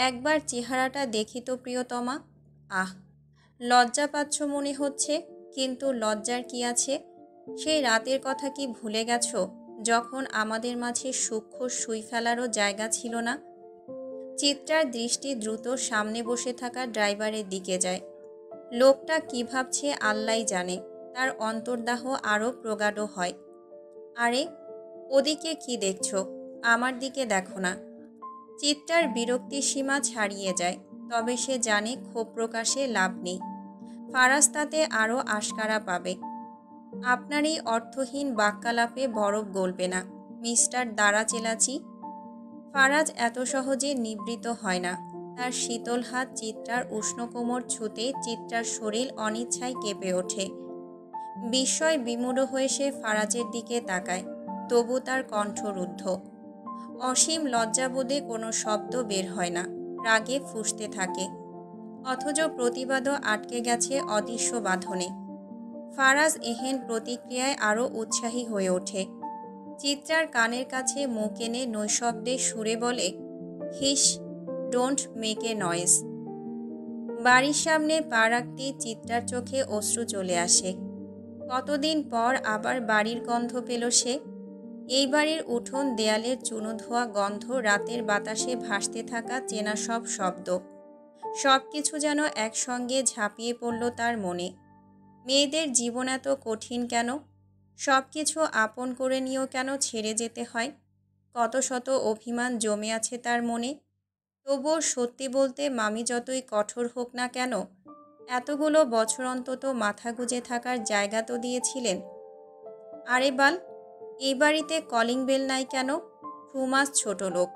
একবার চেহারাটা দেখি তো প্রিয়তমা। আহ, লজ্জা পাচ্ছ মনে হচ্ছে, কিন্তু লজ্জার কি আছে? সেই রাতের কথা কি ভুলে গেছ, যখন আমাদের মাঝে সূক্ষ্ম সুই ফেলারও জায়গা ছিল না? চিত্রার দৃষ্টি দ্রুত সামনে বসে থাকা ড্রাইভারের দিকে যায়। লোকটা কি ভাবছে আল্লাহই জানে। তার অন্তর্দাহ আরও প্রগাঢ় হয়। আরে, ওদিকে কি দেখছো? আমার দিকে দেখো না। চিত্রার বিরক্তির সীমা ছাড়িয়ে যায়। তবে সে জানে ক্ষোভ প্রকাশে লাভ নেই। ফারাজ তাতে আরও আশকারা পাবে। আপনার এই অর্থহীন বাক্যালাপে বরফ গলবে না, মিস্টার দাঁড়া চেলাচি। ফারাজ এত সহজে নিবৃত হয় না। তার শীতল হাত চিত্রার উষ্ণ কোমর ছুঁতে চিত্রার শরীর অনিচ্ছায় কেঁপে ওঠে। বিস্ময় বিমূঢ় হয়ে সে ফারাজের দিকে তাকায়, তবু তার কণ্ঠ রুদ্ধ। অসীম লজ্জাবোধে কোনো শব্দ বের হয় না, রাগে ফুঁসতে থাকে। অথচ প্রতিবাদও আটকে গেছে অদৃশ্য বাঁধনে। ফারাজ এহেন প্রতিক্রিয়ায় আরও উৎসাহী হয়ে ওঠে। চিত্রার কানের কাছে মুখ এনে নৈশব্দে সুরে বলে, হিস, ডোন্ট মেক এ নয়েজ। বাড়ির সামনে পা রাখতেই চিত্রার চোখে অশ্রু চলে আসে। কতদিন পর আবার বাড়ির গন্ধ পেল সে। এই বাড়ির উঠোন দেয়ালের চুনো ধোয়া গন্ধ, রাতের বাতাসে ভাসতে থাকা চেনা সব শব্দ, সব কিছু যেন একসঙ্গে ঝাঁপিয়ে পড়ল তার মনে। মেয়েদের জীবন এত কঠিন কেন? সব কিছু আপন করে নিয়েও কেন ছেড়ে যেতে হয়? কত শত অভিমান জমে আছে তার মনে। তবুও সত্যি বলতে মামি যতই কঠোর হোক না কেন, এতগুলো বছর অন্তত মাথা গুঁজে থাকার জায়গা তো দিয়েছিলেন। আরে বাল, এই বাড়িতে কলিং বেল নাই কেন? ঠুমাস ছোট লোক।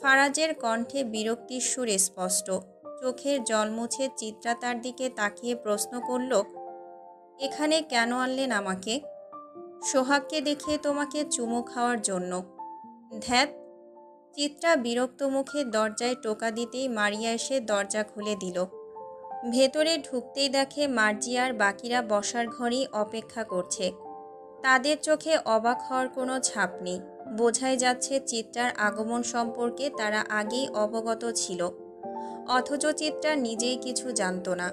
ফারাজের কণ্ঠে বিরক্তির সুর স্পষ্ট। চোখের জল মুছে চিত্রা তার দিকে তাকিয়ে প্রশ্ন করল, এখানে কেন আনলেন আমাকে? সোহাগকে দেখে তোমাকে চুমু খাওয়ার জন্য। ধ্যাত। চিত্রা বিরক্ত মুখে দরজায় টোকা দিতেই মারিয়া এসে দরজা খুলে দিল। ভেতরে ঢুকতেই দেখে মার্জিয়ার বাকিরা বসার ঘরেই অপেক্ষা করছে। তাদের চোখে অবাক হওয়ার কোনো ছাপ নেই। বোঝাই যাচ্ছে চিত্রার আগমন সম্পর্কে তারা আগেই অবগত ছিল, অথচ চিত্রা নিজেই কিছু জানত না।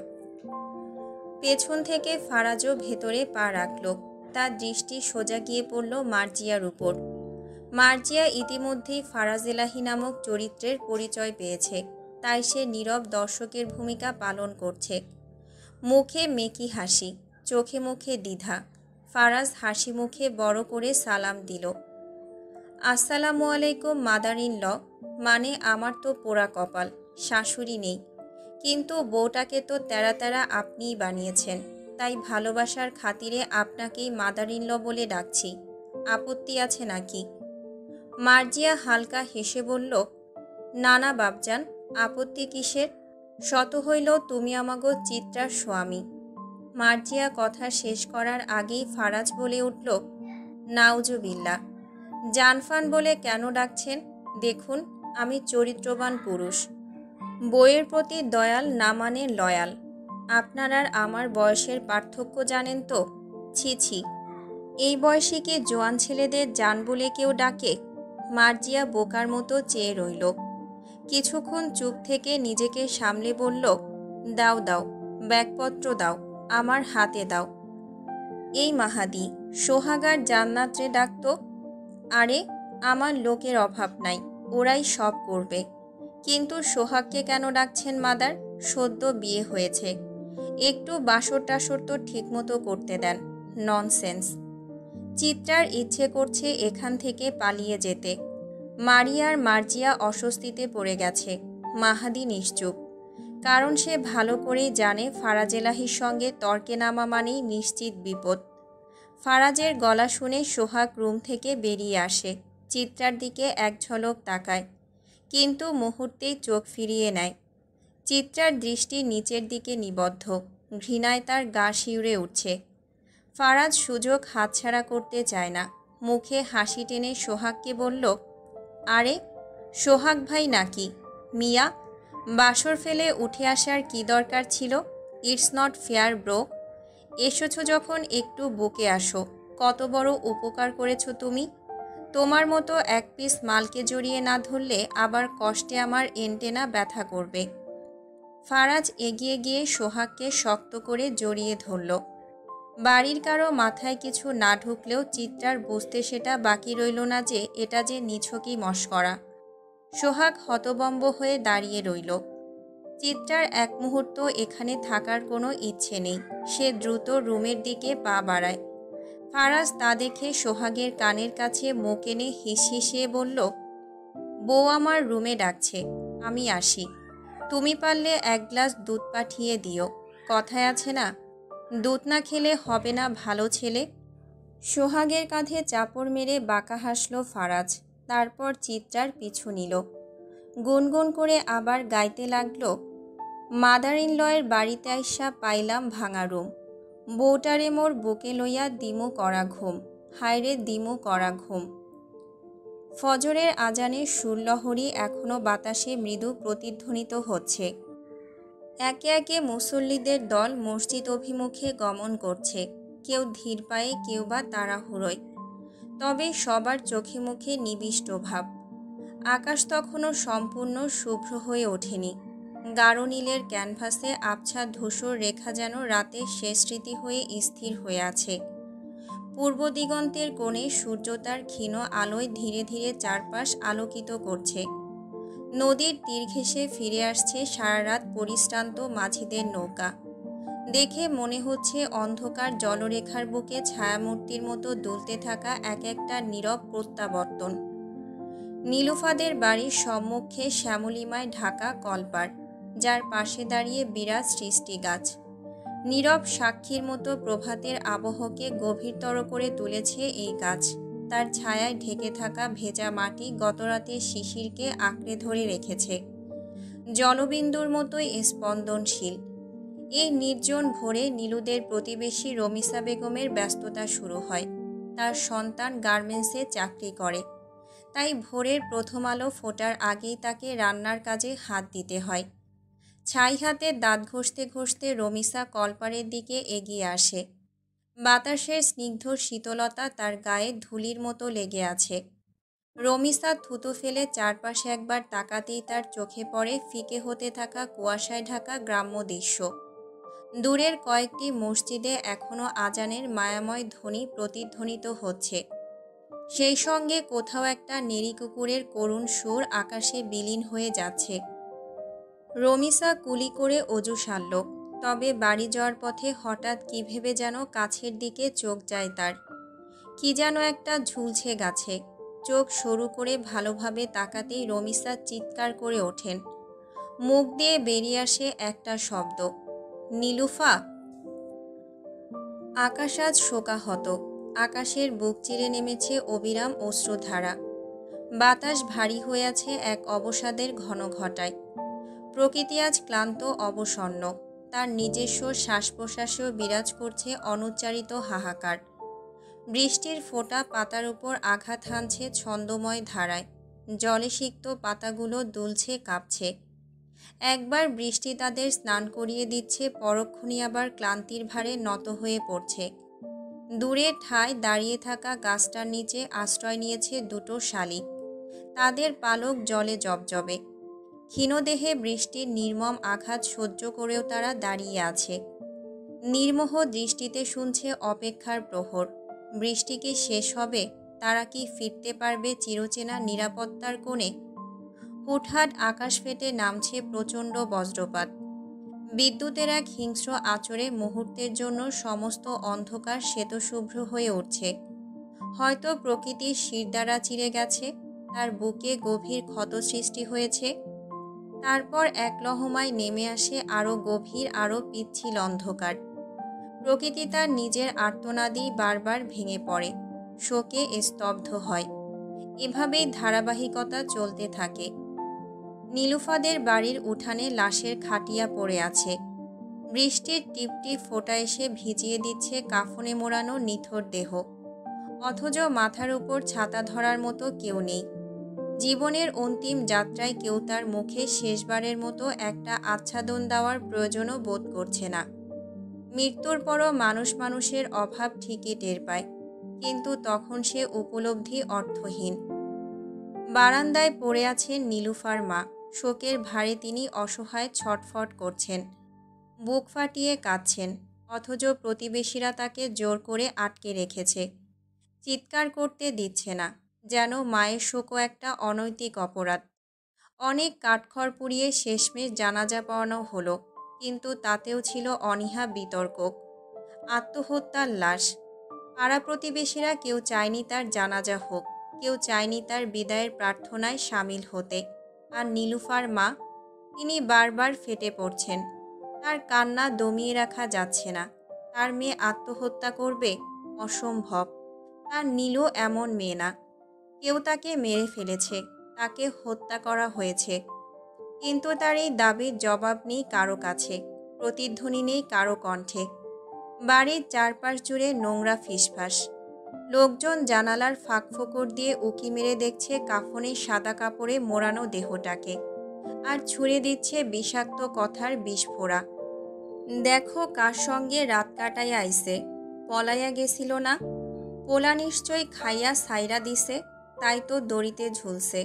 পেছন থেকে ফারাজও ভেতরে পা রাখল। তার দৃষ্টি সোজা গিয়ে পড়ল মার্জিয়ার উপর। মার্জিয়া ইতিমধ্যেই ফারাজ এলাহি নামক চরিত্রের পরিচয় পেয়েছে, তাই সে নীরব দর্শকের ভূমিকা পালন করছে। মুখে মেকি হাসি, চোখে মুখে দ্বিধা। ফারাজ হাসি মুখে বড় করে সালাম দিল। আসসালামু আলাইকুম মাদার ইন ল। মানে আমার তো পোড়া কপাল, শাশুড়ি নেই। কিন্তু বউটাকে তো তেরা তেরা আপনিই বানিয়েছেন, তাই ভালোবাসার খাতিরে আপনাকেই মাদার ইন ল বলে ডাকছি। আপত্তি আছে নাকি? মার্জিয়া হালকা হেসে বলল, না না বাপজান, আপত্তি কিসের? শত হইল তুমি আমাগো চিত্রার স্বামী। মার্জিয়া কথা শেষ করার আগেই ফারাজ বলে উঠল, নাউজুবিল্লাহ। জানফান বলে কেন ডাকছেন? দেখুন, আমি চরিত্রবান পুরুষ, বইয়ের প্রতি দয়াল, না মানে লয়াল। আপনার আর আমার বয়সের পার্থক্য জানেন তো? ছি ছি, এই বয়সে কি জোয়ান ছেলেদের জান বলে কেউ ডাকে? মার্জিয়া বোকার মতো চেয়ে রইল। কিছুক্ষণ চুপ থেকে নিজেকে সামলে বলল, দাও দাও, ব্যাগপত্র দাও, আমার হাতে দাও। এই মাহাদি, সোহাগার জান্নাত রে ডাকতো। আরে, আমার লোকের অভাব নাই, ওরাই সব করবে। কিন্তু সোহাগকে কেন ডাকছেন মাদার? সদ্য বিয়ে হয়েছে, একটু বাসর টাসর তো ঠিকমতো করতে দেন। ননসেন্স। চিত্রার ইচ্ছে করছে এখান থেকে পালিয়ে যেতে। মারিয়ার মার্জিয়া অস্বস্তিতে পড়ে গেছে। মাহাদি নিশ্চুপ, কারণ সে ভালো করেই জানে ফারাজ এলাহির সঙ্গে তর্কে নামা মানেই নিশ্চিত বিপদ। ফারাজের গলা শুনে সোহাগ রুম থেকে বেরিয়ে আসে, চিত্রার দিকে এক ঝলক তাকায়, কিন্তু মুহূর্তেই চোখ ফিরিয়ে নেয়। চিত্রার দৃষ্টি নিচের দিকে নিবদ্ধ, ঘৃণায় তার গা শিউরে উঠছে। ফারাজ সুযোগ হাতছাড়া করতে চায় না, মুখে হাসি টেনে সোহাগকে বলল, আরে সোহাগ ভাই নাকি? মিয়া, বাসর ফেলে উঠে আসার কি দরকার ছিল? It's not fair bro. এসেছো যখন একটু বুকে আসো। কত বড় উপকার করেছো তুমি। তোমার মতো এক পিস মালকে জড়িয়ে না ধরলে আবার কষ্টে আমার এন্টেনা ব্যথা করবে। ফারাজ এগিয়ে গিয়ে সোহাগকে শক্ত করে জড়িয়ে ধরল। বাড়ির কারো মাথায় কিছু না ঢুকলেও চিত্রার বুঝতে সেটা বাকি রইল না যে এটা যে নিছকই মশকরা। সোহাগ হতবম্ব হয়ে দাঁড়িয়ে রইল। চিত্রার এক মুহূর্ত এখানে থাকার কোনো ইচ্ছে নেই। সে দ্রুত রুমের দিকে পা বাড়ায়। ফারাজ তা দেখে সোহাগের কানের কাছে মুখ এনে হিসহিসিয়ে বলল, বউ আমার রুমে ডাকছে, আমি আসি। তুমি পারলে এক গ্লাস দুধ পাঠিয়ে দিও। কথায় আছে না, দুধ না খেলে হবে না ভালো ছেলে। সোহাগের কাঁধে চাপড় মেরে বাঁকা হাসল ফারাজ, তারপর চিত্রার পিছু নিল। গুনগুন করে আবার গাইতে লাগল, মাদার ইন লয়ের বাড়িতে আইসা পাইলাম ভাঙা রুম, বউটারে মোর বুকে লইয়া দিমু করা ঘুম, হায়রে দিমু করা ঘুম। ফজরের আজানের সুরলহরী এখনও বাতাসে মৃদু প্রতিধ্বনিত হচ্ছে। একে একে মুসল্লিদের দল মসজিদ অভিমুখে গমন করছে, কেউ ধীর পায়ে, কেউ বা তাড়াহুড়োয়। তবে সবার চোখে মুখে নিবিষ্ট ভাব। আকাশ তখনও সম্পূর্ণ শুভ্র হয়ে ওঠেনি। গাঢ় নীলের ক্যানভাসে আবছা ধূসর রেখা যেন রাতের শেষ স্মৃতি হয়ে স্থির হয়ে আছে। পূর্ব দিগন্তের কোণে সূর্য তার ক্ষীণ আলোয় ধীরে ধীরে চারপাশ আলোকিত করছে। নদীর তীর ঘেঁষে ফিরে আসছে সারা রাত পরিশ্রান্ত মাঝিদের নৌকা। দেখে মনে হচ্ছে অন্ধকার জলরেখার বুকে ছায়ামূর্তির মতো দুলতে থাকা এক একটা নীরব প্রত্যাবর্তন। নীলুফাদের বাড়ির সম্মুখে শ্যামলিমায় ঢাকা কলপাড়, যার পাশে দাঁড়িয়ে বিরাট সৃষ্টি গাছ। নীরব সাক্ষীর মতো প্রভাতের আবহকে গভীরতর করে তুলেছে এই গাছ। তার ছায়ায় ঢেকে থাকা ভেজা মাটি গতরাতের শিশিরকে আঁকড়ে ধরে রেখেছে, জলবিন্দুর মতোই স্পন্দনশীল। এই নির্জন ভোরে নীলুদের প্রতিবেশী রমিসা বেগমের ব্যস্ততা শুরু হয়। তার সন্তান গার্মেন্টসে চাকরি করে, তাই ভোরের প্রথম আলো ফোটার আগেই তাকে রান্নার কাজে হাত দিতে হয়। ছাই হাতে দাঁত ঘষতে ঘষতে রমিসা কলপাড়ের দিকে এগিয়ে আসে। বাতাসের স্নিগ্ধ শীতলতা তার গায়ে ধুলির মতো লেগে আছে। রমিসা থুতু ফেলে চারপাশে একবার তাকাতেই তার চোখে পড়ে ফিকে হতে থাকা কুয়াশায় ঢাকা গ্রাম্য দৃশ্য। দূরের কয়েকটি মসজিদে এখনও আজানের মায়াময় ধ্বনি প্রতিধ্বনিত হচ্ছে। সেই সঙ্গে কোথাও একটা নেড়ি কুকুরের করুণ সুর আকাশে বিলীন হয়ে যাচ্ছে। রমিসা কুলি করে অজু সারল, তবে বাড়ি যাওয়ার পথে হঠাৎ কী ভেবে যেন কাছের দিকে চোখ যায় তার। কি যেন একটা ঝুলছে গাছে। চোখ সরু করে ভালোভাবে তাকাতেই রমিসা চিৎকার করে ওঠেন। মুখ দিয়ে বেরিয়ে আসে একটা শব্দ, নীলুফা। আকাশ আজ শোকাহত। আকাশের বুক চিরে নেমেছে অবিরাম অশ্রুধারা। বাতাস ভারী হয়ে আছে এক অবসাদের ঘন ঘটায়। প্রকৃতি আজ ক্লান্ত, অবসন্ন। তার নিজস্ব শ্বাস প্রশ্বাসেও বিরাজ করছে অনুচ্চারিত হাহাকার। বৃষ্টির ফোঁটা পাতার উপর আঘাত হানছে ছন্দময় ধারায়। জলে সিক্ত পাতাগুলো দুলছে, কাঁপছে। একবার বৃষ্টি তাদের স্নান করিয়ে দিচ্ছে, পরক্ষণই আবার ক্লান্তির ভারে নত হয়ে পড়ছে। দূরে ঠায় দাঁড়িয়ে থাকা গাছটার নিচে আশ্রয় নিয়েছে দুটো শালিক। তাদের পালক জলে জবজবে। ক্ষীণদেহে বৃষ্টির নির্মম আঘাত সহ্য করেও তারা দাঁড়িয়ে আছে। নির্মোহ দৃষ্টিতে শুনছে অপেক্ষার প্রহর। বৃষ্টি কি শেষ হবে? তারা কি ফিরতে পারবে চিরচেনা নিরাপত্তার কোণে? হুটহাট আকাশ ফেটে নামছে প্রচণ্ড বজ্রপাত। বিদ্যুতের এক হিংস্র আঁচড়ে মুহূর্তের জন্য সমস্ত অন্ধকার শ্বেতশুভ্র হয়ে উঠছে। হয়তো প্রকৃতির শিরদাঁড়া চিরে গেছে, তার বুকে গভীর ক্ষত সৃষ্টি হয়েছে। তারপর এক লহমায় নেমে আসে আরও গভীর, আরও পিচ্ছিল অন্ধকার। প্রকৃতি তার নিজের আর্তনাদেই বারবার ভেঙে পড়ে, শোকে স্তব্ধ হয়। এভাবেই ধারাবাহিকতা চলতে থাকে। নীলুফাদের বাড়ির উঠানে লাশের খাটিয়া পড়ে আছে। বৃষ্টির টিপটিপ ফোঁটা এসে ভিজিয়ে দিচ্ছে কাফনে মোড়ানো নিথর দেহ। অথচ মাথার উপর ছাতা ধরার মতো কেউ নেই। জীবনের অন্তিম যাত্রায় কেউ তার মুখে শেষবারের মতো একটা আচ্ছাদন দেওয়ার প্রয়োজনও বোধ করছে না। মৃত্যুর পরও মানুষ মানুষের অভাব ঠিকই টের পায়, কিন্তু তখন সে উপলব্ধি অর্থহীন। বারান্দায় পড়ে আছেন নীলুফার মা। শোকের ভারে তিনি অসহায় ছটফট করছেন, বুক ফাটিয়ে কাঁদছেন। অথচ প্রতিবেশীরা তাকে জোর করে আটকে রেখেছে, চিৎকার করতে দিচ্ছে না, যেন মায়ের শোকও একটা অনৈতিক অপরাধ। অনেক কাঠখড় পুড়িয়ে শেষমেশ জানাজা পড়ানো হলো, কিন্তু তাতেও ছিল অনীহা বিতর্ক। আত্মহত্যার লাশ। পাড়া প্রতিবেশীরা কেউ চায়নি তার জানাজা হোক, কেউ চায়নি তার বিদায়ের প্রার্থনায় সামিল হতে। আর নীলুফার মা, তিনি বারবার ফেটে পড়ছেন। তার কান্না দমিয়ে রাখা যাচ্ছে না। তার মেয়ে আত্মহত্যা করবে? অসম্ভব। তার নীলু এমন মেয়ে না। কেউ তাকে মেরে ফেলেছে, তাকে হত্যা করা হয়েছে। কিন্তু তার এই দাবির জবাব নেই কারো কাছে, প্রতিধ্বনি নেই কারো কণ্ঠে। বাড়ির চারপাশ জুড়ে নোংরা ফিসফাস। লোকজন জানালার ফাঁক ফোকর দিয়ে উঁকি মেরে দেখছে কাফনের সাদা কাপড়ে মোড়ানো দেহটাকে, আর ছুঁড়ে দিচ্ছে বিষাক্ত কথার বিস্ফোরা। দেখো কার সঙ্গে রাত কাটাইয়া আইসে, পলাইয়া গেছিল না? পোলা নিশ্চয় খাইয়া সাইরা দিছে, তাই তো দড়িতে ঝুলছে।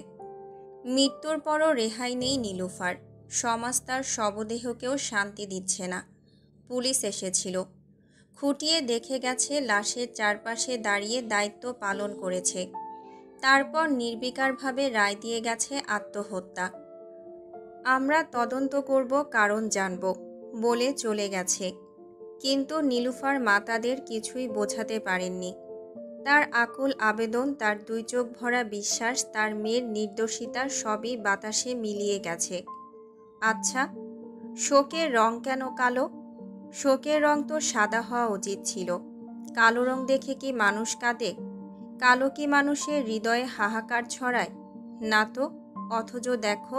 মৃত্যুর পরও রেহাই নেই নীলুফার। সমাজ তার শবদেহকেও শান্তি দিচ্ছে না। পুলিশ এসেছিল, খুঁটিয়ে দেখে গেছে, লাশের চারপাশে দাঁড়িয়ে দায়িত্ব পালন করেছে। তারপর নির্বিকারভাবে রায় দিয়ে গেছে আত্মহত্যা। আমরা তদন্ত করব, কারণ জানব বলে চলে গেছে। কিন্তু নীলুফার মা তাদের কিছুই বোঝাতে পারেননি। তার আকুল আবেদন, তার দুই চোখ ভরা বিশ্বাস, তার মেয়ের নির্দোষিতা সবই বাতাসে মিলিয়ে গেছে। আচ্ছা, শোকের রং কেন কালো? শোকের রং তো সাদা হওয়া উচিত ছিল। কালো রং দেখে কি মানুষ কাঁদে? কালো কি মানুষের হৃদয়ে হাহাকার ছড়ায়? না তো। অথচ দেখো,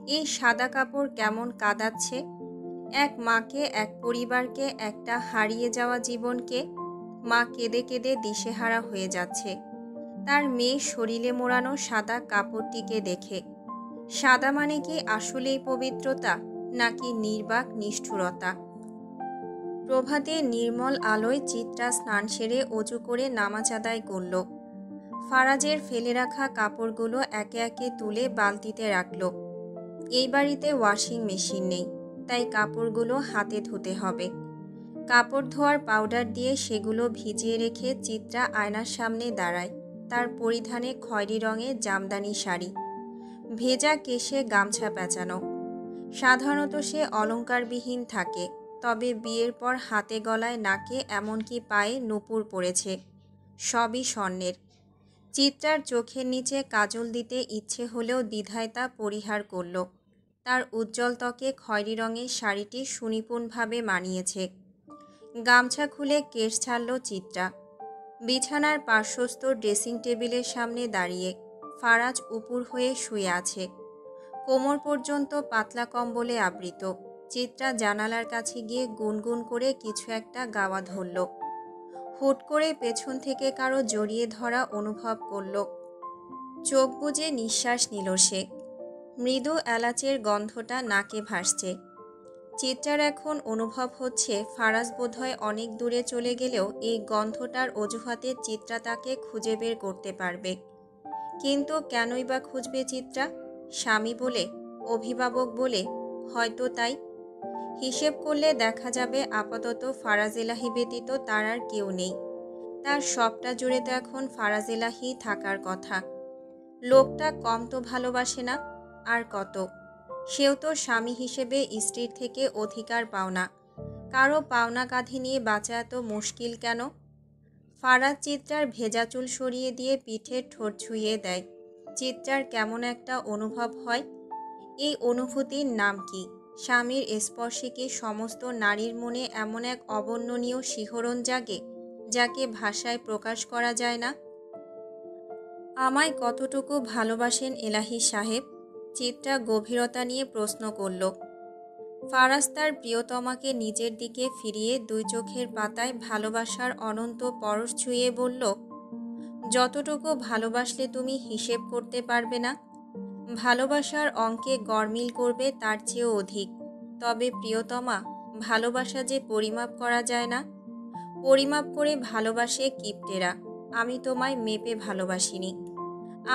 এই সাদা কাপড় কেমন কাঁদাচ্ছে এক মাকে, এক পরিবারকে, একটা হারিয়ে যাওয়া জীবনকে। মা কেঁদে কেঁদে দিশেহারা হয়ে যাচ্ছে তার মেয়ে শরীরে মোড়ানো সাদা কাপড়টিকে দেখে। সাদা মানে কি আসলেই পবিত্রতা, নাকি নির্বাক নিষ্ঠুরতা? প্রভাতে নির্মল আলোয় চিত্রা স্নান সেরে অজু করে নামাজ আদায় করল। ফারাজের ফেলে রাখা কাপড়গুলো একে একে তুলে বালতিতে রাখল। এই বাড়িতে ওয়াশিং মেশিন নেই, তাই কাপড়গুলো হাতে ধুতে হবে। কাপড় ধোয়ার পাউডার দিয়ে সেগুলো ভিজিয়ে রেখে চিত্রা আয়নার সামনে দাঁড়ায়। তার পরিধানে খয়েরি রঙের জামদানি শাড়ি, ভেজা কেশে গামছা পেঁচানো। সাধারণত সে অলংকারবিহীন থাকে, তবে বিয়ের পর হাতে গলায় নাকে এমনকি পায়ে নূপুর পড়েছে, সবই স্বর্ণের। চিত্রার চোখের নিচে কাজল দিতে ইচ্ছে হলেও দ্বিধায় তা পরিহার করল। তার উজ্জ্বল ত্বকে খয়েরি রঙের শাড়িটি সুনিপুণভাবে মানিয়েছে। গামছা খুলে কেশ ছাড়ল চিত্রা। বিছানার পার্শ্বস্থ ড্রেসিং টেবিলের সামনে দাঁড়িয়ে ফারাজ উপুর হয়ে শুয়ে আছে, কোমর পর্যন্ত পাতলা কম্বলে আবৃত। চিত্রা জানালার কাছে গিয়ে গুনগুন করে কিছু একটা গাওয়া ধরল। হুট করে পেছন থেকে কারো জড়িয়ে ধরা অনুভব করল। চোখ বুজে নিঃশ্বাস নিল সে। মৃদু এলাচের গন্ধটা নাকে ভাসছে। চিত্রার এখন অনুভব হচ্ছে ফারাজ বোধহয় অনেক দূরে চলে গেলেও এই গন্ধটার অজুহাতে চিত্রা তাকে খুঁজে বের করতে পারবে। কিন্তু কেনই বা খুঁজবে চিত্রা? স্বামী বলে, অভিভাবক বলে? হয়তো তাই। হিসেব করলে দেখা যাবে আপাতত ফারাজ এলাহি ব্যতীত তার আর কেউ নেই। তার সবটা জুড়ে তো এখন ফারাজ এলাহি থাকার কথা। লোকটা কম তো ভালোবাসে না। আর কত, সেও তো স্বামী হিসেবে স্ত্রীর থেকে অধিকার পাওনা। কারো পাওনা কাঁধে নিয়ে বাঁচা এত মুশকিল কেন? ফারাজ চিত্রার ভেজা চুল সরিয়ে দিয়ে পিঠের ঠোঁট ছুঁয়ে দেয়। চিত্রার কেমন একটা অনুভব হয়। এই অনুভূতির নাম কি? স্বামীর স্পর্শে কি সমস্ত নারীর মনে এমন এক অবর্ণনীয় শিহরণ জাগে, যাকে ভাষায় প্রকাশ করা যায় না? আমায় কতটুকু ভালোবাসেন এলাহি সাহেব? চিত্রা গভীরতা নিয়ে প্রশ্ন করল। ফারাজ তার প্রিয়তমাকে নিজের দিকে ফিরিয়ে দুই চোখের পাতায় ভালোবাসার অনন্ত পরশ ছুঁয়ে বলল, যতটুকু ভালোবাসলে তুমি হিসেব করতে পারবে না। ভালোবাসার অঙ্কে গড়মিল করবে তার চেয়েও অধিক। তবে প্রিয়তমা, ভালোবাসা যে পরিমাপ করা যায় না। পরিমাপ করে ভালোবাসে কিপ্টেরা। আমি তোমায় মেপে ভালোবাসিনি।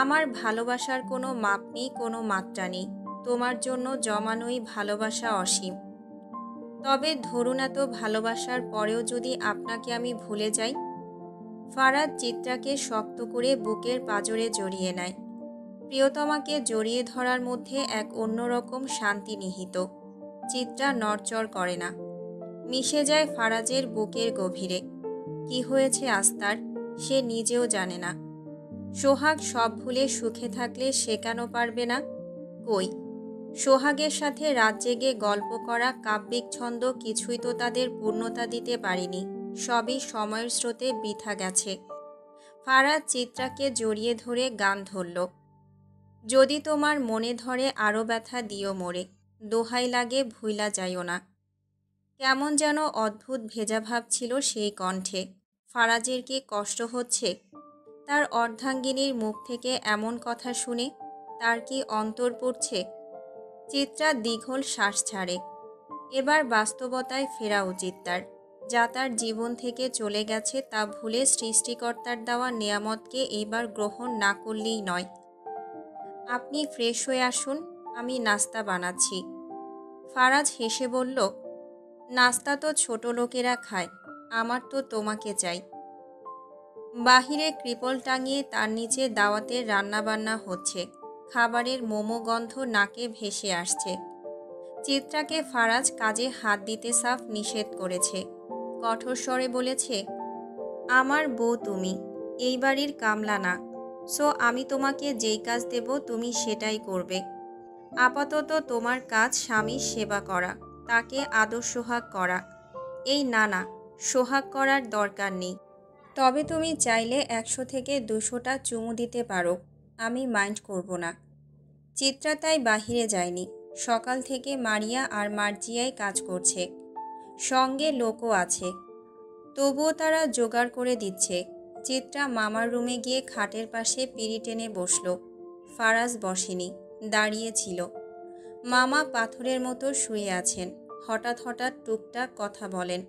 আমার ভালোবাসার কোনো মাপ নেই, কোনো মাত্রা নেই। তোমার জন্য জমানোই ভালোবাসা অসীম। তবে ধরুন এত ভালোবাসার পরেও যদি আপনাকে আমি ভুলে যাই। ফারাজ চিত্রাকে শক্ত করে বুকের পাঁজরে জড়িয়ে নেয়। প্রিয়তমাকে জড়িয়ে ধরার মধ্যে এক অন্যরকম শান্তি নিহিত। চিত্রা নড়চড় করে না, মিশে যায় ফারাজের বুকের গভীরে। কি হয়েছে আস্তার, সে নিজেও জানে না। সোহাগ সব ভুলে সুখে থাকলে সে কেন পারবে না? কই, সোহাগের সাথে রাত জেগে গল্প করা কাব্যিক ছন্দ কিছুই তো তাদের পূর্ণতা দিতে পারেনি। সবই সময়ের স্রোতে বৃথা গেছে। ফারাজ চিত্রাকে জড়িয়ে ধরে গান ধরল, যদি তোমার মনে ধরে আরও ব্যথা দিও মোরে, দোহাই লাগে ভুইলা যাইও না। কেমন যেন অদ্ভুত ভেজাভাব ছিল সেই কণ্ঠে। ফারাজের কি কষ্ট হচ্ছে তার অর্ধাঙ্গিনীর মুখ থেকে এমন কথা শুনে? তার কি অন্তর পড়ছে? চিত্রা দীঘল শ্বাস ছাড়ে। এবার বাস্তবতায় ফেরা উচিত তার। যা তার জীবন থেকে চলে গেছে তা ভুলে সৃষ্টিকর্তার দেওয়া নেয়ামতকে এইবার গ্রহণ না করলেই নয়। আপনি ফ্রেশ হয়ে আসুন, আমি নাস্তা বানাচ্ছি। ফারাজ হেসে বলল, নাস্তা তো ছোট লোকেরা খায়, আমার তো তোমাকে চাই। বাহিরে কৃপল টাঙিয়ে তার নিচে দাওয়াতের রান্নাবান্না হচ্ছে। খাবারের মোমো গন্ধ নাকে ভেসে আসছে। চিত্রাকে ফারাজ কাজে হাত দিতে সাফ নিষেধ করেছে। কঠোর স্বরে বলেছে, আমার বউ তুমি, এই বাড়ির কামলা না। সো আমি তোমাকে যেই কাজ দেব তুমি সেটাই করবে। আপাতত তোমার কাজ স্বামীর সেবা করা, তাকে আদর সোহাগ করা। এই না, সোহাগ করার দরকার নেই। তবে তুমি চাইলে 100 থেকে 200টা চুমু দিতে পারো, আমি মাইন্ড করব না। চিত্রা তাই বাহিরে যায়নি। সকাল থেকে মারিয়া আর মার্জিয়াই কাজ করছে, সঙ্গে লোকও আছে। তবুও তারা জোগাড় করে দিচ্ছে। চিত্রা মামার রুমে গিয়ে খাটের পাশে পিঁড়ি টেনে বসল। ফারাজ বসেনি, দাঁড়িয়েছিল। মামা পাথরের মতো শুয়ে আছেন। হঠাৎ হঠাৎ টুকটাক কথা বলেন,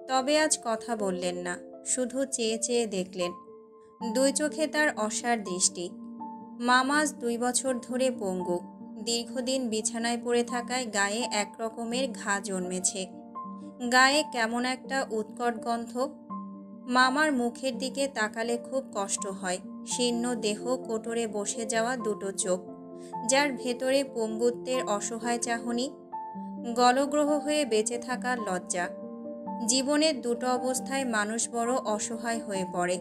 তবে আজ কথা বললেন না, শুধু চেয়ে চেয়ে দেখলেন। দুই চোখে তার অসার দৃষ্টি। মামা আজ 2 বছর ধরে পঙ্গু। দীর্ঘদিন বিছানায় পড়ে থাকায় গায়ে একরকমের ঘা জন্মেছে। গায়ে কেমন একটা উৎকট গন্ধ। মামার মুখের দিকে তাকালে খুব কষ্ট হয়। শীর্ণ দেহ, কোটরে বসে যাওয়া দুটো চোখ, যার ভেতরে পঙ্গুত্বের অসহায় চাহনি, গলগ্রহ হয়ে বেঁচে থাকার লজ্জা। জীবনের দুটো অবস্থায় মানুষ বড় অসহায় হয়ে পড়ে।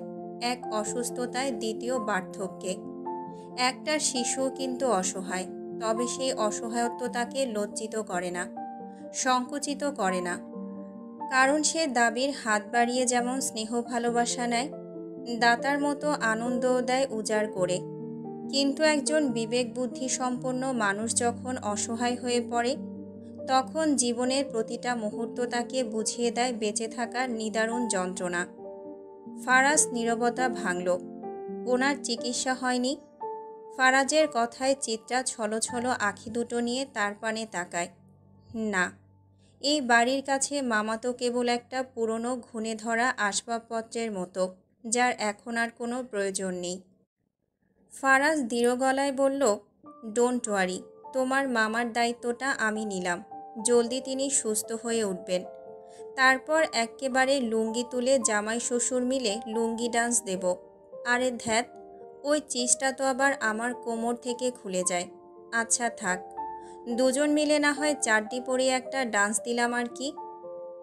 এক অসুস্থতায়, দ্বিতীয় বার্ধক্যে। একটা শিশুও কিন্তু অসহায়, তবে সেই অসহায়ত্ব তাকে লজ্জিত করে না, সংকুচিত করে না। কারণ সে দাবির হাত বাড়িয়ে যেমন স্নেহ ভালোবাসা নেয়, দাতার মতো আনন্দও দেয় উজাড় করে। কিন্তু একজন বিবেক বুদ্ধি সম্পন্ন মানুষ যখন অসহায় হয়ে পড়ে, তখন জীবনের প্রতিটা মুহূর্ত তাকে বুঝিয়ে দেয় বেঁচে থাকার নিদারুণ যন্ত্রণা। ফারাজ নীরবতা ভাঙল। ওনার চিকিৎসা হয়নি? ফারাজের কথায় চিত্রা ছলছল আঁখি দুটো নিয়ে তার পানে তাকায়। না, এই বাড়ির কাছে মামা তো কেবল একটা পুরনো ঘুণে ধরা আসবাবপত্রের মতো, যার এখন আর কোনো প্রয়োজন নেই। ফারাজ দৃঢ় গলায় বলল, ডোন্ট ওয়ারি, তোমার মামার দায়িত্বটা আমি নিলাম। জলদি তিনি সুস্থ হয়ে উঠবেন। তারপর এক্কেবারে লুঙ্গি তুলে জামাই শ্বশুর মিলে লুঙ্গি ডান্স দেব। আরে ধ্যাত, ওই চিজটা তো আবার আমার কোমর থেকে খুলে যায়। আচ্ছা থাক, দুজন মিলে না হয় চাড্ডি পরে একটা ডান্স দিলাম আর কি।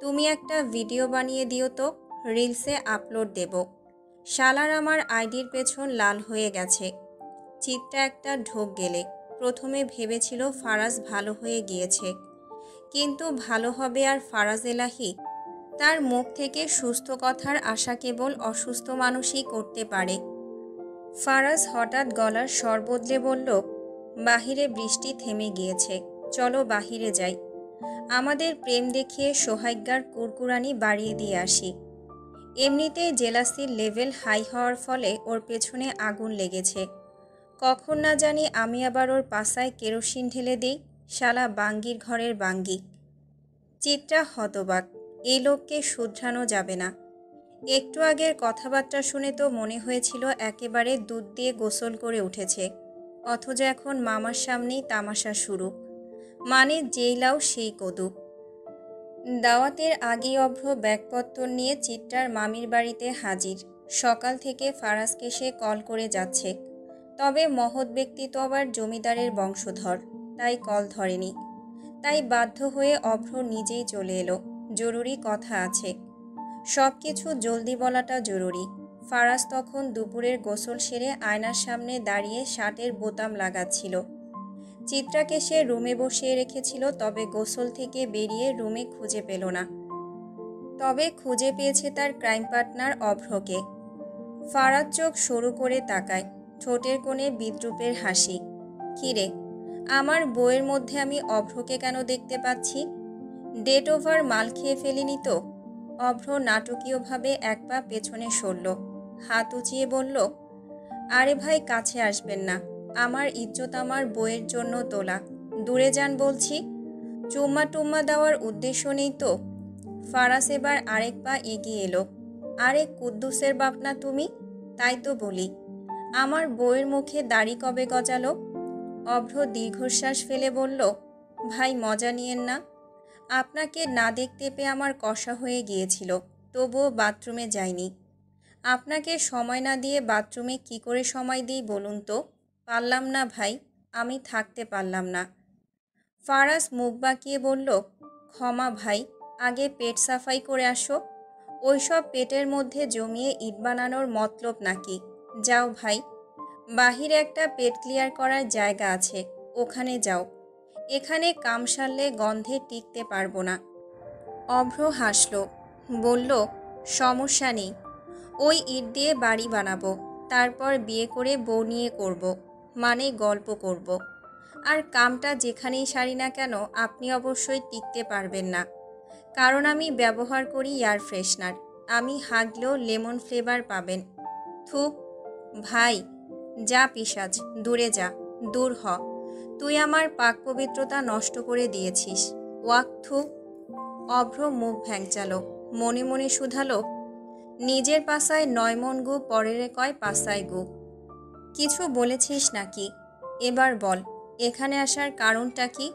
তুমি একটা ভিডিও বানিয়ে দিও তো, রিলসে আপলোড দেব। শালার আমার আইডির পেছন লাল হয়ে গেছে। চিত্রা একটা ঢোক গেলে। প্রথমে ভেবেছিল ফারাজ ভালো হয়ে গিয়েছে, কিন্তু ভালো হবে আর ফারাজ এলাহি? তার মুখ থেকে সুস্থ কথার আশা কেবল অসুস্থ মানুষই করতে পারে। ফারাজ হঠাৎ গলার স্বর বদলে বলল, বাহিরে বৃষ্টি থেমে গিয়েছে, চলো বাহিরে যাই। আমাদের প্রেম দেখিয়ে সোহাগ্যার কুরকুরানি বাড়িয়ে দিয়ে আসি। এমনিতেই জেলাসির লেভেল হাই হওয়ার ফলে ওর পেছনে আগুন লেগেছে। কখন না জানি আমি আবার ওর পাছায় কেরোসিন ঢেলে দিই। শালা বাঙ্গির ঘরের বাঙ্গি। চিত্রা হতবাক। এই লোককে শুধরানো যাবে না। একটু আগের কথাবার্তা শুনে তো মনে হয়েছিল একেবারে দুধ দিয়ে গোসল করে উঠেছে, অথচ এখন মামার সামনেই তামাশা শুরু। মানে যেই লাউ সেই কদু। দাওয়াতের আগেই অভ্র ব্যাগপত্র নিয়ে চিত্রার মামির বাড়িতে হাজির। সকাল থেকে ফারাজকে সে কল করে যাচ্ছে, তবে মহৎ ব্যক্তি তো আবার জমিদারের বংশধর, তাই কল ধরেনি। তাই বাধ্য হয়ে অভ্র নিজেই চলে এলো। জরুরি কথা আছে। সব কিছু জলদি বলাটা জরুরি। ফারাজ তখন দুপুরের গোসল সেরে আয়নার সামনে দাঁড়িয়ে শার্টের বোতাম লাগাচ্ছিল। চিত্রাকে সে রুমে বসিয়ে রেখেছিল, তবে গোসল থেকে বেরিয়ে রুমে খুঁজে পেল না। তবে খুঁজে পেয়েছে তার ক্রাইম পার্টনার অভ্রকে। ফারাজ চোখ সরু করে তাকায়, ঠোঁটের কোণে বিদ্রূপের হাসি। কিরে, আমার বইয়ের মধ্যে আমি অভ্রকে কেন দেখতে পাচ্ছি? ডেট ওভার মাল খেয়ে ফেলিনি তো? অভ্র নাটকীয়ভাবে এক পা পেছনে সরল, হাত উঁচিয়ে বলল, আরে ভাই কাছে আসবেন না, আমার ইজ্জত আমার বইয়ের জন্য তোলা, দূরে যান বলছি। চুম্মা টুম্মা দেওয়ার উদ্দেশ্য নেই তো? ফারাজ এবার আরেক পা এগিয়ে এলো। আরে কুদ্দুসের বাপ না তুমি? তাই তো বলি, আমার বইয়ের মুখে দাড়ি কবে গজালো? অভ্র দীর্ঘশ্বাস ফেলে বলল, ভাই মজা নিয়েন না। আপনাকে না দেখতে পেয়ে আমার কষা হয়ে গিয়েছিল, তবুও বাথরুমে যাইনি। আপনাকে সময় না দিয়ে বাথরুমে কি করে সময় দিই বলুন তো? পারলাম না ভাই, আমি থাকতে পারলাম না। ফারাজ মুখ বাঁকিয়ে বলল, ক্ষমা ভাই, আগে পেট সাফাই করে আসো। ওইসব পেটের মধ্যে জমিয়ে ইট বানানোর মতলব নাকি? যাও ভাই, বাহিরে একটা পেট ক্লিয়ার করার জায়গা আছে, ওখানে যাও। এখানে কাম সারলে গন্ধে টিকতে পারবো না। অভ্র হাসল, বলল, সমস্যা নেই, ওই ইট দিয়ে বাড়ি বানাবো, তারপর বিয়ে করে বউ নিয়ে করব, মানে গল্প করব। আর কামটা যেখানেই সারি না কেন আপনি অবশ্যই টিকতে পারবেন না, কারণ আমি ব্যবহার করি এয়ার ফ্রেশনার। আমি হাগলেও লেমন ফ্লেভার পাবেন। থু ভাই, যা পিশাচ, দূরে যা, দূর হ। তুই আমার পাক পবিত্রতা নষ্ট করে দিয়েছিস। ওয়াক থু। অভ্র মুখ ভ্যাংচালো, মনে মনে শুধালো, নিজের পাছায় 9 মণ গু, পরের কয় পাছায় গু। কিছু বলেছিস নাকি? এবার বল, এখানে আসার কারণটা কি?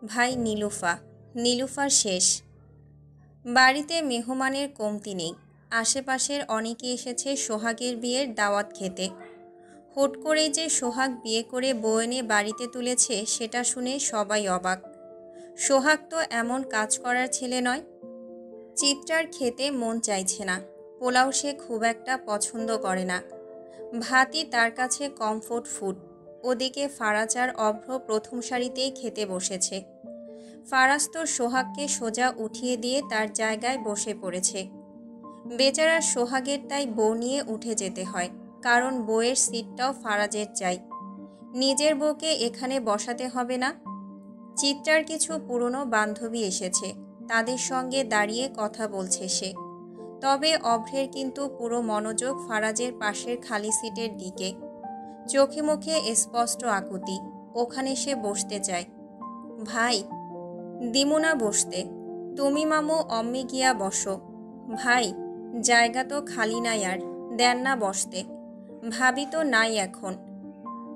ভাই নীলুফা, নীলুফা শেষ। বাড়িতে মেহমানের কমতি নেই। আশেপাশের অনেকে এসেছে সোহাগের বিয়ের দাওয়াত খেতে। হুট করেই যে সোহাগ বিয়ে করে বউ এনে বাড়িতে তুলেছে সেটা শুনে সবাই অবাক। সোহাগ তো এমন কাজ করার ছেলে নয়। চিত্রার খেতে মন চাইছে না। পোলাও সে খুব একটা পছন্দ করে না। ভাতই তার কাছে কমফোর্ট ফুড। ওদিকে ফারাজ আর অভ্র প্রথম সারিতেই খেতে বসেছে। ফারাজ তো সোহাগকে সোজা উঠিয়ে দিয়ে তার জায়গায় বসে পড়েছে। বেচারা সোহাগের তাই বউ নিয়ে উঠে যেতে হয়, কারণ বউয়ের সিটটাও ফারাজের চাই। নিজের বউকে এখানে বসাতে হবে না। চিত্রার কিছু পুরনো বান্ধবী এসেছে, তাদের সঙ্গে দাঁড়িয়ে কথা বলছে সে। তবে অভ্রের কিন্তু পুরো মনোযোগ ফারাজের পাশের খালি সিটের দিকে। চোখে মুখে স্পষ্ট আকুতি, ওখানে সে বসতে চায়। ভাই, দিমুনা বসতে, তুমি মামু অম্মি গিয়া বসো। ভাই, জায়গা তো খালি নাই, আর দেন না বসতে। ভাবি তো নাই এখন।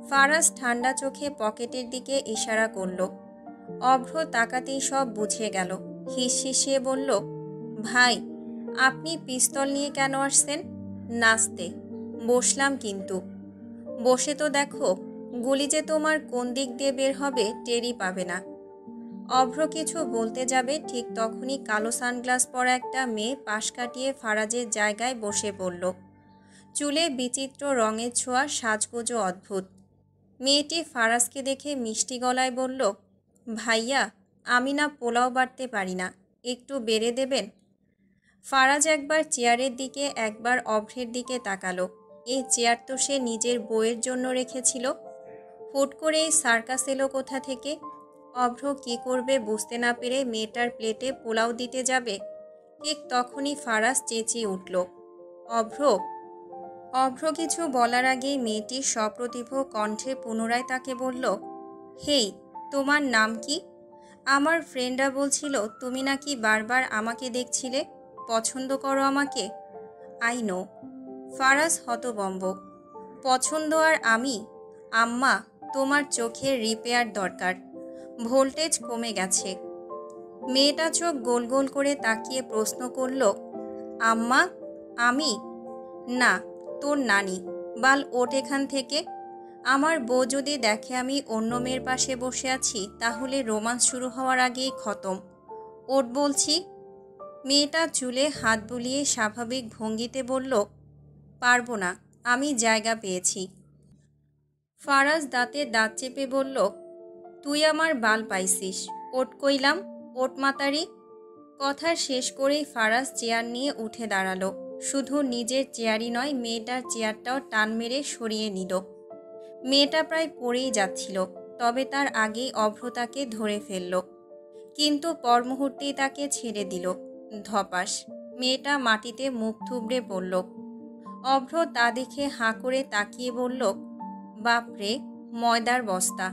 ফারাজ ঠান্ডা চোখে পকেটের দিকে ইশারা করল। অভ্র তাকাতেই সব বুঝে গেল। হিসহিসিয়ে বলল, ভাই, আপনি পিস্তল নিয়ে কেন আসছেন? নাচতে। বসলাম কিন্তু। বসে তো দেখো, গুলি যে তোমার কোন দিক দিয়ে বের হবে টেরই পাবে না। অভ্র কিছু বলতে যাবে ঠিক তখনই কালো সানগ্লাস পরা একটা মেয়ে পাশ কাটিয়ে ফারাজের জায়গায় বসে পড়ল। চুলে বিচিত্র রঙের ছোঁয়া, সাজগোজও অদ্ভুত। মেয়েটি ফারাজকে দেখে মিষ্টি গলায় বলল, ভাইয়া, আমি না পোলাও বাটতে পারি না, একটু বেড়ে দেবেন? ফারাজ একবার চেয়ারের দিকে একবার অভ্রের দিকে তাকালো। এই চেয়ার তো সে নিজের বউয়ের জন্য রেখেছিল। হুট করে এই সার্কাস এলো কোথা থেকে? অভ্র কি করবে বুঝতে না পেরে মেয়েটার প্লেটে পোলাও দিতে যাবে, ঠিক তখনই ফারাজ চেঁচিয়ে উঠল, অভ্র! অভ্র কিছু বলার আগেই মেয়েটি সপ্রতিভ কণ্ঠে পুনরায় তাকে বলল, হেই, তোমার নাম কি? আমার ফ্রেন্ডরা বলছিল তুমি নাকি বারবার আমাকে দেখছিলে, পছন্দ করো আমাকে। I know. ফারাজ হতবম্ব। পছন্দ আর আমি? আম্মা, তোমার চোখের রিপেয়ার দরকার, ভোল্টেজ কমে গেছে। মেয়েটা চোখ গোল গোল করে তাকিয়ে প্রশ্ন করল, আম্মা? আমি? না, তোর নানি। বাল, ওঠ এখান থেকে। আমার বউ যদি দেখে আমি অন্য মেয়ের পাশে বসে আছি তাহলে রোমান্স শুরু হওয়ার আগেই খতম। ওঠ বলছি। মেয়েটা চুলে হাত বুলিয়ে স্বাভাবিক ভঙ্গিতে বলল, পারবো না, আমি জায়গা পেয়েছি। ফারাজ দাঁতে দাঁত চেপে বলল, তুই আমার বাল পাইছিস। ওঠ কইলাম, ওঠ মাতারি। কথা শেষ করেই ফারাজ চেয়ার নিয়ে উঠে দাঁড়ালো। শুধু নিজের চেয়ারই নয়, মেয়েটার চেয়ারটাও টান মেরে সরিয়ে নিল। মেয়েটা প্রায় পড়েই যাচ্ছিল, তবে তার আগেই অভ্র তাকে ধরে ফেলল, কিন্তু পর মুহূর্তেই তাকে ছেড়ে দিল। ধপাস। মেয়েটা মাটিতে মুখ থুবড়ে পড়ল। অভ্র তা দেখে হাঁ করে তাকিয়ে বলল, বাপরে, ময়দার বস্তা।